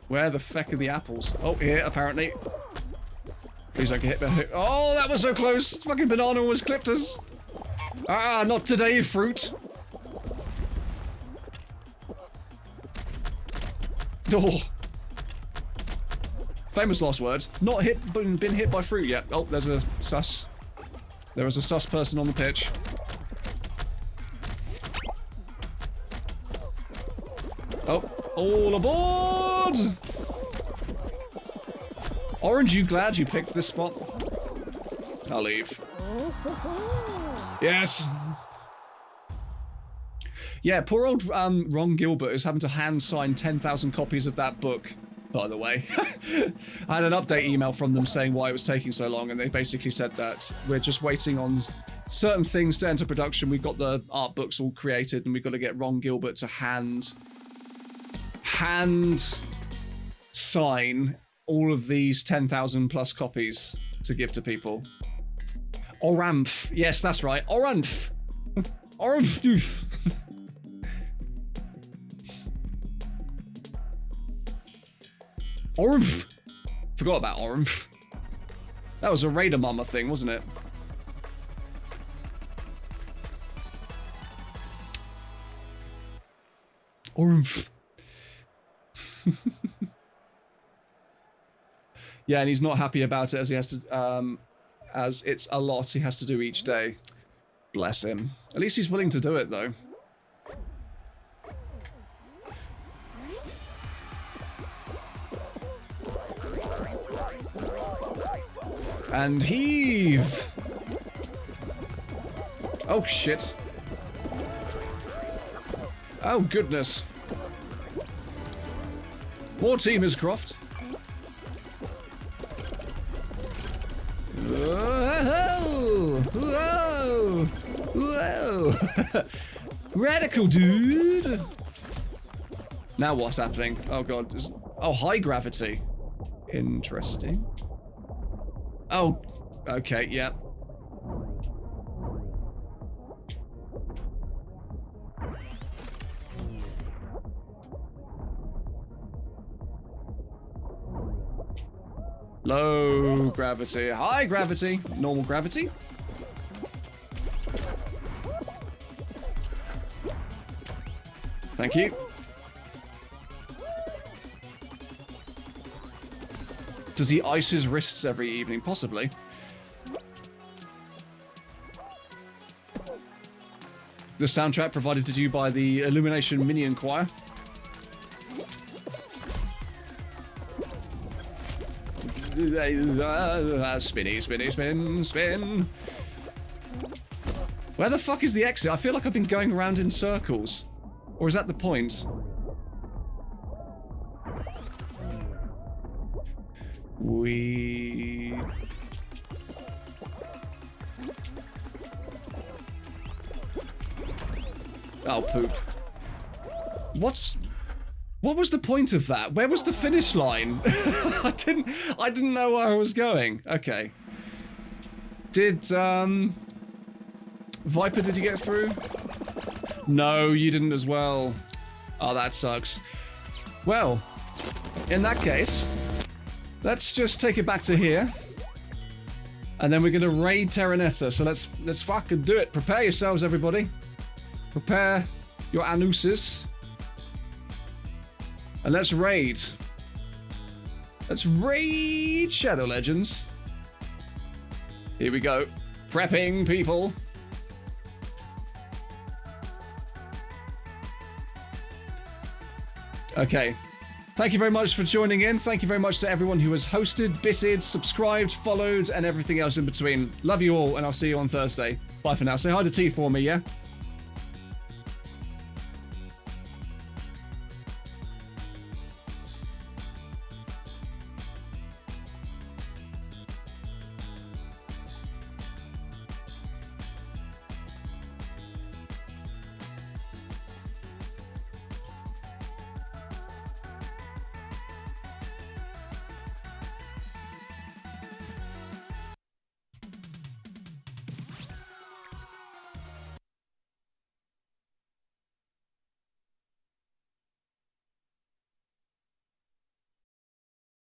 Where the feck are the apples? Oh, here, apparently. Please don't get hit. Oh, that was so close. Fucking banana almost clipped us. Ah, not today, fruit. Oh. Famous last words. Not hit, been hit by fruit yet. Oh, there's a sus. There is a sus person on the pitch. Oh, all aboard! Orange, you glad you picked this spot? I'll leave. Yes. Yeah, poor old Ron Gilbert is having to hand sign 10,000 copies of that book, by the way. I had an update email from them saying why it was taking so long, and they basically said that we're just waiting on certain things to enter production. We've got the art books all created, and we've got to get Ron Gilbert to hand sign all of these 10,000 plus copies to give to people. Oramph. Yes, that's right. Oramph. Oramph. Oramph. Forgot about Oramph. That was a Raider Mama thing, wasn't it? Oramph. Yeah, and he's not happy about it as he has to, as it's a lot he has to do each day. Bless him. At least he's willing to do it, though. And heave! Oh, shit. Oh, goodness. More Teamers Croft. Whoa! Whoa! Whoa! Radical, dude! Now what's happening? Oh, God. Oh, high gravity. Interesting. Oh, okay, yeah. Low gravity, high gravity, normal gravity. Thank you. Does he ice his wrists every evening? Possibly. The soundtrack provided to you by the Illumination Minion Choir. Spinny, spinny, spin, spin. Where the fuck is the exit? I feel like I've been going around in circles. Or is that the point? Oh, poop. What was the point of that? Where was the finish line? I didn't know where I was going. Okay. Did Viper, did you get through? No, you didn't as well. Oh, that sucks. Well, in that case, let's just take it back to here. And then we're gonna raid Terranetta. So let's fucking do it. Prepare yourselves, everybody. Prepare your anuses. And let's raid. Let's raid Shadow Legends. Here we go. Prepping, people. Okay. Thank you very much for joining in. Thank you very much to everyone who has hosted, bitted, subscribed, followed, and everything else in between. Love you all, and I'll see you on Thursday. Bye for now. Say hi to T for me, yeah?